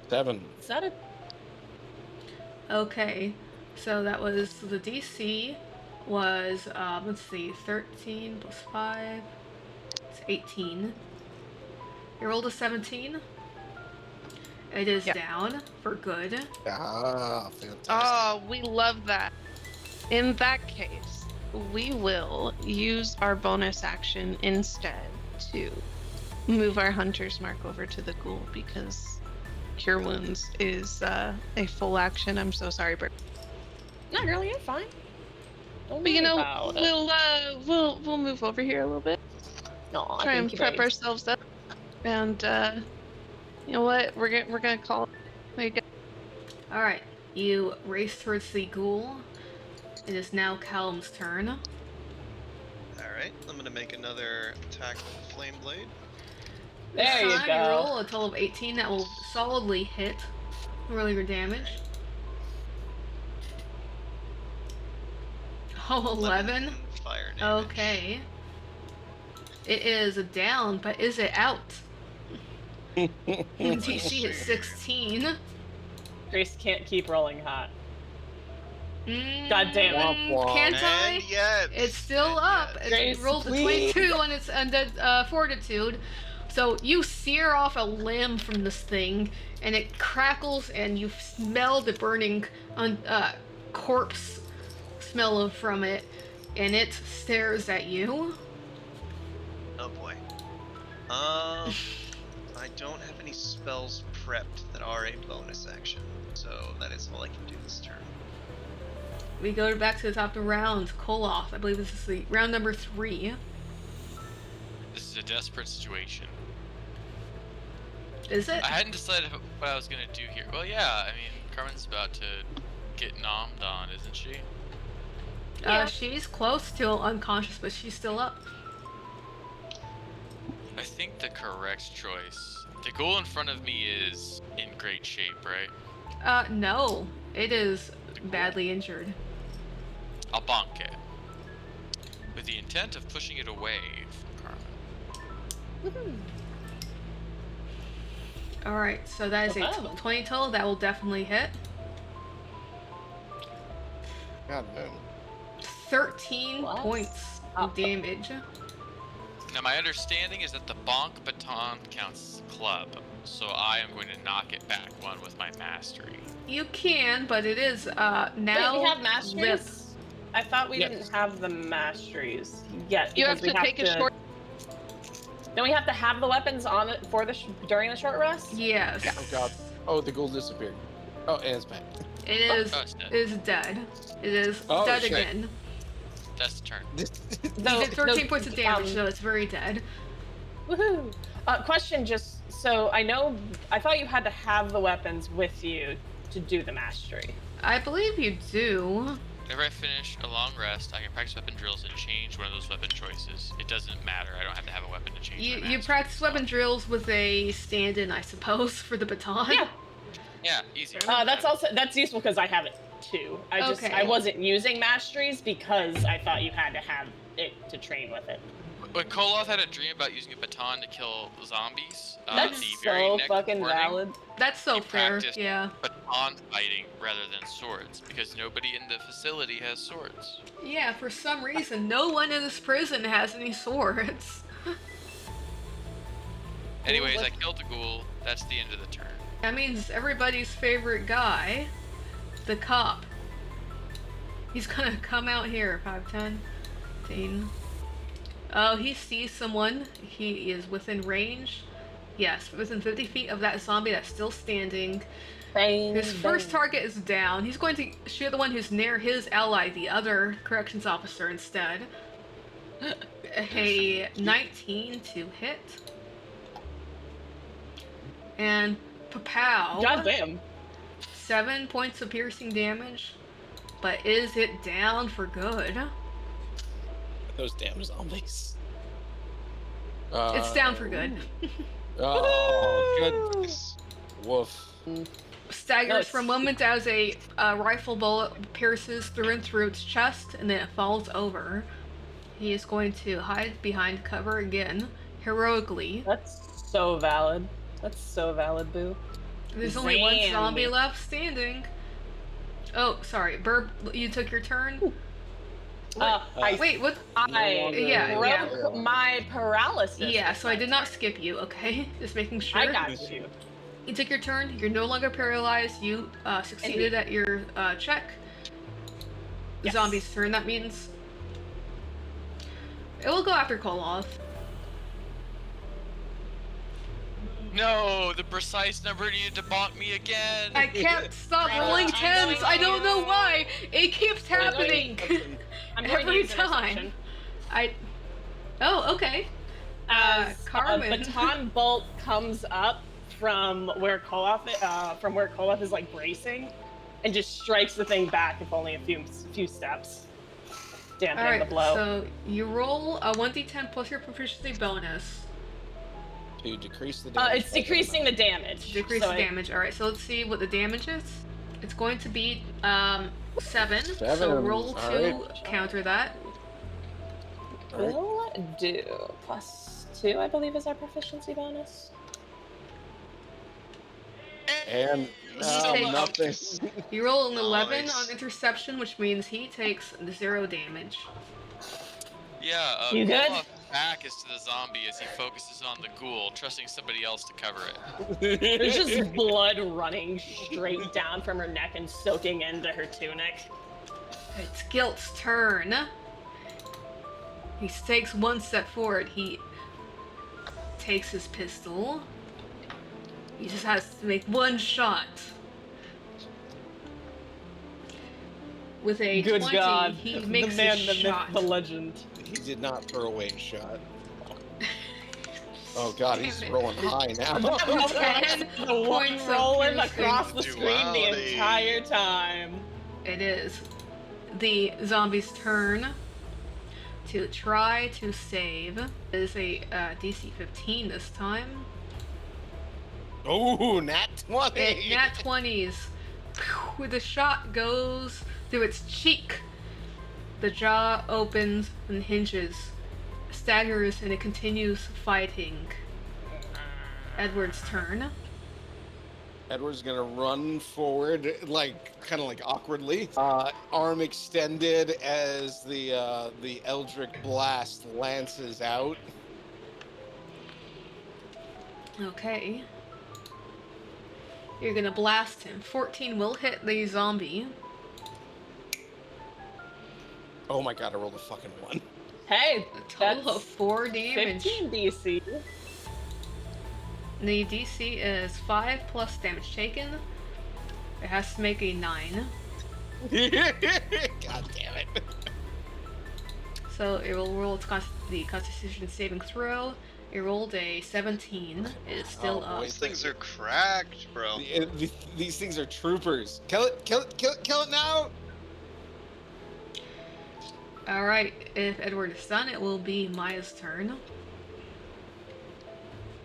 7. Is that a... Okay, so that was the DC was let's see, 13 plus 5. It's 18. You rolled a 17. It is Yep. down for good. Ah, fantastic. Oh, we love that. In that case, we will use our bonus action instead to move our hunter's mark over to the ghoul because Cure Wounds is a full action. I'm so sorry, Bert. No, girl, you're fine. Don't But you worry know, about it. we'll move over here a little bit. Aw, Try and thank you, prep babes. ourselves up. And you know what? We're gonna call it. There you go. Alright, you race towards the ghoul. It is now Callum's turn. Alright, I'm gonna make another attack with the Flame Blade. This There you time go. roll a total of 18 that will solidly hit. Roll your damage. Oh, 11? Fire damage. Okay. It is down, but is it out? DC is 16. Grace can't keep rolling hot. Mm, God damn it. Womp womp. Can't I? And yet, It's still and up. yet. It Grace, rolled a please. 22 on its undead fortitude. So you sear off a limb from this thing, and it crackles, and you smell the burning corpse smell from it, and it stares at you. Oh boy. I don't have any spells prepped that are a bonus action, so that is all I can do this turn. We go back to the top of the round. Koloth, I believe this is the round number 3. This is a desperate situation. Is it? I hadn't decided what I was gonna do here. Well, yeah, I mean, Carmen's about to get nommed on, isn't she? Yeah. She's close to unconscious, but she's still up. I think the correct choice. The ghoul in front of me is in great shape, right? No. It is badly injured. I'll bonk it. With the intent of pushing it away from Carmen. Alright, so that is a Oh. 20 total. That will definitely hit. God damn. 13 What? points of damage. Now, my understanding is that the bonk baton counts club, so I am going to knock it back one with my mastery. You can, but it is now Wait, we have lit. masteries? I thought we Yes. didn't have the masteries yet. You have because to we take a short. Then we have to have the weapons on it for the during the short rest. Yes. Oh god. Oh, the ghoul disappeared. Oh, and it's back. It is. Oh, it's dead. It is dead. It is Oh, dead shit. again. That's the turn. You did 13 points of damage, so it's very dead. Woohoo! Question, just so I know, I thought you had to have the weapons with you to do the mastery. I believe you do. Whenever I finish a long rest, I can practice weapon drills and change one of those weapon choices. It doesn't matter. I don't have to have a weapon to change. You my you mastery. practice weapon drills with a stand-in, I suppose, for the baton. Yeah. Yeah, easy. That's useful because I have it too. Okay. I wasn't using masteries because I thought you had to have it to train with it. When Koloth had a dream about using a baton to kill zombies, That's the very so next fucking morning, valid. That's so You fair. practiced. Yeah. baton fighting rather than swords, because nobody in the facility has swords. Yeah, for some reason, no one in this prison has any swords. Anyways, what- I killed the ghoul. That's the end of the turn. That means everybody's favorite guy, the cop. He's gonna come out here. 5, 10, 15. Oh, he sees someone. He is within range. Yes, within 50 feet of that zombie that's still standing. Bang, His first bang. target is down. He's going to shoot the one who's near his ally, the other corrections officer, instead. A 19 to hit. And Papow. God damn. 7 points of piercing damage. But is it down for good? Those damn zombies. It's down for good. Oh, goodness. Woof. Staggers for a moment as a rifle bullet pierces through and through its chest, and then it falls over. He is going to hide behind cover again, heroically. That's so valid. That's so valid, Boo. There's only one zombie left standing. Oh, sorry, Burb, you took your turn? Wait, what? I broke my paralysis. Yeah, so I did not skip you, okay? Just making sure. I got you. You took your turn, you're no longer paralyzed, you succeeded at your check. The Yes. zombie's turn, that means. It will go after Koloth. No, the precise number needed to bonk me again. I can't stop rolling tens, I don't know why! It keeps happening! I'm going to Every use time. Oh, okay. As Carmen. a baton bolt comes up from where Koloth is like bracing, and just strikes the thing back, if only a few steps, dampening Alright, the blow. so you roll a 1d10 plus your proficiency bonus. To decrease the damage. It's decreasing the damage. Decrease so the damage. Alright, so let's see what the damage is. It's going to be 7. So roll 2, alright. counter that. Will do. +2, I believe, is our proficiency bonus. And Take- nothing. You roll an 11 Nice. on interception, which means he takes 0 damage. Yeah, You good? Olaf's back is to the zombie as he focuses on the ghoul, trusting somebody else to cover it. There's just blood running straight down from her neck and soaking into her tunic. It's Gilt's turn. He takes 1 step forward. He takes his pistol. He just has to make 1 shot. With a Good 20, God, he the makes man, a the shot. myth, the legend. He did not throw away a shot. Oh god, he's Damn it. rolling high now. 10 The one points of rolling piercing. across the screen the Duality. entire time. It is the zombie's turn to try to save. It is a DC 15 this time. Oh, nat 20! Nat 20s. Whew, the shot goes through its cheek. The jaw opens and hinges, staggers, and it continues fighting. Edward's turn. Edward's gonna run forward, kind of awkwardly, arm extended as the Eldritch Blast lances out. Okay. You're gonna blast him. 14 will hit the zombie. Oh my god, I rolled a fucking 1. Hey, A total that's of 4 damage. 15 DC. The DC is 5 plus damage taken. It has to make a 9. God damn it. So it will roll its the Constitution saving throw. It rolled a 17. It is still Oh, up. boy. These things are cracked, bro. These things are troopers. Kill it, kill it, kill it, kill it now! Alright, if Edward is done, it will be Maya's turn.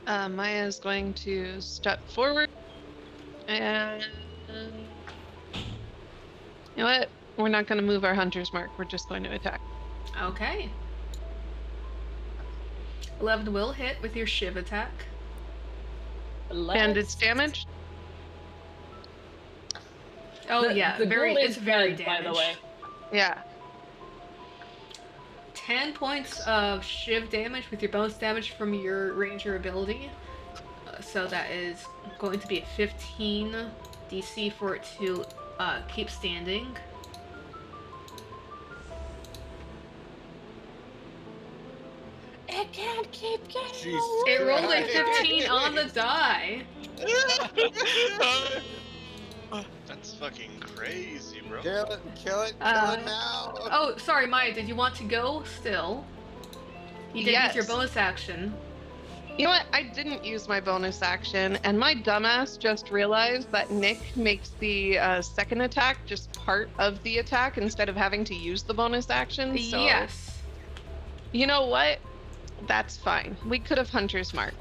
Maya is going to step forward and you know what? We're not going to move our hunter's mark. We're just going to attack. Okay. 11 will hit with your shiv attack. And it's damaged. Oh yeah, the very. ghoul It's is very dead, damaged. by the way. Yeah. 10 points of shiv damage with your bonus damage from your ranger ability. So that is going to be a 15 DC for it to keep standing. It can't keep getting Jesus away. It rolled a Christ. 15 on the die. That's fucking crazy, bro. Kill it, kill it, kill Uh, it now! Oh, sorry, Maya. Did you want to go still? You did with your Yes. bonus action. You know what? I didn't use my bonus action, and my dumbass just realized that Nick makes the second attack just part of the attack instead of having to use the bonus action. So, Yes. you know what? That's fine. We could have Hunter's Mark.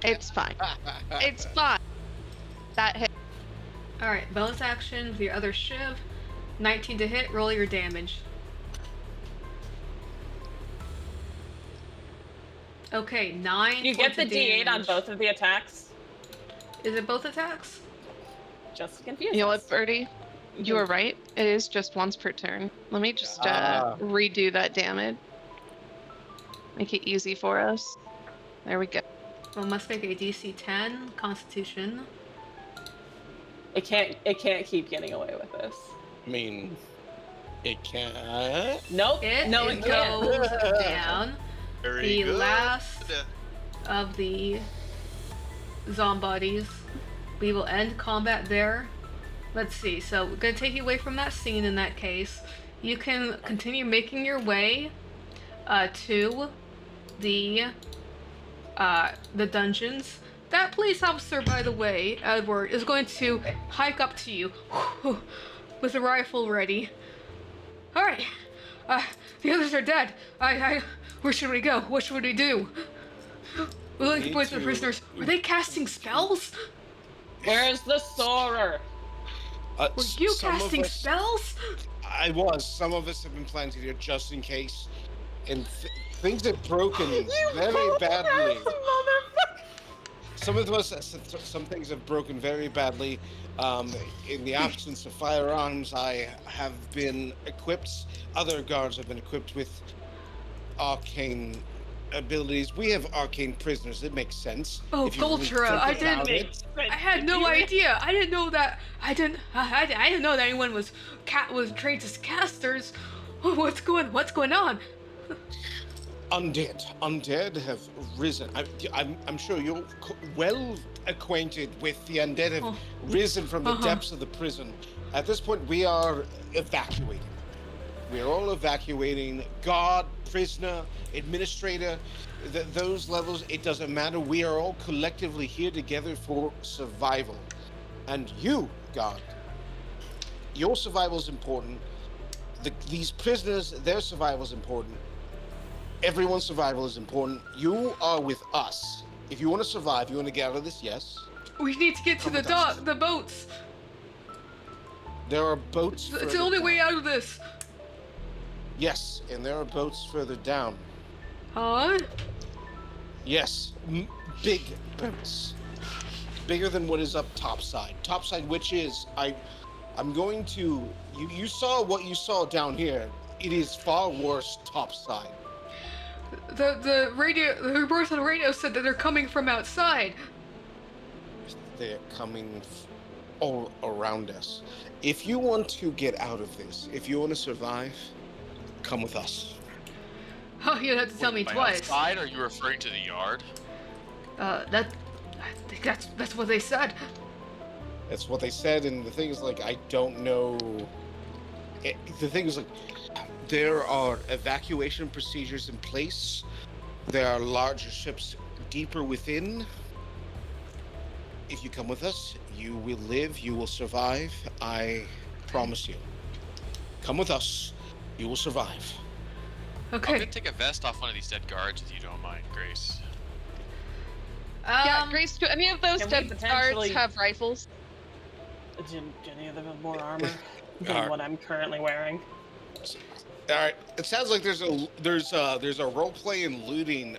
It's fine. It's fine. That hit. Alright, bonus action with your other shiv. 19 to hit, roll your damage. Okay, 9 You get points the of D8 on damage. both of the attacks. Is it both attacks? Just to confuse You know us. what, Birdie? You were right. It is just once per turn. Let me just redo that damage. Make it easy for us. There we go. Well, must make a DC 10 Constitution. It can't keep getting away with this. I mean, it can't. Nope. It can't. goes down. Very The good. last of the zombies. We will end combat there. Let's see. So we're gonna take you away from that scene. In that case, you can continue making your way to the dungeons. That police officer, by the way, Edward, is going to hike up to you with a rifle ready. All right. The others are dead. Where should we go? What should we do? We're looking Need for the to- prisoners. Were they casting spells? Where's the sorer? Were you Some of casting us- spells? I was. Some of us have been planted here just in case, and things have broken very badly. Some of us, some things have broken very badly. In the absence of firearms, I have been equipped. Other guards have been equipped with arcane abilities. We have arcane prisoners. It makes sense. Oh, if you really Goltra, think I about didn't. it. I had no idea. I didn't know that. I didn't know that anyone was trained as casters. What's going on? Undead have risen. I'm sure you're well acquainted with the undead have risen from the depths of the prison. At this point, we are evacuating. We are all evacuating. Guard, prisoner, administrator, those levels, it doesn't matter. We are all collectively here together for survival. And you, guard, your survival is important. These prisoners, their survival is important. Everyone's survival is important. You are with us. If you want to survive, you want to get out of this, yes. We need to get to the the boats. There are boats. It's further the only way down. out of this. Yes, and there are boats further down. Huh? Yes, big boats. Bigger than what is up topside. Topside, which is, I'm going to, you saw what you saw down here. It is far worse topside. The reports on the radio said that they're coming from outside. They're coming all around us. If you want to get out of this, if you want to survive, come with us. Oh, you have to tell me By twice. outside, are you referring to the yard? I think that's what they said. That's what they said, and the thing is, like, I don't know. The thing is, like, there are evacuation procedures in place. There are larger ships deeper within. If you come with us, you will live, you will survive. I promise you. Come with us, you will survive. I'm Okay. gonna take a vest off one of these dead guards if you don't mind, Grace. Yeah, Grace, do any of those Can we dead potentially- guards have rifles? Do any of them have more armor than Alright. what I'm currently wearing? All right. It sounds like there's a role play and looting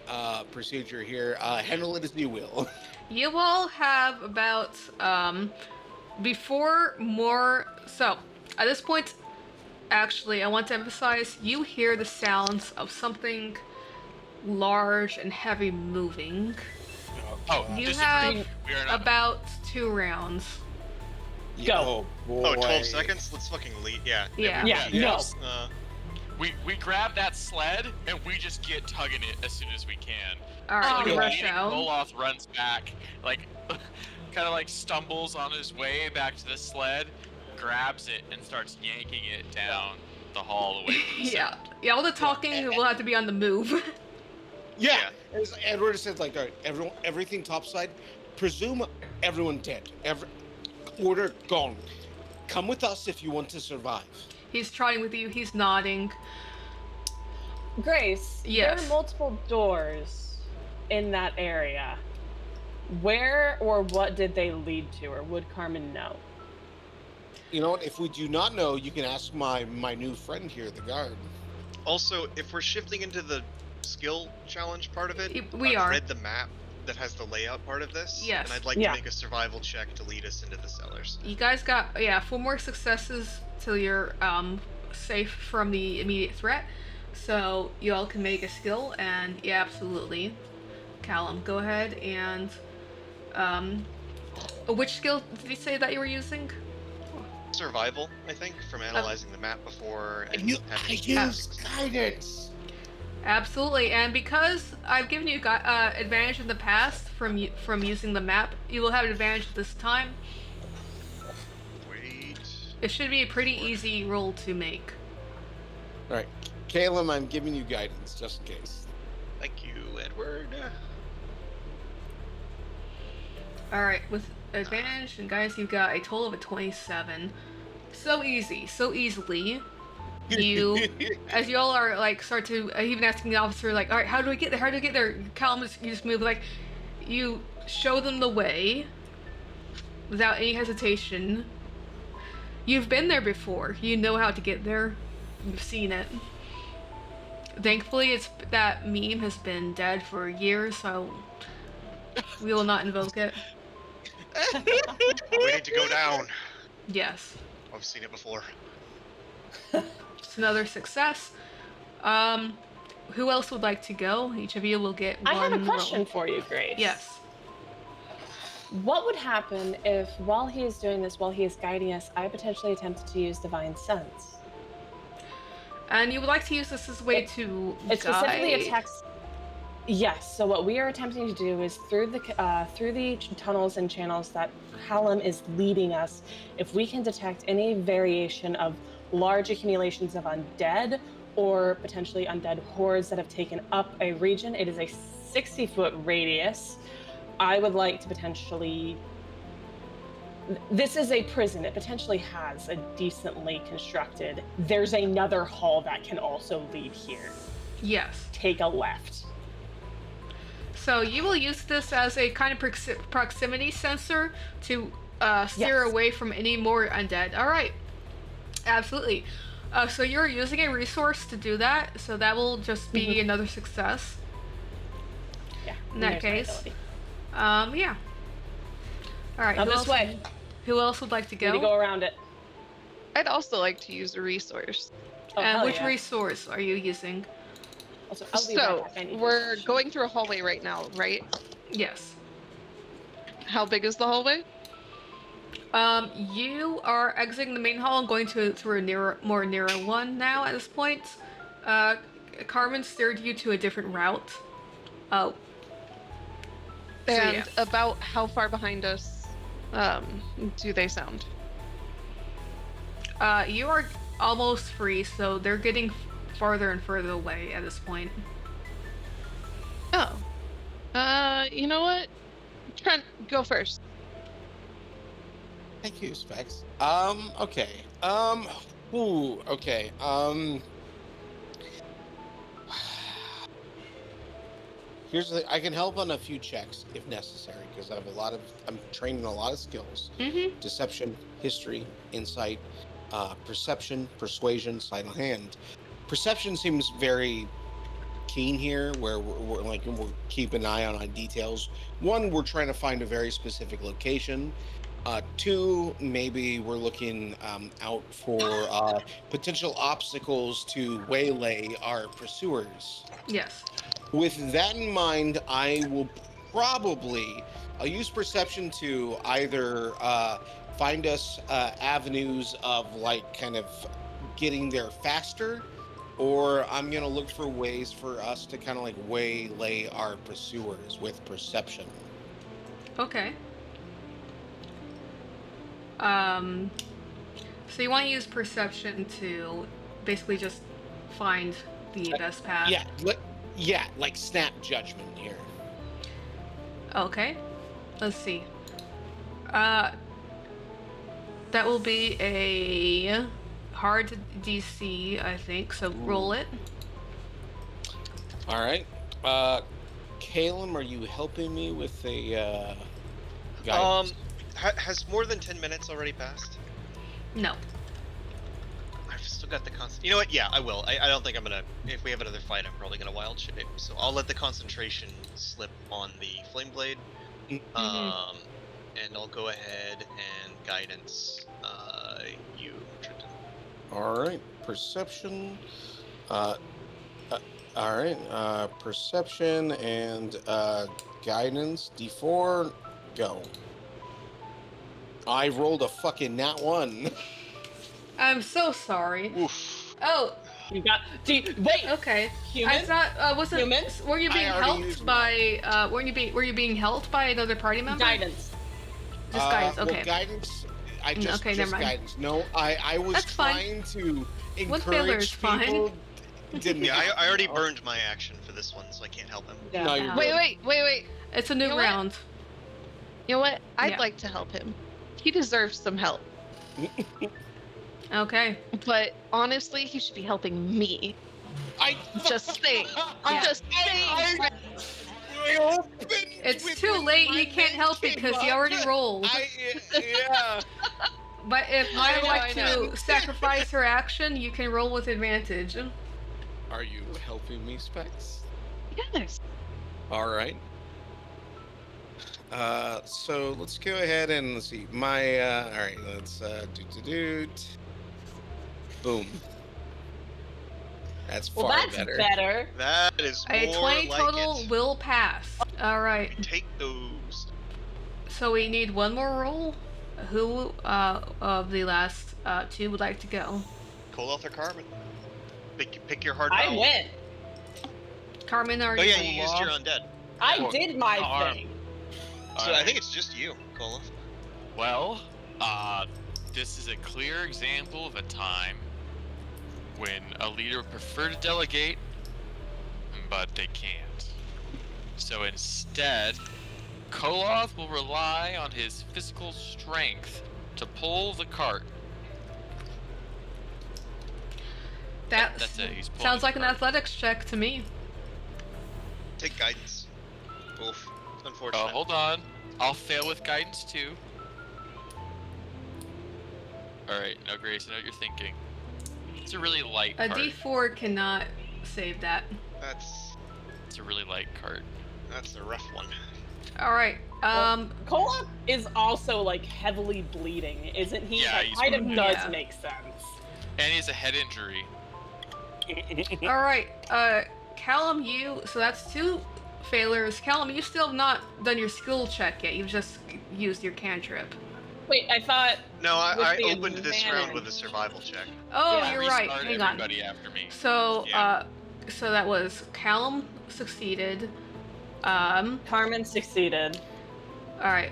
procedure here. Handle it as you will. You all have about before more. So at this point, actually, I want to emphasize you hear the sounds of something large and heavy moving. Oh, You disagree. have We are not. about 2 rounds. Go. Oh boy. Oh, 12 seconds? Let's fucking lead. Yeah. Yeah. Yeah, Yes. We grab that sled and we just get tugging it as soon as we can. All right, yeah. Rochelle. Olaf runs back, like, kind of like stumbles on his way back to the sled, grabs it, and starts yanking it down the hall away from the Yeah, all the talking will have to be on the move. Yeah. As Edward said, like, all right, everything topside. Presume everyone dead. Order gone. Come with us if you want to survive. He's trying with you. He's nodding. Grace, Yes. there are multiple doors in that area. Where or what did they lead to, or would Carmen know? You know what? If we do not know, you can ask my new friend here, the guard. Also, if we're shifting into the skill challenge part of it, We I've are. read the map that has the layout part of this. Yes. And I'd like to make a survival check to lead us into the cellars. You guys got 4 more successes till you're safe from the immediate threat. So you all can make a skill, and yeah, absolutely. Callum, go ahead and which skill did you say that you were using? Survival, I think, from analyzing the map before and I use guidance. Absolutely, and because I've given you advantage in the past from using the map, you will have advantage this time. Wait. It should be a pretty easy roll to make. All right, Caleb, I'm giving you guidance just in case. Thank you, Edward. All right, with advantage, and guys, you've got a total of a 27. So easy, so easily. You, as you all are like, start to even asking the officer, like, all right, how do I get there? How do I get there? Callum, you just move, like, you show them the way without any hesitation. You've been there before. You know how to get there. You've seen it. Thankfully, that meme has been dead for years, so we will not invoke it. We need to go down. Yes. I've seen it before. It's another success. Who else would like to go? Each of you will get one I have a question roll. for you, Grace. Yes. What would happen if, while he is doing this, while he is guiding us, I potentially attempted to use Divine Sense? And you would like to use this as a way to It specifically guide. attacks. Yes. So what we are attempting to do is through the tunnels and channels that Callum is leading us, if we can detect any variation of large accumulations of undead or potentially undead hordes that have taken up a region, it is a 60-foot radius. I would like to potentially. This is a prison. It potentially has a decently constructed. There's another hall that can also lead here. Yes. Take a left. So you will use this as a kind of proximity sensor to steer Yes. away from any more undead. All right. Absolutely. So you're using a resource to do that, so that will just be another success. Yeah. In that there's my case. ability. Yeah. All right. Now this way. Who else would like to Need to go around it. I'd also like to use a resource. Oh, And hell which yeah. resource are you using? Also, I'll be right So, back. I need we're to- going through a hallway right now, right? Yes. How big is the hallway? You are exiting the main hall and going through a more narrow one now at this point. Carmen steered you to a different route. Oh. So, And yeah. about how far behind us do they sound? You are almost free, so they're getting farther and further away at this point. Oh. You know what? Trent, go first. Thank you, Specs. Okay. Okay. Here's the thing. I can help on a few checks if necessary because I have I'm training a lot of skills. Mm-hmm. Deception, history, insight, perception, persuasion, sleight of hand. Perception seems very keen here, where we're keeping an eye on details. One, we're trying to find a very specific location. Two, maybe we're looking out for potential obstacles to waylay our pursuers. Yes. With that in mind, I'll use perception to either find us avenues of kind of getting there faster, or I'm gonna look for ways for us to kind of waylay our pursuers with perception. Okay. So you want to use perception to basically just find the best path. Yeah, Yeah, like snap judgment here. Okay. Let's see. That will be a hard DC, I think. So roll it. All right. Calum, are you helping me with a guidance? Has more than 10 minutes already passed? No. I've still got the constant. You know what? Yeah, I will. I don't think I'm gonna. If we have another fight, I'm probably gonna wild shape. So I'll let the concentration slip on the flame blade. And I'll go ahead and guidance you, Trenton. All right. Perception. All right. Perception and guidance. D4. Go. I rolled a fucking nat 1. I'm so sorry. Oof. Oh, You got. Wait. okay. Human? I thought wasn't Humans? were you being I already helped used by were you being helped by another party member? Guidance. Just guidance. Well, Okay. guidance. I just okay, never mind. guidance. No, I was That's fine. trying to With failure is encourage fine. people. Didn't Yeah, I happen. already burned my action for this one, so I can't help him. Yeah. No, you're Wait. It's a new You know what? round. You know what? I'd Yeah. like to help him. He deserves some help. Okay. But honestly, he should be helping me. I Just saying. I'm Yeah. just saying. I opened It's with too when late. my He can't name help came because he up. already rolled. Yeah. But if Maya would like I know. to sacrifice her action, you can roll with advantage. Are you helping me, Specs? Yes. All right. So let's go ahead and let's see. My all right. Let's boom. That's Well, far that's better. better. That is more A 20 like total it. will pass. All right. We take those. So we need one more roll. Who of the last two would like to go? Koloth or Carmen? Pick your hard I battle. went. Carmen Oh already. yeah, you used your undead. I Well, did my arm. thing. So I think it's just you, Koloth. Well, this is a clear example of a time when a leader would prefer to delegate, but they can't. So instead, Koloth will rely on his physical strength to pull the cart. That's it. He's pulling Sounds the like an cart. athletics check to me. Take guidance. Oof. Oh, Unfortunate. hold on. I'll fail with guidance too. Alright, now Grace, I know what you're thinking. It's a really light A cart. D4 cannot save that. It's a really light cart. That's a rough one. All right. Koloth is also like heavily bleeding, isn't he? Yeah, That he's kind of wounded. does Yeah. make sense. And he has a head injury. All right. Callum, so that's two failures. Callum, you still have not done your skill check yet. You've just used your cantrip. Wait, I thought. No, With I the opened this round advantage. with a survival check. Oh, Yeah. you're right. Restart Hang on. everybody after me. So, Yeah. so that was Callum succeeded. Carmen succeeded. All right.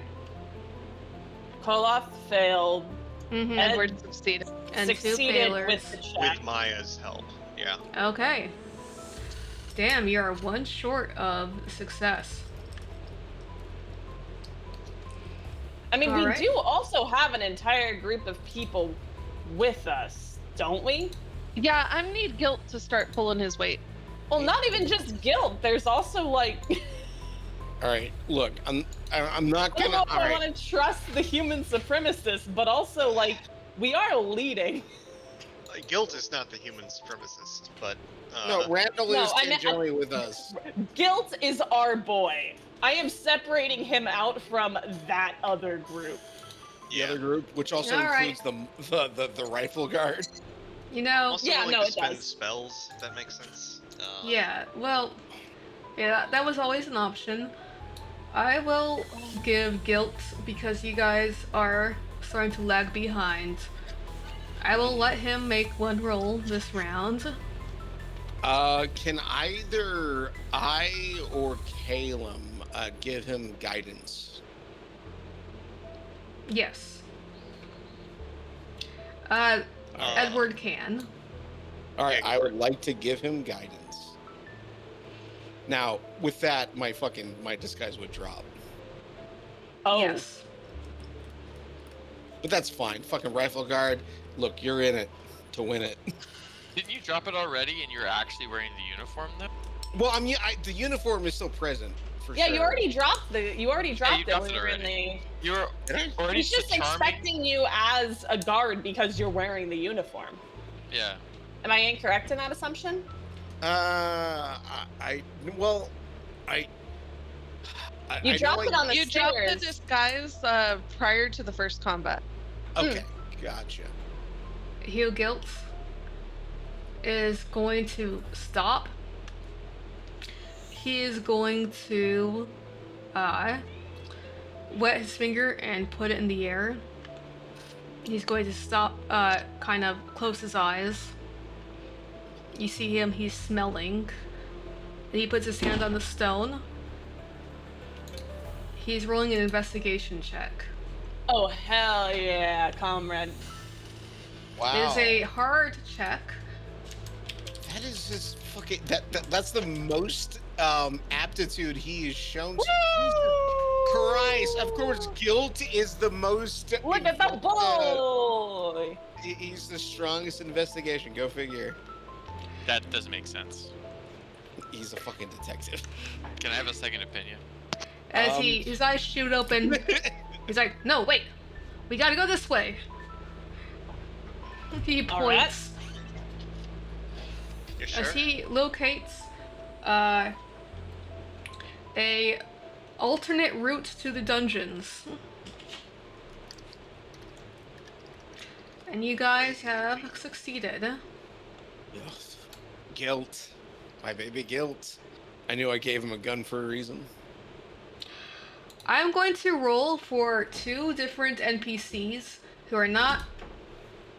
Koloth failed. Mm-hmm. Ed Edward succeeded. And two succeeded failures. with the check. With Maya's help. Yeah. Okay. Damn, you're one short of success. I mean, we Alright. do also have an entire group of people with us, don't we? Yeah, I need Guilt to start pulling his weight. Well, not even just guilt. There's also like. All right. Look, I'm not I don't gonna. know if All I right. want to trust the human supremacist, but also like we are leading. Guilt is not the human supremacist, but No, Randall No, is I meant- tangentially with us. Guilt is our boy. I am separating him out from that other group. The yeah. other group, which also All right. includes the rifle guard. You know. Also, Yeah, like, no, to it spend does. spells, if that makes sense. Yeah. Well. Yeah, that was always an option. I will give guilt because you guys are starting to lag behind. I will let him make one roll this round. Can either I or Calum give him guidance? Yes. Uh, Edward can. All right, Yeah, I would like to give him guidance. Now, with that, my disguise would drop. Oh, Yes. But that's fine. Fucking rifle guard. Look, you're in it to win it. Didn't you drop it already and you're actually wearing the uniform though? Well, the uniform is still present for yeah. sure. You already dropped it you when dropped you it were in already. the. You were Did I? already He's just so charming. expecting you as a guard because you're wearing the uniform. Yeah. Am I incorrect in that assumption? You dropped it on the You dropped the stairs. disguise prior to the first combat. Okay, gotcha. Hugh Guilt is going to stop. He is going to wet his finger and put it in the air. He's going to stop, kind of close his eyes. You see him, he's smelling. And he puts his hand on the stone. He's rolling an investigation check. Oh hell yeah, comrade! Wow. It is a hard check. That is just fucking. That's the most aptitude he has shown. Jesus Christ! Of course, guilt is the most. Look at the boy! He's the strongest investigation. Go figure. That doesn't make sense. He's a fucking detective. Can I have a second opinion? As his eyes shoot open, he's like, "No, wait, we gotta go this way." He All right. points You sure? as he locates a alternate route to the dungeons. And you guys have succeeded. Ugh. Guilt. My baby guilt. I knew I gave him a gun for a reason. I'm going to roll for 2 different NPCs who I'm not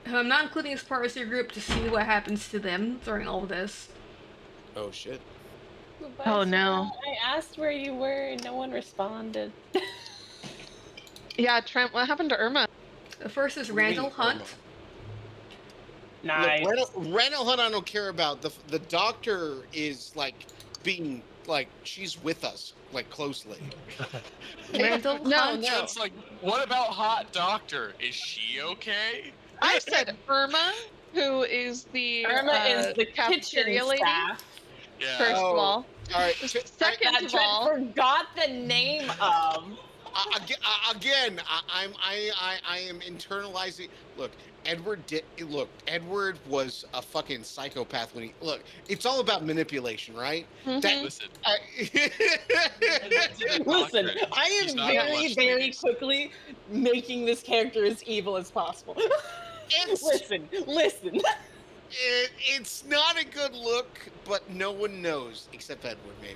including as part of your group to see what happens to them during all of this. Oh shit. Oh, no. I asked where you were and no one responded. Yeah, Trent, what happened to Irma? The first is What do you Randall mean, Hunt. Irma? Nice. Look, Randall Hunt I don't care about. The doctor is like being like she's with us like closely. Randall No, Hunt. no. It's like, what about Hot Doctor? Is she okay? I said Irma, who is the Irma is the cafeteria kitchen lady. staff Yeah. First of Oh. all, All right. second that of Trent all, forgot the name of. Again, I am internalizing. Look, Edward was a fucking psychopath when he look. It's all about manipulation, right? Mhm. That Listen. Listen, Doctor, I she's am not very, much very ladies. quickly making this character as evil as possible. It's listen. it's not a good look, but no one knows except Edward, maybe.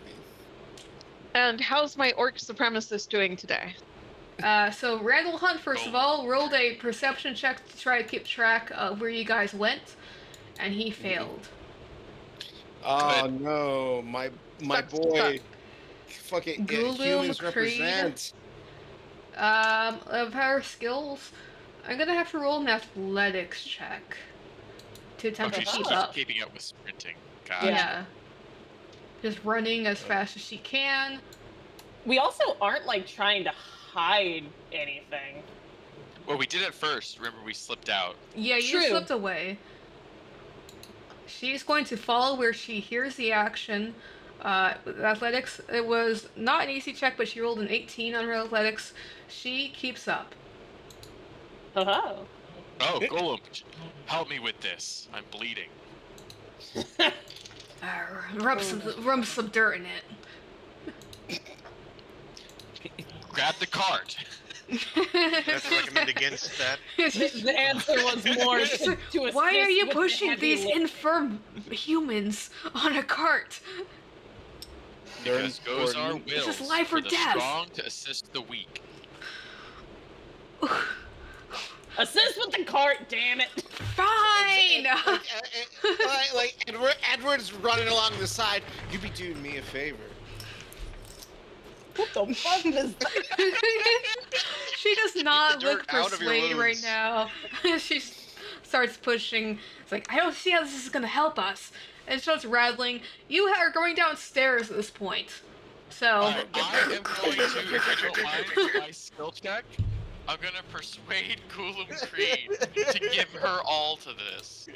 and how's my orc supremacist doing today? So Randall Hunt, first of all, rolled a perception check to try to keep track of where you guys went, and he failed. Oh no, my Sucks to boy. Fucking Gulu humans McCreed. represent. Of her skills, I'm gonna have to roll an athletics check to attempt Okay, to she's keep just up. keeping up with sprinting. God. Yeah. Just running as fast as she can. We also aren't like trying to hide anything. Well, we did it first. Remember, we slipped out. Yeah, you True. slipped away. She's going to follow where she hears the action. With athletics, it was not an easy check, but she rolled an 18 on her athletics. She keeps up. Oh. Oh, Golem, help me with this. I'm bleeding. Rub some dirt in it. Grab the cart. That's recommend against that. The answer was more to Why are assist you with the pushing heavy these lift. infirm humans on a cart? Because goes our important. wills This is life for or the death. strong to assist the weak. Assist with the cart, damn it! Fine! Like Edward's running along the side. You be doing me a favor. What the fuck is that? She does not dirt look out of your persuaded right wounds. now. She starts pushing. It's like, I don't see how this is gonna help us. and starts rattling. You are going downstairs at this point. So, I am going to, if you don't mind, my skill check. I'm gonna persuade Ghoulam Creed to give her all to this.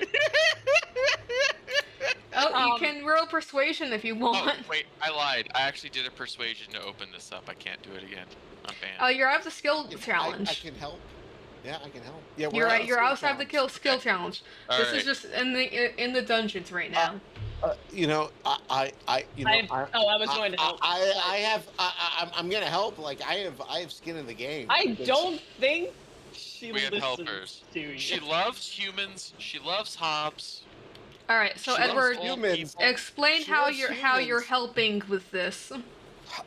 you can roll persuasion if you Oh, want. wait, I lied. I actually did a persuasion to open this up. I can't do it again. I'm banned. Oh, you're out of the skill If challenge. I can help. Yeah, I can help. Yeah, You're right. You're skill outside the challenge. skill challenge. All This right. is just in the dungeons right now. You know, I was going to help. I'm gonna help. Like I have skin in the game. I don't think she We have listens helpers. to you. She loves humans. She loves hobs. All right. So She loves Edward, old humans. people. explain She how loves you're humans. helping with this.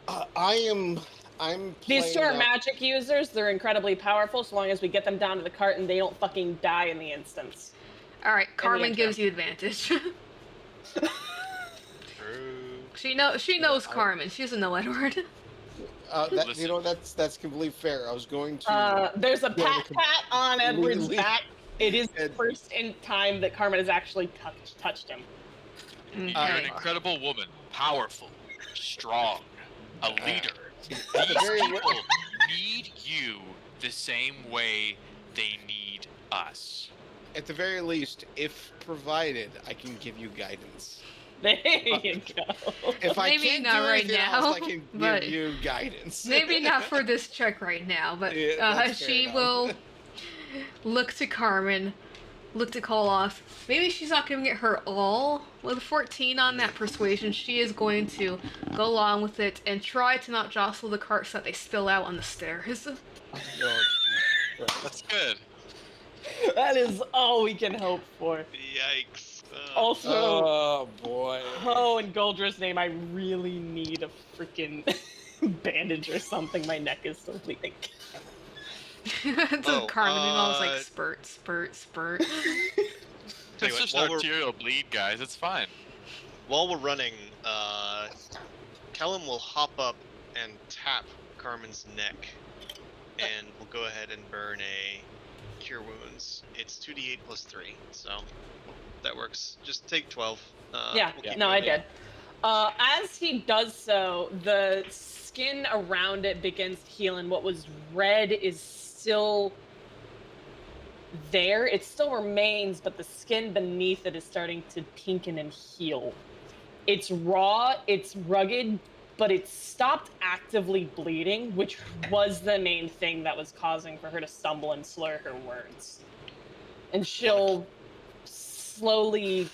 I'm These two are playing up- magic users. They're incredibly powerful so long as we get them down to the cart and they don't fucking die in the instance. All right. Carmen intro. gives you advantage. True. She knows Carmen. She doesn't know Edward. Listen. You know, that's completely fair. I was going to. There's a pat on Edward's Really? back. It is the And- first in time that Carmen has actually touched him. You're an Okay. incredible woman. Powerful. Strong. A leader. At the These very people need you the same way they need us. At the very least, if provided, I can give you guidance. There you go. If I Maybe can't not do right anything now, else, I can but- give you guidance. Maybe not for this check right now, but Yeah, that's fair she enough. will look to Carmen, look to call off. Maybe she's not giving it her all. With a 14 on that persuasion, she is going to go along with it and try to not jostle the cart so that they spill out on the stairs. That's good. That is all we can hope for. Yikes. Also, Oh boy. in Goldra's name, I really need a freaking bandage or something. My neck is so bleeding. So Oh, Carmen was like spurt, spurt, spurt. Tell you It's what, just while we're- arterial bleed, guys. It's fine. While we're running, Callum will hop up and tap Carmen's neck, and we'll go ahead and burn a Cure Wounds. It's 2d8 plus 3, so that works. Just take 12. Yeah, we'll keep no, I moving. did. As he does so, the skin around it begins to heal, and what was red is still there. It still remains, but the skin beneath it is starting to pinken and heal. It's raw, it's rugged, but it's stopped actively bleeding, which was the main thing that was causing for her to stumble and slur her words. And she'll slowly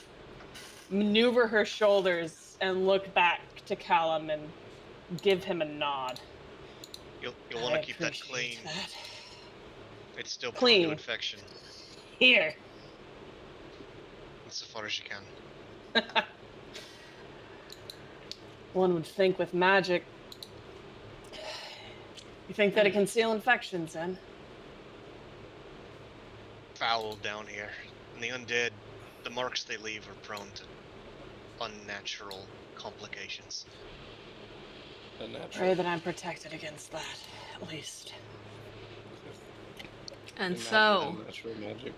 maneuver her shoulders and look back to Callum and give him a nod. You'll want I to keep that clean. appreciate that. It's still prone Clean. to infection. Here. As far as you can. One would think with magic. You think that it can seal infections, then? Foul down here. And the undead, the marks they leave are prone to unnatural complications. Pray that I'm protected against that, at least. And so, Unnatural magic.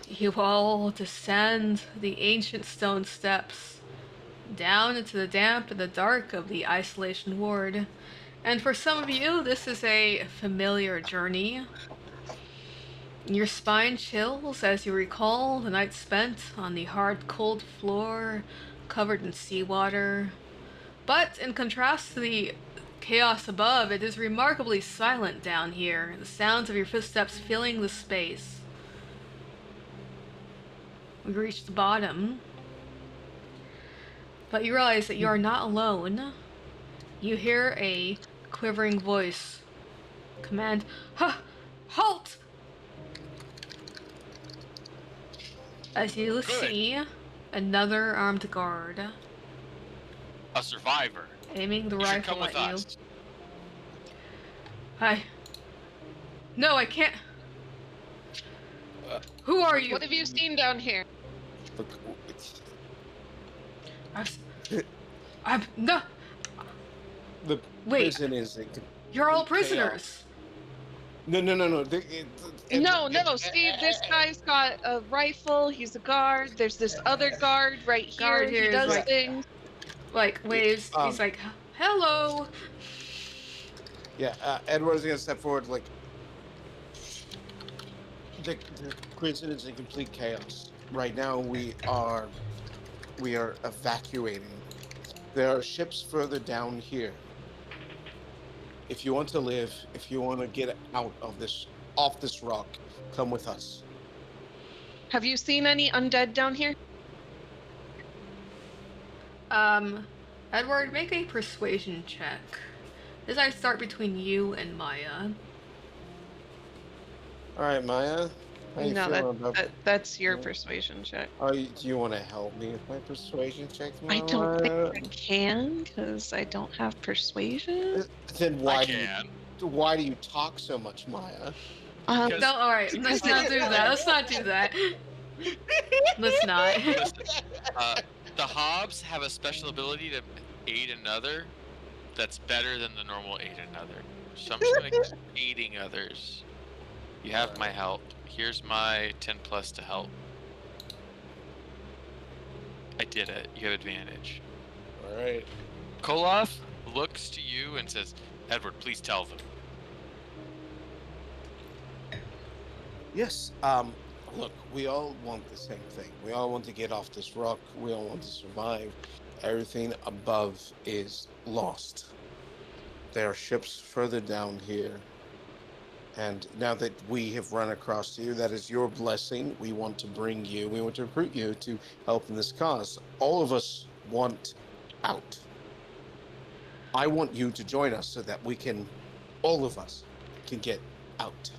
you all descend the ancient stone steps down into the damp and the dark of the isolation ward. And for some of you, this is a familiar journey. Your spine chills as you recall the night spent on the hard, cold floor, covered in seawater. But in contrast to the chaos above, it is remarkably silent down here, the sounds of your footsteps filling the space. We reach the bottom, but you realize that you are not alone. You hear a quivering voice command, "Halt!" As you see another armed guard A survivor. aiming the You should come rifle with at you. us. No, I can't. Who are you? What have you seen down here? Look, I'm no. the Wait. prison is. You're all complete chaos. prisoners. No. No, Steve, this guy's got a rifle. He's a guard. There's this other guard right Guard here. here He is does like- things. Like waves. He's like, hello. Edward is gonna step forward like the coincidence and complete chaos. Right now we are evacuating. There are ships further down here. If you want to live, if you want to get out of off this rock, come with us. Have you seen any undead down here? Edward, make a persuasion check. As I start between you and Maya. All right, Maya. How you feeling about? That's your persuasion check. Do you want to help me with my persuasion check, Maya? I don't think I can because I don't have persuasion. Then I why do you talk so much, Maya? Because- No, alright, let's not do that. Let's not do that. Let's not. The Hobbs have a special ability to aid another that's better than the normal aid another. So I'm just gonna keep aiding others. You have my help. Here's my 10 plus to help. I did it. You have advantage. All right. Koloff looks to you and says, Edward, please tell them. Yes. Look, we all want the same thing. We all want to get off this rock. We all want to survive. Everything above is lost. There are ships further down here. And now that we have run across you, that is your blessing. We want to bring you, we want to recruit you to help in this cause. All of us want out. I want you to join us so that we can, all of us, can get out.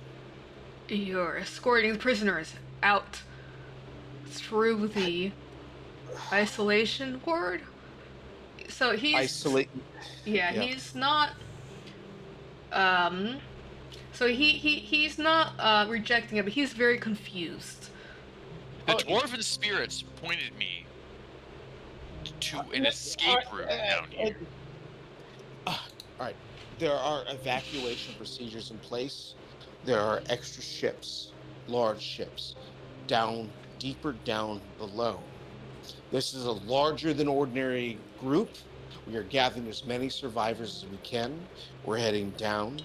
You're escorting the prisoners out through the isolation ward. So he's Isolate. Yeah, Yeah. he's not. So he's not rejecting it, but he's very confused. The dwarven spirits pointed me to an escape route down here. Alright, there are evacuation procedures in place. There are extra ships, large ships, deeper down below. This is a larger than ordinary group. We are gathering as many survivors as we can. We're heading down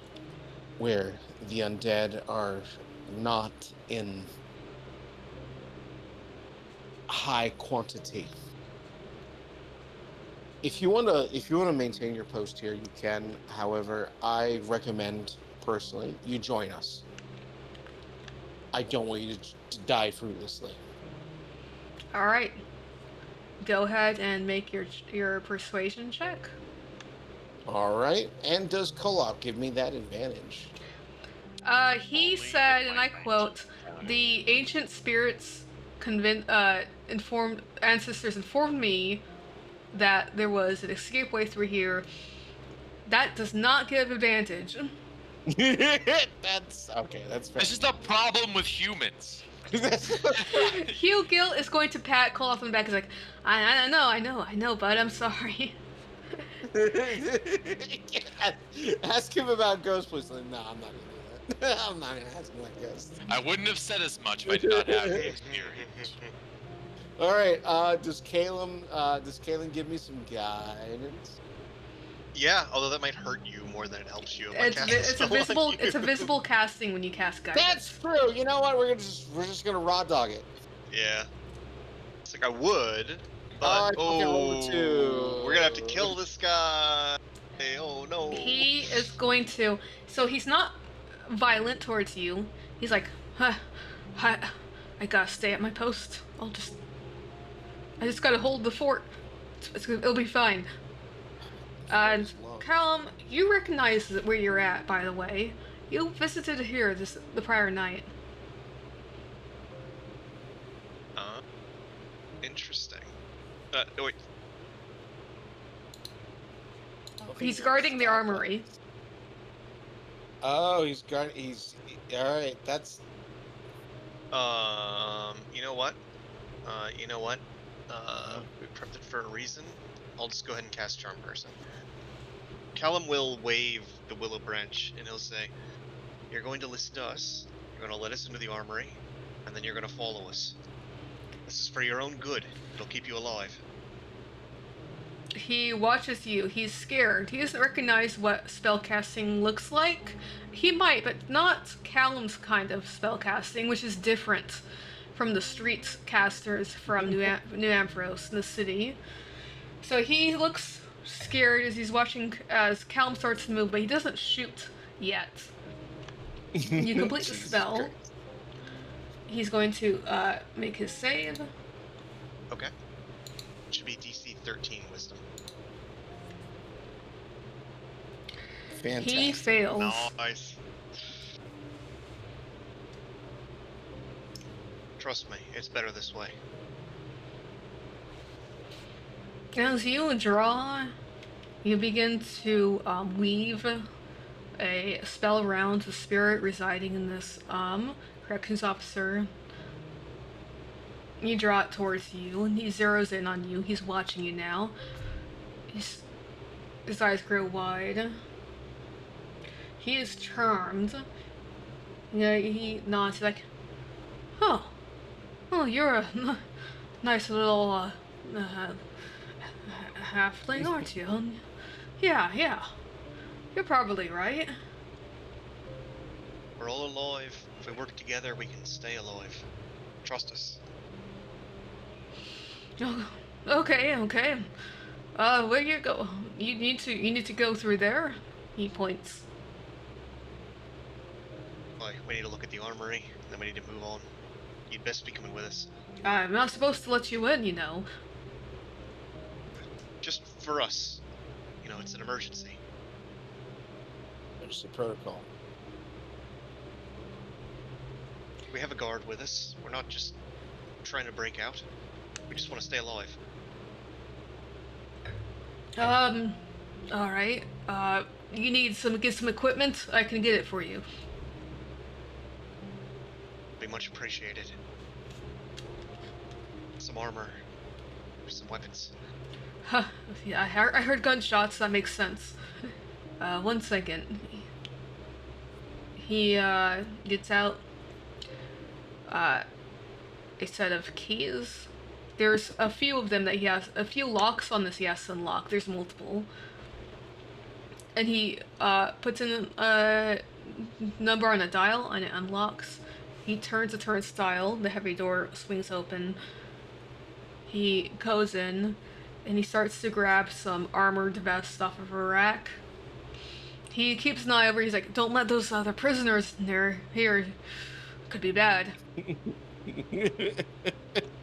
where the undead are not in high quantity. If you want to maintain your post here, you can. However, I recommend personally you join us. I don't want you to die fruitlessly. All right, go ahead and make your persuasion check. All right. And does Koloff give me that advantage? He Only said, with and my I quote, "The ancient spirits ancestors informed me that there was an escape way through here. That does not give advantage." That's okay. That's fair. This is the problem with humans. Hugh Gilt is going to pat Cole off on the back. He's like, I know, bud. I'm sorry. Ask him about ghost, please. No, I'm not gonna do that. I'm not gonna ask him about ghost. I wouldn't have said as much if I did not have the experience. All right. Does Caleb give me some guidance? Yeah, although that might hurt you more than it helps you. If I cast It's a spell on visible. you. It's a visible casting when you cast guidance. That's true. You know what? We're just gonna raw dog it. Yeah. It's like I would, but Alright, okay, roll a 2. we're gonna have to kill this guy. Oh no. He is going to. So he's not violent towards you. He's like, I gotta stay at my post. I just gotta hold the fort. It'll be fine. And Callum, you recognize where you're at, by the way. You visited here the prior night. Interesting. Wait. He's guarding the armory. Oh, he's all right. That's You know what? We prepped it for a reason. I'll just go ahead and cast Charm Person. Callum will wave the willow branch and he'll say, You're going to listen to us. You're going to let us into the armory, and then you're going to follow us. This is for your own good. It'll keep you alive. He watches you. He's scared. He doesn't recognize what spellcasting looks like. He might, but not Callum's kind of spellcasting, which is different from the street casters from New Ambrose in the city. So he looks scared as he's watching as Callum starts to move, but he doesn't shoot yet. You complete the Jesus spell. Christ. He's going to make his save. Okay. It should be DC 13 Wisdom. Fantastic. He fails. Nice. Trust me, it's better this way. As you draw, you begin to weave a spell around the spirit residing in this corrections officer. You draw it towards you, and he zeroes in on you. He's watching you now. His eyes grow wide. He is charmed. Yeah, he nods like, "Oh, you're a nice little halfling, aren't you? Yeah. You're probably right." We're all alive. If we work together, we can stay alive. Trust us. Oh, okay. Where you go? You need to go through there. He points. Like, we need to look at the armory, then we need to move on. You'd best be coming with us. I'm not supposed to let you in, you know. Just for us. You know, it's an emergency. There's the protocol. We have a guard with us. We're not just trying to break out. We just want to stay alive. Alright. You need get some equipment? I can get it for you. Be much appreciated. Some armor. Some weapons. Huh. Yeah, I heard gunshots. That makes sense. 1 second. He gets out a set of keys. There's a few of them that he has, a few locks on this he has to unlock. There's multiple. And he puts in a number on a dial and it unlocks. He turns a turnstile, the heavy door swings open. He goes in and he starts to grab some armored vests off of a rack. He keeps an eye over, he's like, "Don't let those other prisoners in there. Here, could be bad." Of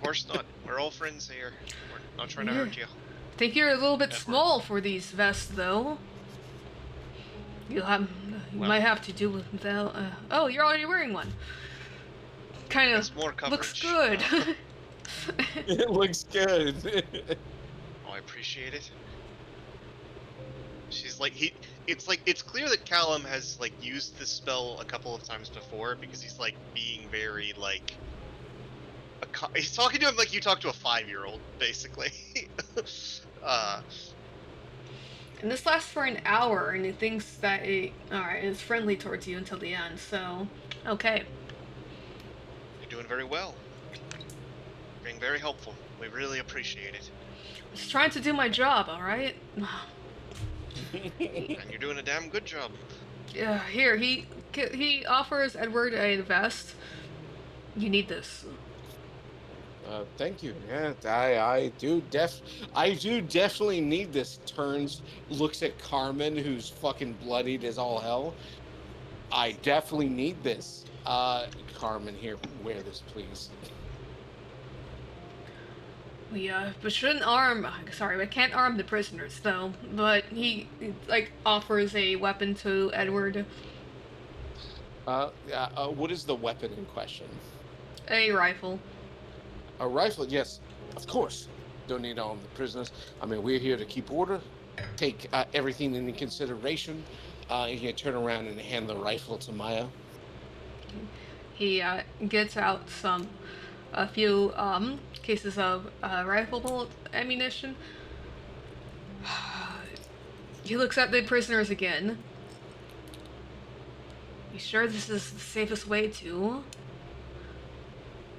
course not. We're all friends here. We're not trying to hurt you. Think you're a little bit Never. small for these vests, though. You might have to do with that. Oh, you're already wearing one. Kind of It's more coverage. looks good. It looks good. Oh, I appreciate it. She's like, it's clear that Callum has, like, used this spell a couple of times before, because he's, like, being very, like, he's talking to him like you talk to a 5-year-old, basically. And this lasts for an hour, and it thinks that it's friendly towards you until the end, so, okay. You're doing very well. Being very helpful. We really appreciate it. Just trying to do my job, alright? And you're doing a damn good job. Yeah, here, he offers Edward a vest. You need this. Thank you. Yeah, I do definitely need this. Turns, looks at Carmen, who's fucking bloodied as all hell. I definitely need this. Carmen, here, wear this, please. We shouldn't we can't arm the prisoners, though. But he, like, offers a weapon to Edward. What is the weapon in question? A rifle. A rifle, yes, of course. Don't need to arm the prisoners. I mean, we're here to keep order, take everything into consideration. And you turn around and hand the rifle to Maya. He gets out a few cases of rifle bullet ammunition. He looks at the prisoners again. You sure this is the safest way to?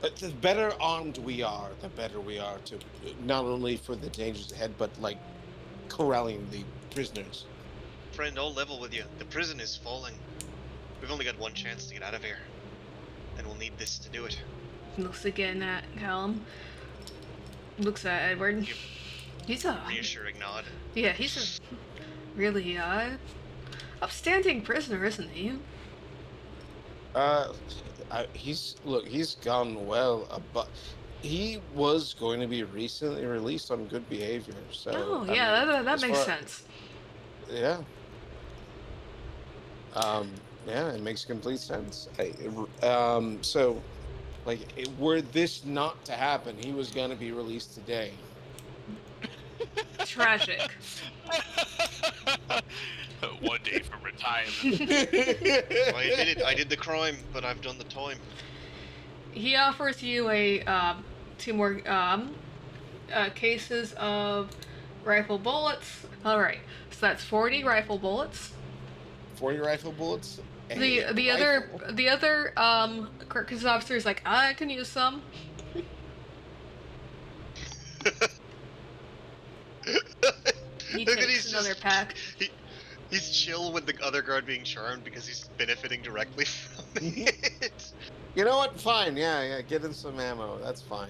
But the better armed we are, the better we are to not only for the dangers ahead, but like corralling the prisoners. Friend, I'll level with you. The prison is falling. We've only got one chance to get out of here. And we'll need this to do it. Looks again at Callum. Looks at Edward. He's a Reassuring nod. yeah. He's a really upstanding prisoner, isn't he? He's gone well, but he was going to be recently released on good behavior. So Oh I yeah, mean, that as makes far- sense. Yeah. Yeah, it makes complete sense. So, like, were this not to happen, he was gonna be released today. Tragic. One day from retirement. I admit it, I did the crime, but I've done the time. He offers you a 2 more cases of rifle bullets. All right, so that's 40 rifle bullets. 40 rifle bullets. The other Kirkus officer is like, I can use some. He Look at takes another pack. He's chill with the other guard being charmed because he's benefiting directly from it. You know what? Fine. Yeah. Get in some ammo. That's fine.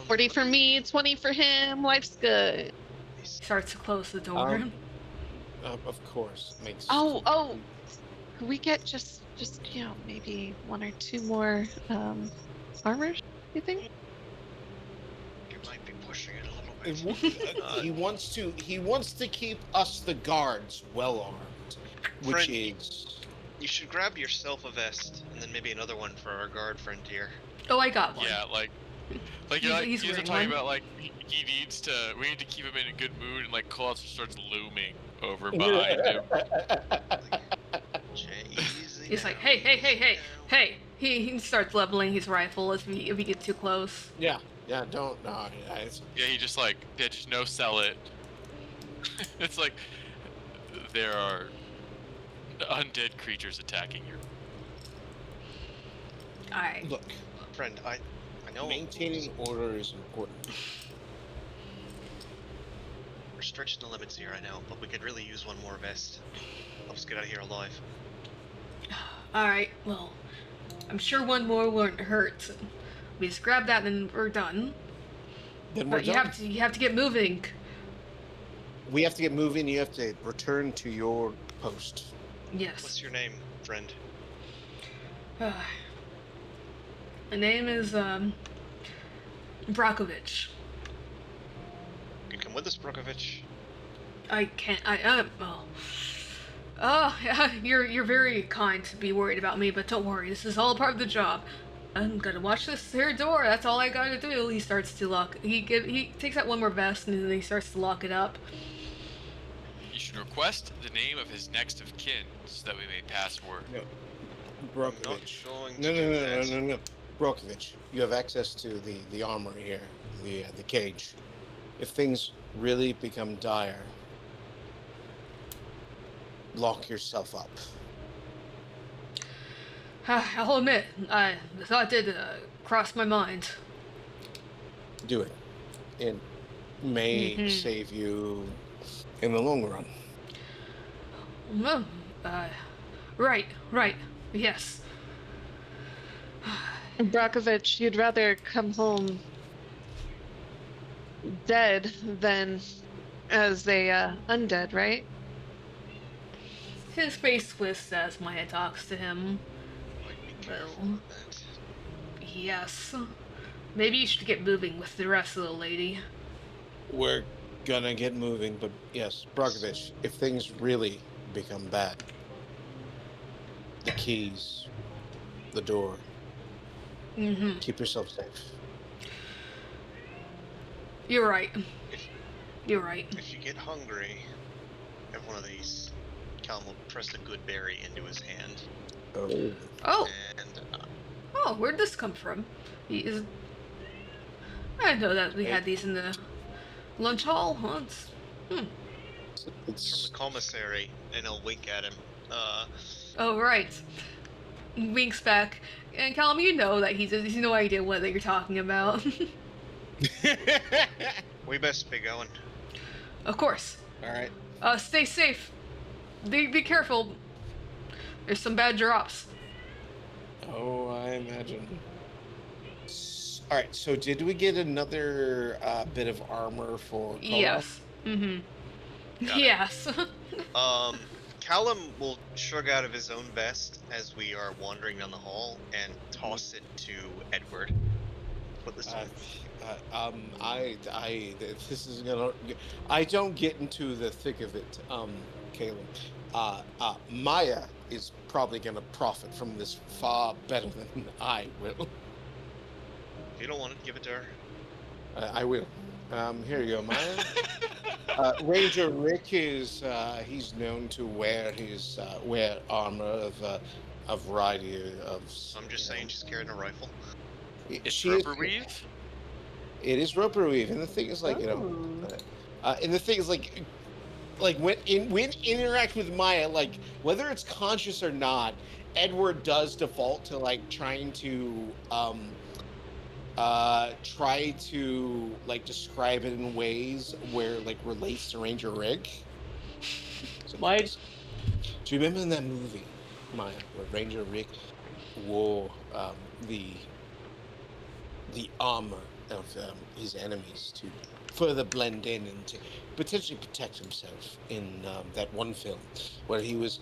40 for me, 20 for him. Life's good. He starts to close the door. Of course, makes. Oh, could we get just maybe 1 or 2 more armor? You think? You might be pushing it a little bit. He wants to keep us the guards well armed, which Friend, is. You should grab yourself a vest, and then maybe another one for our guard friend here. Oh, I got one. Yeah, like He's you guys are wearing talking one. about like he needs to. We need to keep him in a good mood, and like Cole starts looming over behind him. He's like, hey. He starts leveling his rifle if he gets too close. Yeah. Don't. No. Yeah, he just like just no sell it. It's like there are undead creatures attacking you. Alright. Look, Friend, I know maintaining order is important. we're stretching the limits here, I know, but we could really use one more vest. Help us get out of here alive. Alright, well, I'm sure one more won't hurt. We just grab that and we're done. Then we're But you done. have to get moving. We have to get moving. You have to return to your post. Yes. What's your name, friend? My name is Brakovich. You can come with us, Brokovich. I can't. Oh, you're very kind to be worried about me, but don't worry. This is all part of the job. I'm gonna watch this here door. That's all I gotta do. He starts to lock. He takes out one more vest and then he starts to lock it up. You should request the name of his next of kin so that we may pass word. No. I'm not Brokovich. going to No. do that. No. Brokovich, you have access to the armor here, the cage. If things really become dire, lock yourself up. I'll admit, the thought did cross my mind. Do it. It may save you in the long run. Well, right, yes. Brakovich, you'd rather come home dead than as a undead, right? His face twists as Maya talks to him. Might be careful Well. with that. Yes. Maybe you should get moving with the rest of the lady. We're gonna get moving, but yes, Brokovich, if things really become bad, the keys, the door, Mm-hmm. keep yourself safe. You're right. If- You're right. If you get hungry, have one of these. Callum will press a good berry into his hand, Oh. Oh, and where'd this come from? I didn't know that we had these in the lunch hall. Huh? it's from the commissary, and he'll wink at him. Oh, right. Winks back. And Callum, you know that he's no idea what that you're talking about. We best be going. Of course. All right. Stay safe. Be careful. There's some bad drops. Oh, I imagine. All right. So, did we get another bit of armor for? Koloth? Yes. Mm-hmm. Got it. Yes. Callum will shrug out of his own vest as we are wandering down the hall and toss it to Edward. Put this on. This is gonna. I don't get into the thick of it, Caleb. Maya is probably gonna profit from this far better than I will. If you don't want it, give it to her. I will. Here you go, Maya. Ranger Rick is he's known to wear his wear armor of a variety of. I'm just saying, she's carrying a rifle. She Roper is, weave? It is roper weave, and the thing is like and the thing is like when interact with Maya, like whether it's conscious or not, Edward does default to like trying to like describe it in ways where like relates to Ranger Rick. So, Like, do you remember in that movie, Maya, where Ranger Rick wore the armor of his enemies to further blend in and to potentially protect himself in that one film where he was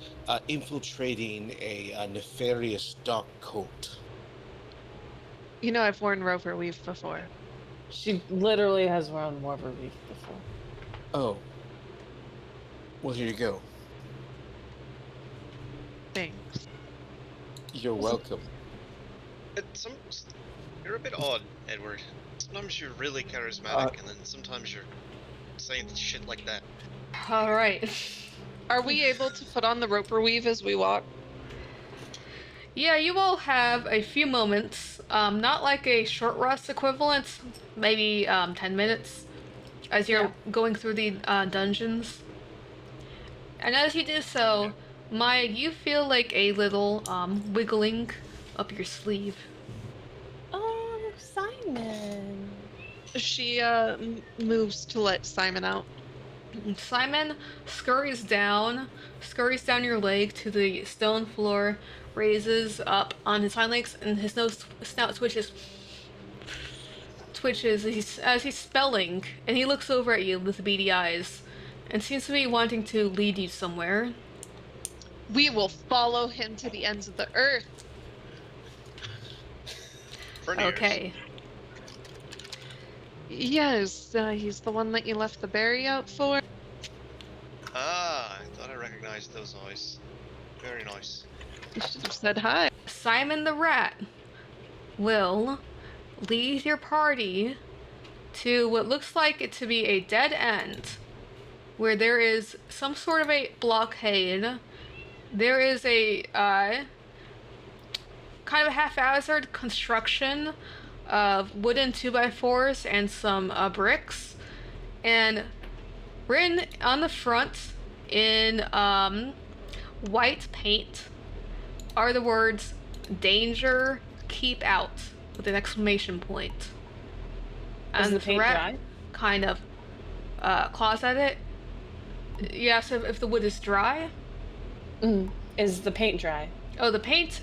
infiltrating a nefarious dark cult? You know, I've worn roper weave before. she literally has worn more of a reef before. Oh. Well, here you go. Thanks. You're welcome. You're a bit odd, Edward. Sometimes you're really charismatic, and then sometimes you're saying shit like that. All right. Are we able to put on the roper weave as we walk? Yeah, you all have a few moments, not like a short rest equivalent, maybe 10 minutes, as you're going through the dungeons. And as you do so, Maya, you feel like a little wiggling up your sleeve. Oh, Simon. She moves to let Simon out. Simon scurries down your leg to the stone floor, raises up on his hind legs, and his snout twitches as he's spelling, and he looks over at you with beady eyes, and seems to be wanting to lead you somewhere. We will follow him to the ends of the earth. For news. Okay. Yes, he's the one that you left the berry out for. Ah, I thought I recognized those eyes. Very nice. You should have said hi. Simon the Rat will lead your party to what looks like it to be a dead end, where there is some sort of a blockade. There is a kind of a haphazard construction of wooden 2x4s and some bricks, and written on the front in white paint are the words "Danger, keep out," with an exclamation point. Is And the paint rat dry? kind of claws at it. Yes, if the wood is dry. Is the paint dry? Oh, the paint,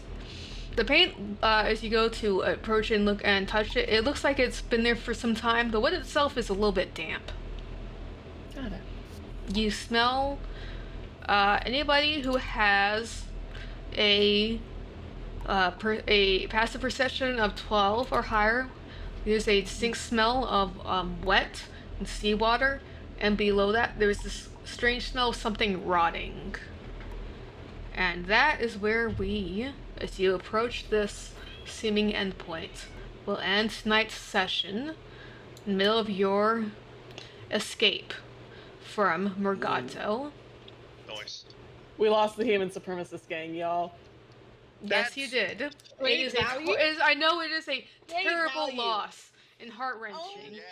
as you go to approach and look and touch it, it looks like it's been there for some time. The wood itself is a little bit damp. Got it. You smell anybody who has a passive perception of 12 or higher. There's a distinct smell of wet and seawater, and below that there's this strange smell of something rotting. And that is where we, as you approach this seeming endpoint, will end tonight's session in the middle of your escape from Morgato. Nice. We lost the human supremacist gang, y'all. Yes, you did. It Great is value. I know it is a Great terrible value. loss and heart-wrenching. Oh, Yeah.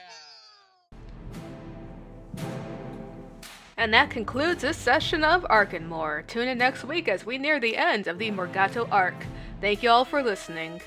And that concludes this session of Arkenmore. Tune in next week as we near the end of the Morgato arc. Thank you all for listening.